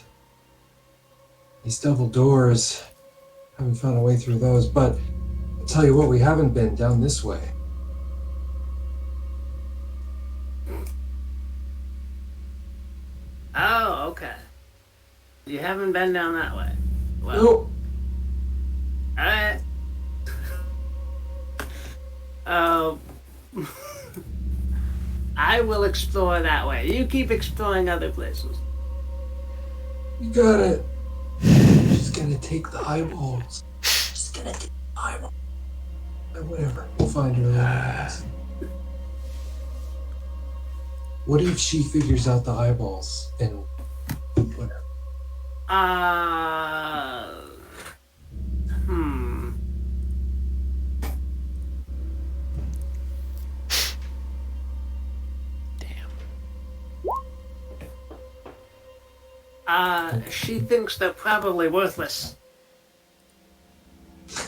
these double doors. Haven't found a way through those, but I'll tell you what, we haven't been down this way. Oh, okay. You haven't been down that way. Well, Nope. alright. Oh. I will explore that way. You keep exploring other places. You got it. She's gonna take the eyeballs. She's gonna take the eyeballs. Whatever. We'll find her later. What if she figures out the eyeballs and whatever? She thinks they're probably worthless.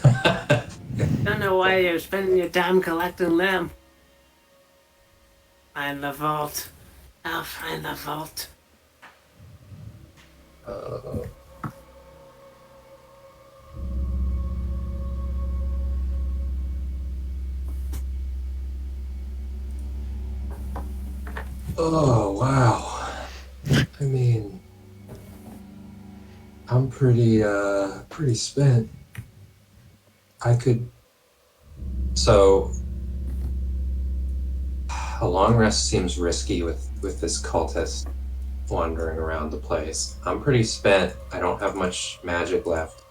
Don't know why you're spending your time collecting them. Find the vault. I'll find the vault. Oh, wow. I mean, I'm pretty spent. So, a long rest seems risky with this cultist wandering around the place. I'm pretty spent. I don't have much magic left.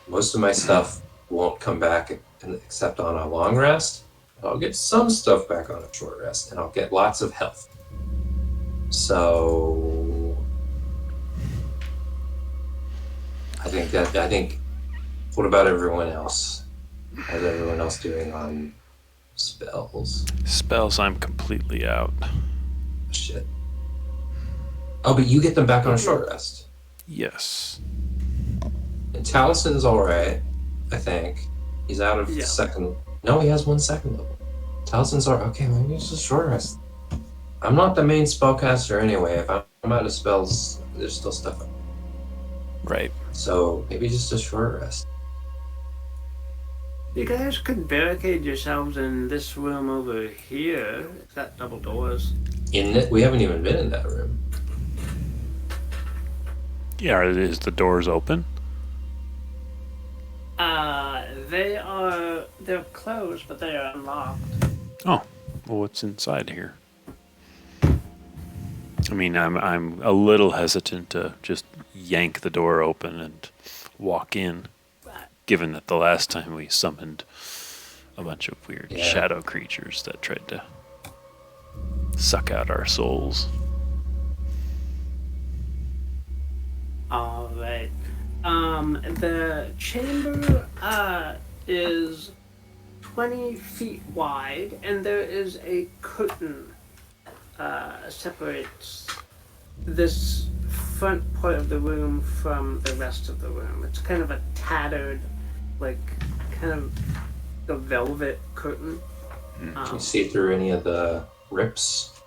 Most of my stuff won't come back except on a long rest. I'll get some stuff back on a short rest, and I'll get lots of health. So, I think. What about everyone else? How's everyone else doing on spells? Spells, I'm completely out. Shit. Oh, but you get them back on a short rest. Yes. And Talison's alright, I think. He's out of second. No, he has 1 second level. Talison's alright. Okay, maybe it's just short rest. I'm not the main spellcaster anyway. If I'm out of spells, there's still stuff. Right. So maybe just a short rest. You guys could barricade yourselves in this room over here. It's got double doors. We haven't even been in that room. Yeah, is the doors open? They're closed, but they are unlocked. Oh, well, what's inside here? I mean, I'm a little hesitant to just yank the door open and walk in, given that the last time we summoned a bunch of weird shadow creatures that tried to suck out our souls. All right. The chamber is 20 feet wide, and there is a curtain separates this front part of the room from the rest of the room. It's kind of a tattered, kind of a velvet curtain. Can you see through any of the rips?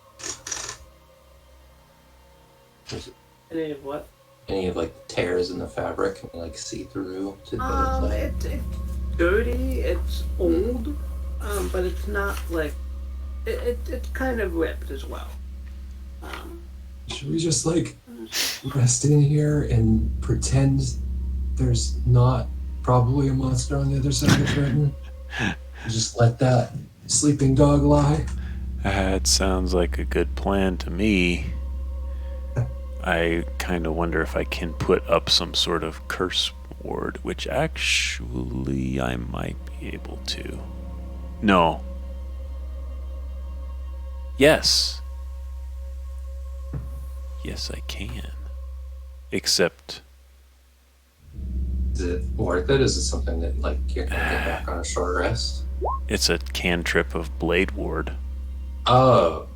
Any of what? Any of the tears in the fabric? Can you see through to the inside? It's dirty. It's old, but it's not it's kind of ripped as well. Should we just like rest in here and pretend there's not probably a monster on the other side of the curtain? Just let that sleeping dog lie? That sounds like a good plan to me. I kind of wonder if I can put up some sort of curse ward, which actually I might be able to. No. Yes. Yes, I can. Except Is it worth it? Is it something that like you're gonna get back on a short rest? it's a cantrip of Blade Ward, Oh,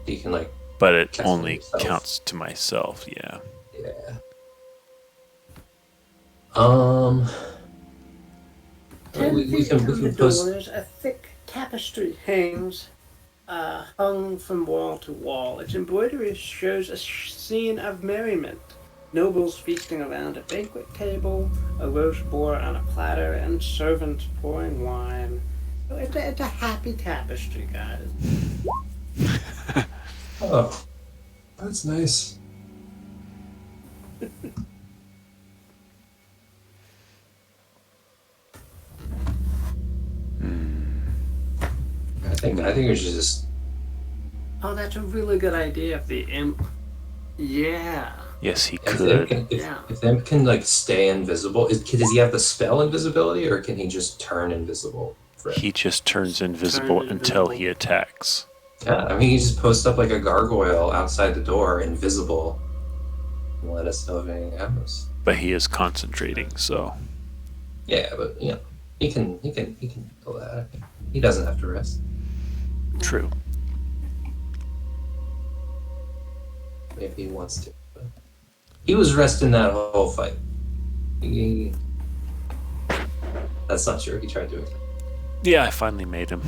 you can like but it Cast it only yourself. counts to myself, yeah. yeah. Ten We feet can from the post. doors, a thick tapestry hangs, hung from wall to wall. Its embroidery shows a scene of merriment. Nobles feasting around a banquet table, a roast boar on a platter, and servants pouring wine. So it's a happy tapestry, guys. Oh, that's nice. I think we should just. Oh, that's a really good idea of the imp. Yeah. Yes, he If could. if Imp can like stay invisible, does he have the spell invisibility, or can he just turn invisible? He just turns invisible Turn until invisible. he attacks. Yeah, I mean, he just posts up like a gargoyle outside the door, invisible, and let us know if anything happens. But he is concentrating, so Yeah, but you know, he can do that. I think. He doesn't have to rest. true. Maybe he wants to. But he was resting that whole fight. That's not true. He tried doing it. Yeah, I finally made him.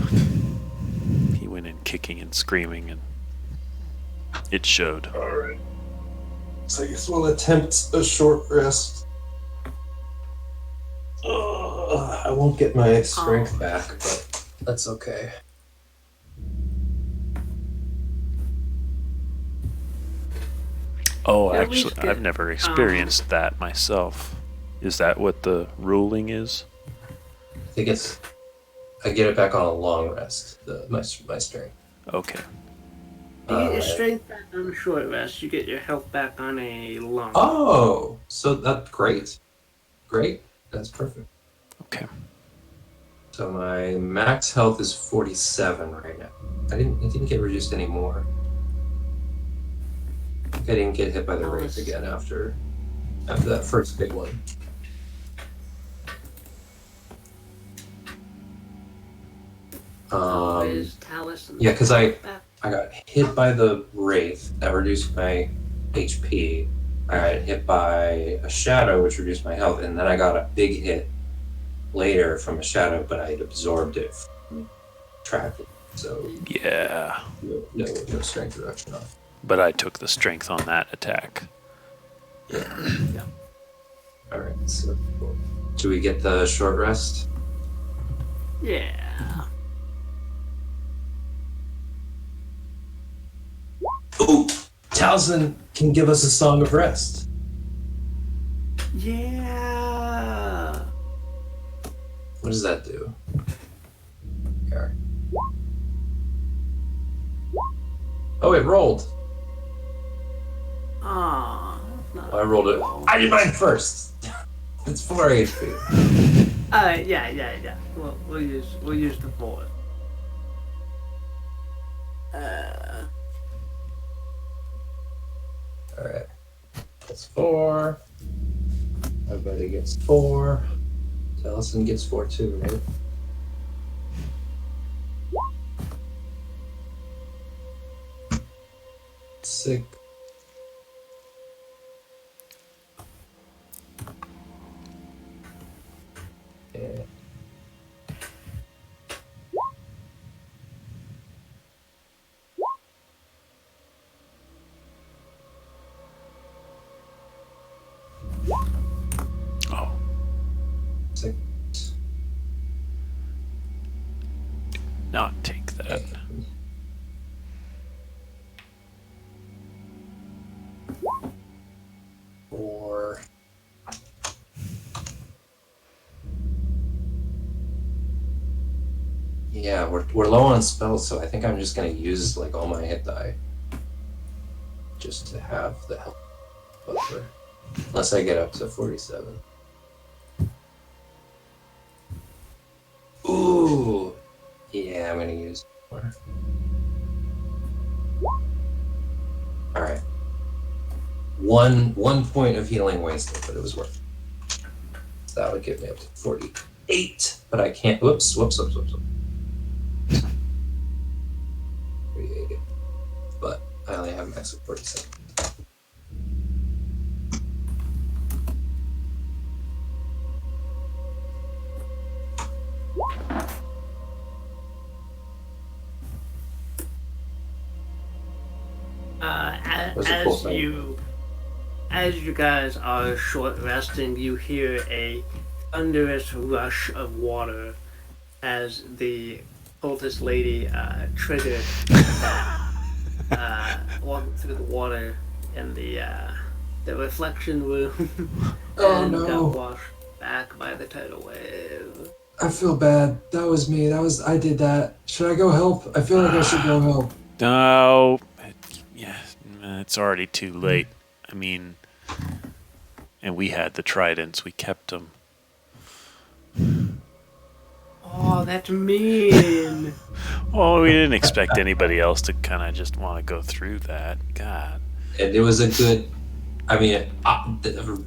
He went in kicking and screaming, and it showed. All right. So I guess we'll attempt a short rest. I won't get my strength back, but that's okay. Oh, At least actually, get, I've never experienced that myself. Is that what the ruling is? I think I get it back on a long rest. My strength. Okay. You get your strength back on a short rest. You get your health back on a long. Oh, so that's great. Great. That's perfect. Okay. So my max health is 47 right now. It didn't get reduced anymore. I didn't get hit by the wraith again after that first big one. Always Talus and Yeah, because I back. got hit by the wraith that reduced my HP. I got hit by a shadow which reduced my health, and then I got a big hit later from a shadow, but I had absorbed it from tracking. So Yeah. no strength reduction off. But I took the strength on that attack. Yeah. All right. So do we get the short rest? Yeah. Ooh, Taliesin can give us a song of rest. Yeah. What does that do? Here. Oh, it rolled. Aw. I rolled it. I did mine first. It's 4 HP. Yeah. We'll use the bullet. All right. That's 4. Everybody gets 4. Taliesin gets 4 too, right? Sick. Yeah. Oh. 6. Not take that. Yeah, we're low on spells, so I think I'm just gonna use like all my hit die just to have the health buffer. Unless I get up to 47. Ooh, yeah, I'm gonna use more. All right, one point of healing wasted, but it was worth it. So that would get me up to 48, but I can't. Whoops. 48, but I only have max of 47. Was a cool thing. As you guys are short resting, you hear a thunderous rush of water as the cultist lady triggered walking through the water in the reflection room Oh and no! got washed back by the tidal wave. I feel bad. That was me. I did that. Should I go help? I feel like I should go help. No. Yeah, it's already too late. I mean, and we had the tridents. We kept them. Oh, that's mean. Oh, we didn't expect anybody else to kind of just want to go through that. God. And it was a good, a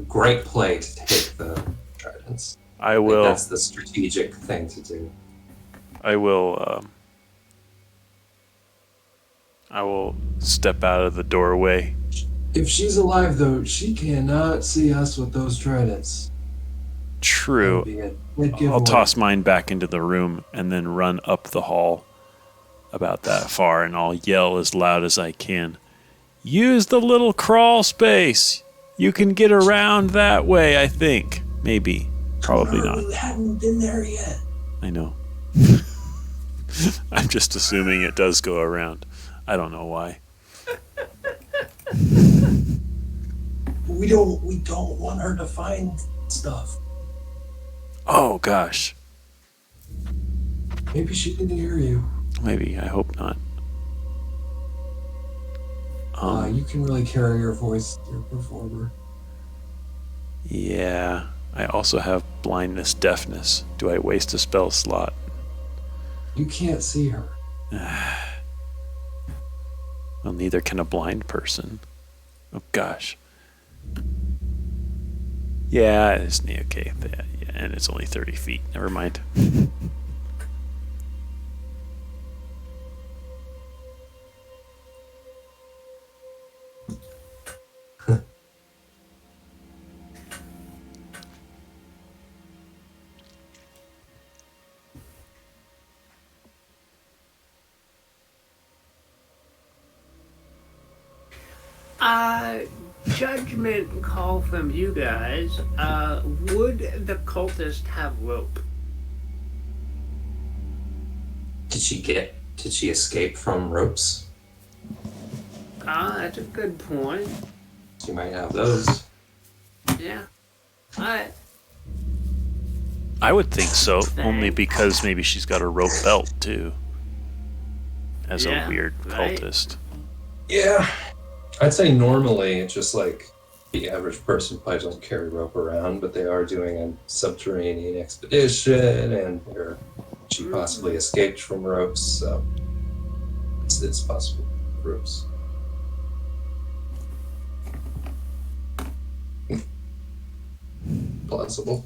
great play to take the tridents. I will. That's the strategic thing to do. I will step out of the doorway. If she's alive, though, she cannot see us with those tridents. True. I'll toss mine back into the room and then run up the hall about that far, and I'll yell as loud as I can. Use the little crawl space. You can get around that way, I think. Maybe. Probably not. We hadn't been there yet. I know. I'm just assuming it does go around. I don't know why. We don't want her to find stuff. Oh gosh. Maybe she didn't hear you. Maybe. I hope not. You can really carry your voice, you're a performer. Yeah. I also have blindness, deafness. Do I waste a spell slot? You can't see her. Well, neither can a blind person. Oh gosh. Yeah, it's okay. Yeah, and it's only 30 feet. Never mind. Judgment call from you guys. Would the cultist have rope? Did she escape from ropes? That's a good point. She might have those. Yeah. Alright. I would think so, only because maybe she's got a rope belt too. As a weird cultist. Yeah. I'd say normally it's just like the average person probably doesn't carry rope around, but they are doing a subterranean expedition, and she possibly escaped from ropes, so it's possible. Ropes. Plausible.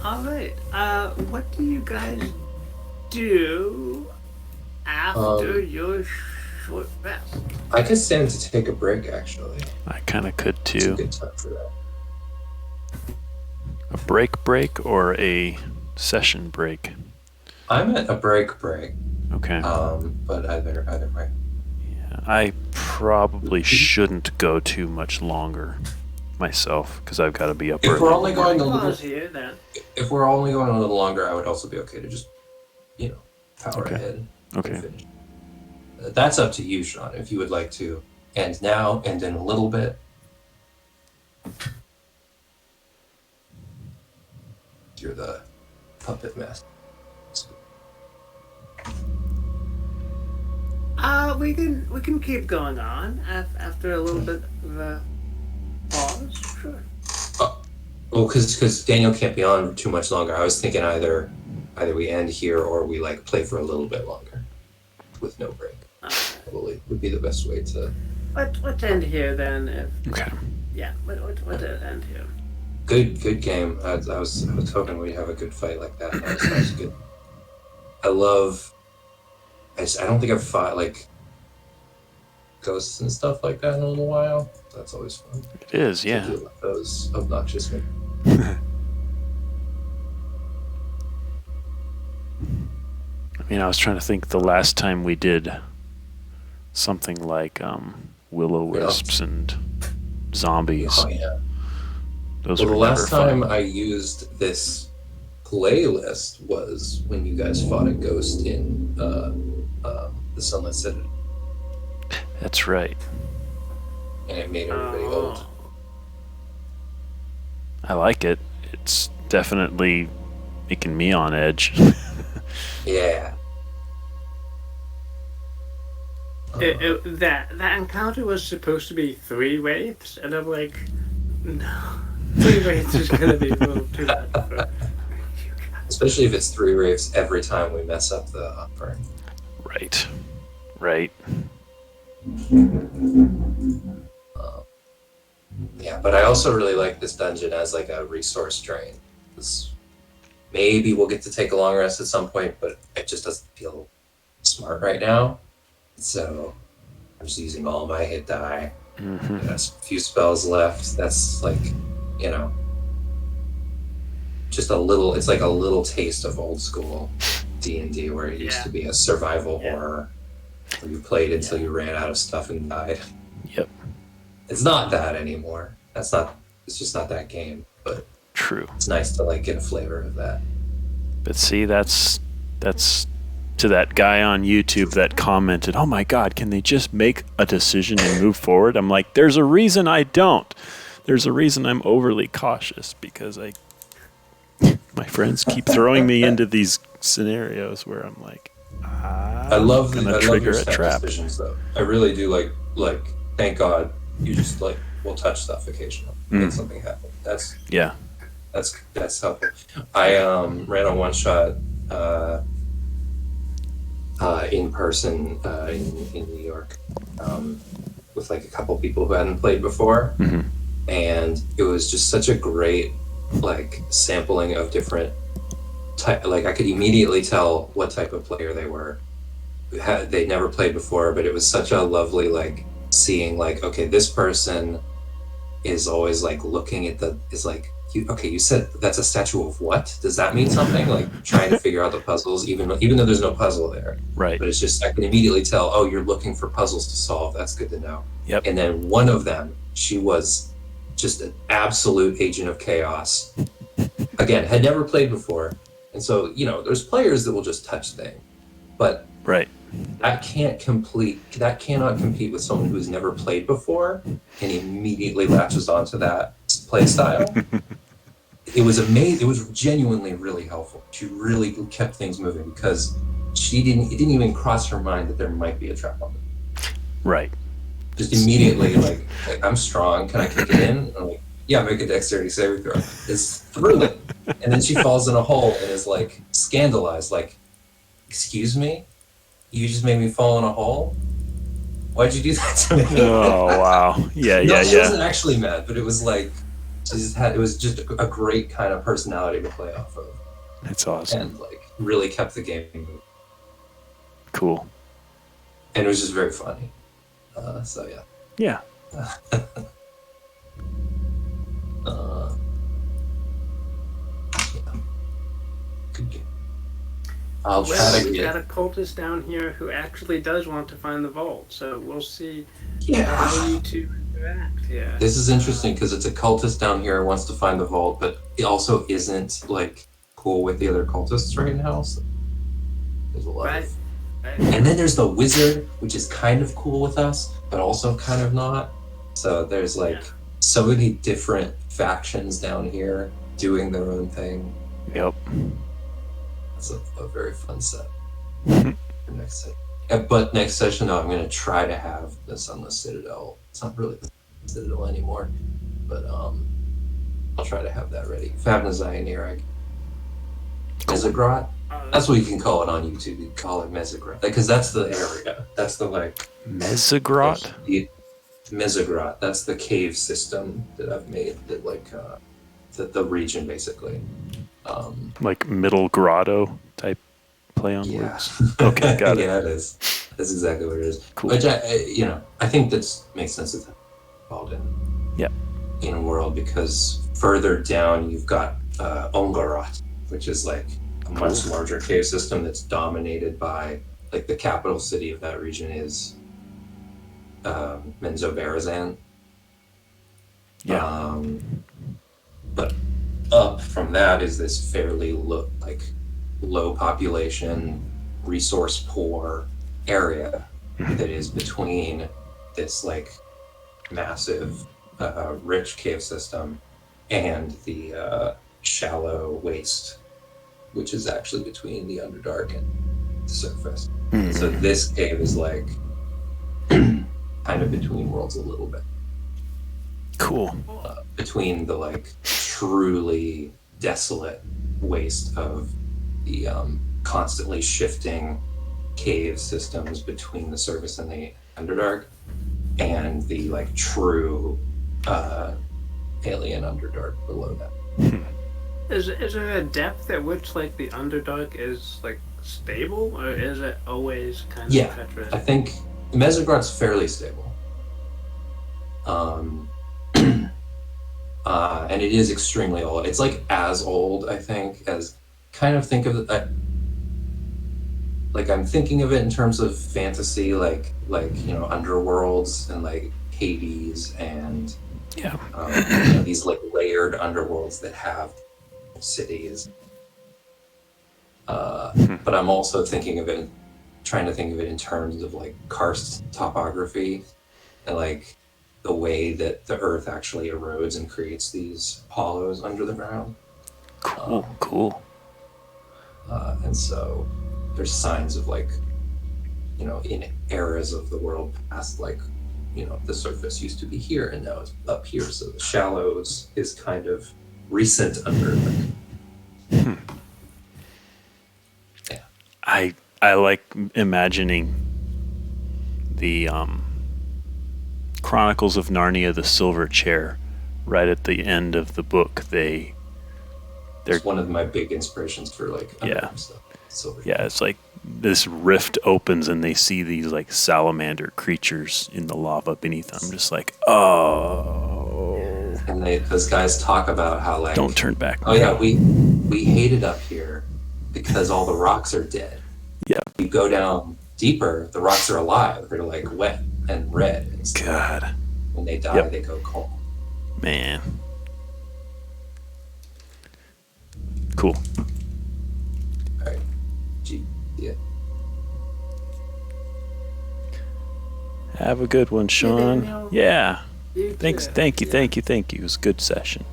Alright. What do you guys do after your short rest? I could stand to take a break, actually. I kind of could It's a too. good time for that. A break or a session break? I'm at a break. Okay. But either way. Yeah, I probably shouldn't go too much longer myself, because I've got to be up If early. we're only going a little, Pause here then. if we're only going a little longer, I would also be okay to just, power Okay. ahead. Okay. Finish. That's up to you, Sean, if you would like to end now, end in a little bit. You're the puppet master. We can keep going on after a little bit of a pause. Sure. Well, because Daniel can't be on too much longer. I was thinking either we end here or we like play for a little bit longer with no break. Probably would be the best way to. Let's end here then. Okay. Yeah. Let's end here. Good game. I was hoping we'd have a good fight like that. That was good. I don't think I've fought like ghosts and stuff like that in a little while. That's always fun. It is, yeah. To deal with those obnoxious men. I mean, I was trying to think the last time we did something like will-o-wisps and zombies. Oh yeah. Those Well, were the never last time fun. I used this playlist was when you guys fought a ghost in the Sunlit Citadel, That's right. and it made everybody old. I like it. It's definitely making me on edge. Yeah. That encounter was supposed to be 3 wraiths, and I'm like, no, 3 wraiths is gonna be a little too much for you guys. Especially if it's 3 raves every time we mess up the upburn. Right. Yeah, but I also really like this dungeon as like a resource drain. Maybe we'll get to take a long rest at some point, but it just doesn't feel smart right now. So I'm just using all my hit die. Mm-hmm. There's a few spells left. That's like, just a little. It's like a little taste of old school D&D, where it used to be a survival horror. Where you played until you ran out of stuff and died. Yep. It's not that anymore. It's just not that game. But True. it's nice to like get a flavor of that. But see, that's to that guy on YouTube that commented, "Oh my God, can they just make a decision and move forward?" I'm like, there's a reason I don't. There's a reason I'm overly cautious, because my friends keep throwing me into these scenarios where I'm like, I love gonna your trigger a step trap. decisions though. I really do like. Thank God you just like will touch stuff occasionally. Make something happen. That's helpful. I ran a one shot in person in New York with like a couple people who hadn't played before, and it was just such a great like sampling of different type. Like I could immediately tell what type of player they were. They'd never played before, but it was such a lovely like seeing like, okay, this person is always like looking at you said that's a statue of what? Does that mean something? Like trying to figure out the puzzles, even though there's no puzzle there. right. But it's just, I can immediately tell, oh, you're looking for puzzles to solve. That's good to know. Yep. And then one of them, she was just an absolute agent of chaos. Again, had never played before. And so, there's players that will just touch things. But Right. that cannot compete with someone who's never played before and immediately latches onto that play style. It was amazing. It was genuinely really helpful. She really kept things moving because it didn't even cross her mind that there might be a trap on it. Right. Just immediately like I'm strong, can I kick it in? And I'm like, yeah, make a dexterity saving throw. It's thrilling. And then she falls in a hole and is like scandalized, like, excuse me? You just made me fall in a hole? Why'd you do that to me? Oh wow. Yeah. She wasn't actually mad, but it was like it was just a great kind of personality to play off of. That's awesome. And like really kept the game moving. Cool. And it was just very funny. So yeah. Yeah. Good game. I'll try to We get. got a cultist down here who actually does want to find the vault, so we'll see Yeah. how you two interact. Yeah. This is interesting because it's a cultist down here who wants to find the vault, but it also isn't like cool with the other cultists right now. So there's a lot Right. of And then there's the wizard, which is kind of cool with us, but also kind of not. So there's like so many different factions down here doing their own thing. Yep. It's a very fun set. For next set. But next session, though, I'm going to try to have the Sunless Citadel. It's not really the Citadel anymore, but I'll try to have that ready. Fabna Zioneer, Mezagrot? That's what you can call it on YouTube. You can call it Mezagrot. Because that's the area. That's the, like... Mezagrot? Mezagrot. That's the cave system that I've made. That, like, the region, basically. Like Middle Grotto type play on words? Okay, got it. Yeah, it is. That's exactly what it is. Cool. Which, I think that makes sense of called in a world, because further down you've got Ongarot, which is like a much larger cave system that's dominated by, like, the capital city of that region is Menzoberranzan. Yeah. But up from that is this fairly low population, resource poor area that is between this like massive rich cave system and the shallow waste, which is actually between the Underdark and the surface. So this cave is like kind of between worlds a little bit. Cool. Between the like truly desolate waste of the constantly shifting cave systems between the surface and the Underdark, and the like true alien Underdark below that. Is there a depth at which like the Underdark is like stable, or is it always kind of treacherous? I think Mezagrot's fairly stable. And it is extremely old. It's like as old, I think, as kind of think of it. Like I'm thinking of it in terms of fantasy, like underworlds and like Hades and these like layered underworlds that have cities. But I'm also trying to think of it in terms of like karst topography and like the way that the earth actually erodes and creates these hollows under the ground. Cool. And so there's signs of like, in eras of the world past, like, the surface used to be here and now it's up here. So the shallows is kind of recent Underdark. Yeah. I like imagining the Chronicles of Narnia: The Silver Chair. Right at the end of the book, they're one of my big inspirations for like Underdark stuff. It's like this rift opens and they see these like salamander creatures in the lava beneath them. I'm just like, oh. And those guys talk about how like, don't turn back. Oh yeah, we hate it up here because all the rocks are dead. Yeah. You go down deeper, the rocks are alive. They're like wet and red. And stuff. God. When they die, they go cold. Man. Cool. All right. Yeah. Have a good one, Sean. Daniel. Yeah. You Thanks. too. Thank you. It was a good session.